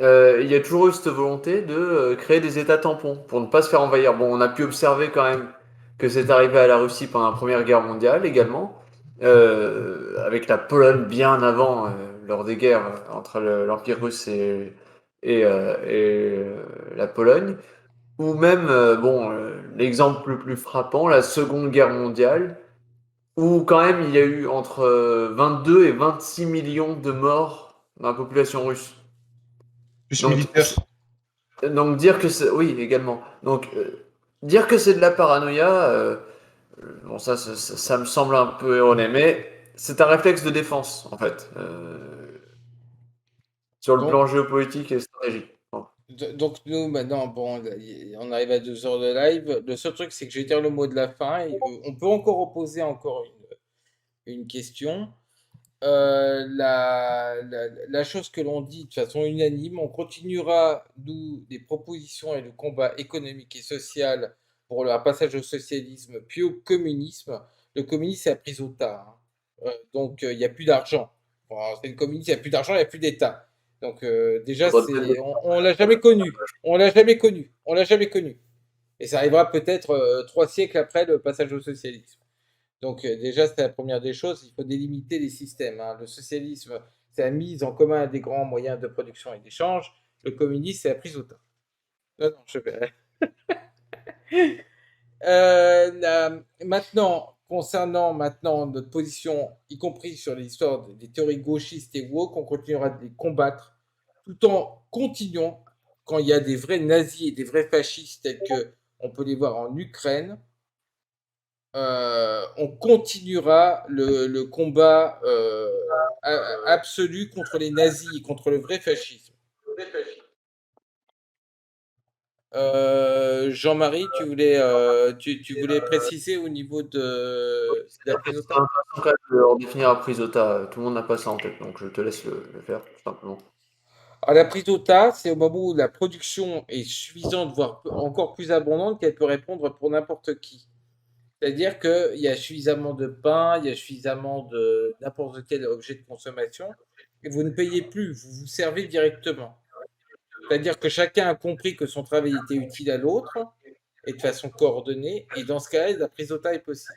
il y a toujours eu cette volonté de créer des États tampons pour ne pas se faire envahir. Bon, on a pu observer quand même que c'est arrivé à la Russie pendant la Première Guerre mondiale également, avec la Pologne bien avant, lors des guerres entre l'Empire russe et la Pologne, ou même, l'exemple le plus frappant, la Seconde Guerre mondiale, où quand même il y a eu entre 22 et 26 millions de morts dans la population russe. Plus militaire. Donc dire que c'est... Oui, également. Donc dire que c'est de la paranoïa, bon ça me semble un peu erroné, mais c'est un réflexe de défense, en fait, sur le plan géopolitique et stratégique. Bon. Donc nous, maintenant, bon, on arrive à 2 heures de live. Le seul truc, c'est que je vais dire le mot de la fin. Et, on peut encore opposer encore une question. La chose que l'on dit de façon unanime, on continuera, nous, des propositions et le combat économique et social pour le passage au socialisme, puis au communisme. Le communisme, c'est la prise au tas, hein. Donc, il n'y a plus d'argent. Bon, c'est le communisme, il n'y a plus d'argent, il n'y a plus d'État. Donc, déjà, on l'a jamais connu. On l'a jamais connu. On l'a jamais connu. Et ça arrivera peut-être 3 siècles après le passage au socialisme. Donc déjà, c'est la première des choses, il faut délimiter les systèmes, hein. Le socialisme, c'est la mise en commun des grands moyens de production et d'échange. Le communisme, c'est la prise au tas. Non, je vais... Maintenant, concernant notre position, y compris sur l'histoire des théories gauchistes et woke, on continuera de les combattre tout en continuant, quand il y a des vrais nazis et des vrais fascistes tels que on peut les voir en Ukraine, on continuera le combat absolu contre les nazis et contre le vrai fascisme. Jean-Marie, tu voulais préciser au niveau de la prise au tas? C'est intéressant quand même de redéfinir la prise au tas. Tout le monde n'a pas ça en tête, donc je te laisse le faire, tout simplement. Alors, la prise au tas, c'est au moment où la production est suffisante, voire encore plus abondante, qu'elle peut répondre pour n'importe qui. C'est-à-dire qu'il y a suffisamment de pain, il y a suffisamment de n'importe quel objet de consommation, et vous ne payez plus, vous vous servez directement. C'est-à-dire que chacun a compris que son travail était utile à l'autre, et de façon coordonnée, et dans ce cas-là, la prise au tas est possible.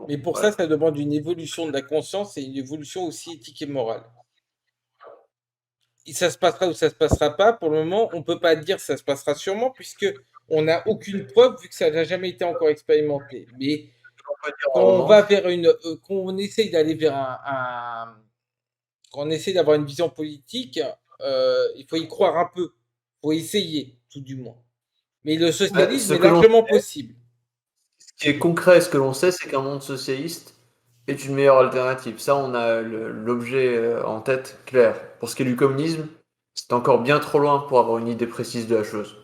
Mais pour ça demande une évolution de la conscience et une évolution aussi éthique et morale. Et ça se passera ou ça se passera pas. Pour le moment, on ne peut pas dire que ça se passera sûrement, puisque on n'a aucune preuve, vu que ça n'a jamais été encore expérimenté. Mais quand on va vers quand on essaye d'aller vers quand on essaie d'avoir une vision politique, il faut y croire un peu. Il faut essayer, tout du moins. Mais le socialisme est largement possible. Ce qui est concret, ce que l'on sait, c'est qu'un monde socialiste est une meilleure alternative. Ça, on a l'objet en tête clair. Pour ce qui est du communisme, c'est encore bien trop loin pour avoir une idée précise de la chose.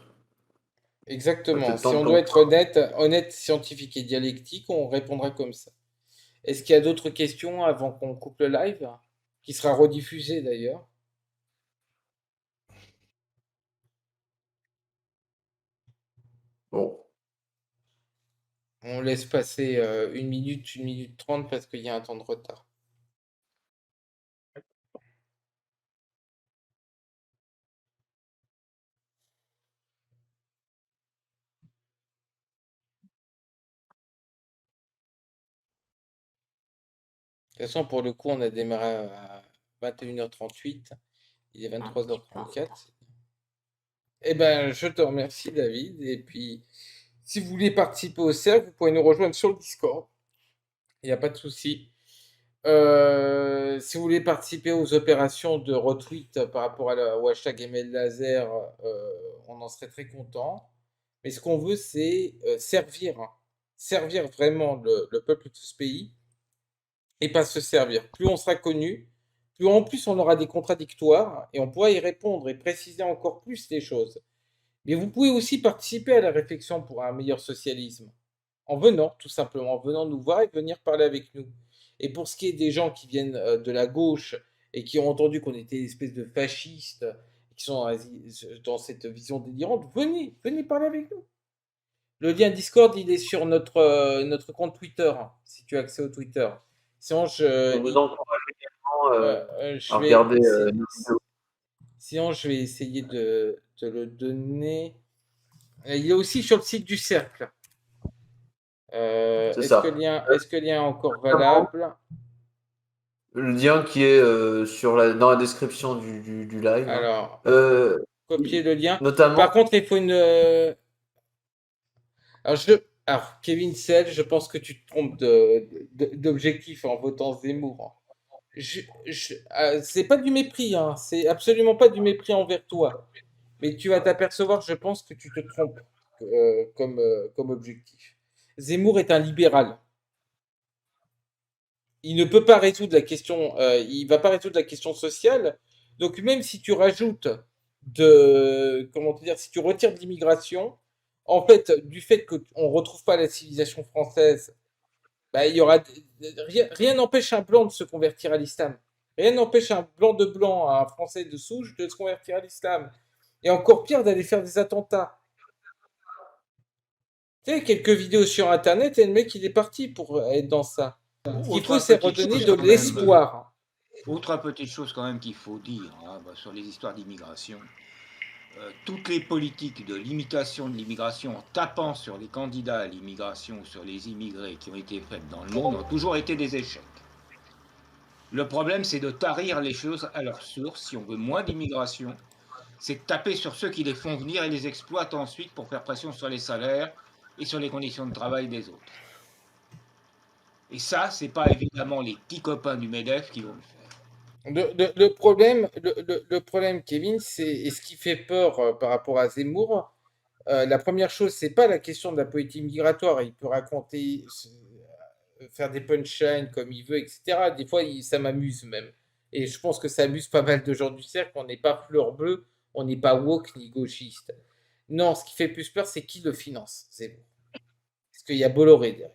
Exactement. Peut-être Si temps de on doit être commencer. honnête, scientifique et dialectique, on répondra comme ça. Est-ce qu'il y a d'autres questions avant qu'on coupe le live, qui sera rediffusé d'ailleurs? Bon. On laisse passer 1 minute, 1 minute 30 parce qu'il y a un temps de retard. De toute façon, pour le coup, on a démarré à 21h38. Il est 23h34. Eh ben, je te remercie, David. Et puis, si vous voulez participer au cercle, vous pouvez nous rejoindre sur le Discord. Il n'y a pas de souci. Si vous voulez participer aux opérations de retweet par rapport au hashtag ML Laser, on en serait très content. Mais ce qu'on veut, c'est servir vraiment le peuple de ce pays et pas se servir. Plus on sera connu, plus en plus on aura des contradictoires et on pourra y répondre et préciser encore plus les choses. Mais vous pouvez aussi participer à la réflexion pour un meilleur socialisme, en venant, tout simplement, en venant nous voir et venir parler avec nous. Et pour ce qui est des gens qui viennent de la gauche et qui ont entendu qu'on était une espèce de fascistes, qui sont dans cette vision délirante, venez parler avec nous. Le lien Discord, il est sur notre compte Twitter, si tu as accès au Twitter. Sinon, Je vous encourage également je à vais, regarder si- nos vidéos. sinon, je vais essayer de te le donner. Il est aussi sur le site du Cercle. C'est Est-ce ça. que le lien est encore valable? Le lien qui est dans la description du live. Alors, copier le lien. Notamment. Par contre, il faut une. Alors, Kevin Sell, je pense que tu te trompes d'objectif en votant Zemmour. C'est pas du mépris, hein. C'est absolument pas du mépris envers toi. Mais tu vas t'apercevoir, je pense que tu te trompes comme objectif. Zemmour est un libéral. Il ne peut pas résoudre la question, il va pas résoudre la question sociale. Donc même si tu rajoutes comment te dire, si tu retires de l'immigration, en fait, du fait qu'on retrouve pas la civilisation française, bah, il y aura rien n'empêche un blanc de se convertir à l'islam. Rien n'empêche un blanc, un français de souche, de se convertir à l'islam. Et encore pire, d'aller faire des attentats. Tu sais, quelques vidéos sur Internet et le mec, il est parti pour être dans ça. Ce qu'il faut, c'est redonner de l'espoir. Autre petite chose quand même qu'il faut dire sur les histoires d'immigration. Toutes les politiques de limitation de l'immigration en tapant sur les candidats à l'immigration ou sur les immigrés qui ont été faites dans le monde ont toujours été des échecs. Le problème, c'est de tarir les choses à leur source. Si on veut moins d'immigration, c'est de taper sur ceux qui les font venir et les exploitent ensuite pour faire pression sur les salaires et sur les conditions de travail des autres. Et ça, c'est pas évidemment les petits copains du MEDEF qui vont le faire. Le problème, Kevin, et ce qui fait peur par rapport à Zemmour, la première chose, c'est pas la question de la politique migratoire. Il peut raconter, faire des punchlines comme il veut, etc. Des fois, ça m'amuse même. Et je pense que ça amuse pas mal de gens du cercle. On n'est pas fleur bleue, on n'est pas woke ni gauchiste. Non, ce qui fait plus peur, c'est qui le finance, Zemmour. Parce qu'il y a Bolloré derrière.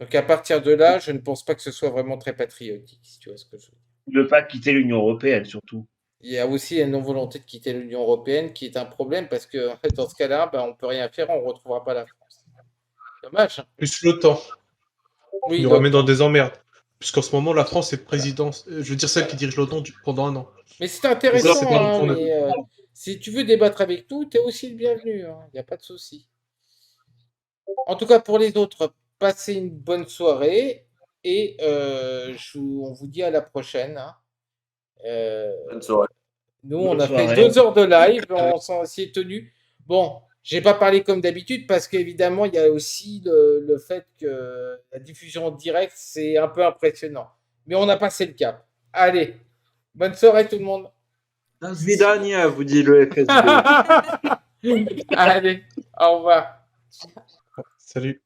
Donc à partir de là, je ne pense pas que ce soit vraiment très patriotique, si tu vois ce que je veux dire. Il ne veut pas quitter l'Union européenne, surtout. Il y a aussi la non-volonté de quitter l'Union européenne qui est un problème parce que en fait, dans ce cas-là, on ne peut rien faire, on ne retrouvera pas la France. Dommage. Plus l'OTAN. Oui, il nous remet dans des emmerdes. Puisqu'en ce moment, la France est présidence, je veux dire celle qui dirige l'OTAN pendant 1 an. Mais c'est intéressant, si tu veux débattre avec nous, tu es aussi le bienvenu, il n'y a pas de souci. En tout cas, pour les autres, passez une bonne soirée et on vous dit à la prochaine. Bonne soirée. Nous, on a fait 2 heures de live, on s'y est tenu. Bon, j'ai pas parlé comme d'habitude parce qu'évidemment, il y a aussi le fait que la diffusion en direct, c'est un peu impressionnant. Mais on a passé le cap. Allez, bonne soirée tout le monde. Vidania, vous dit le FSB. Allez, au revoir. Salut.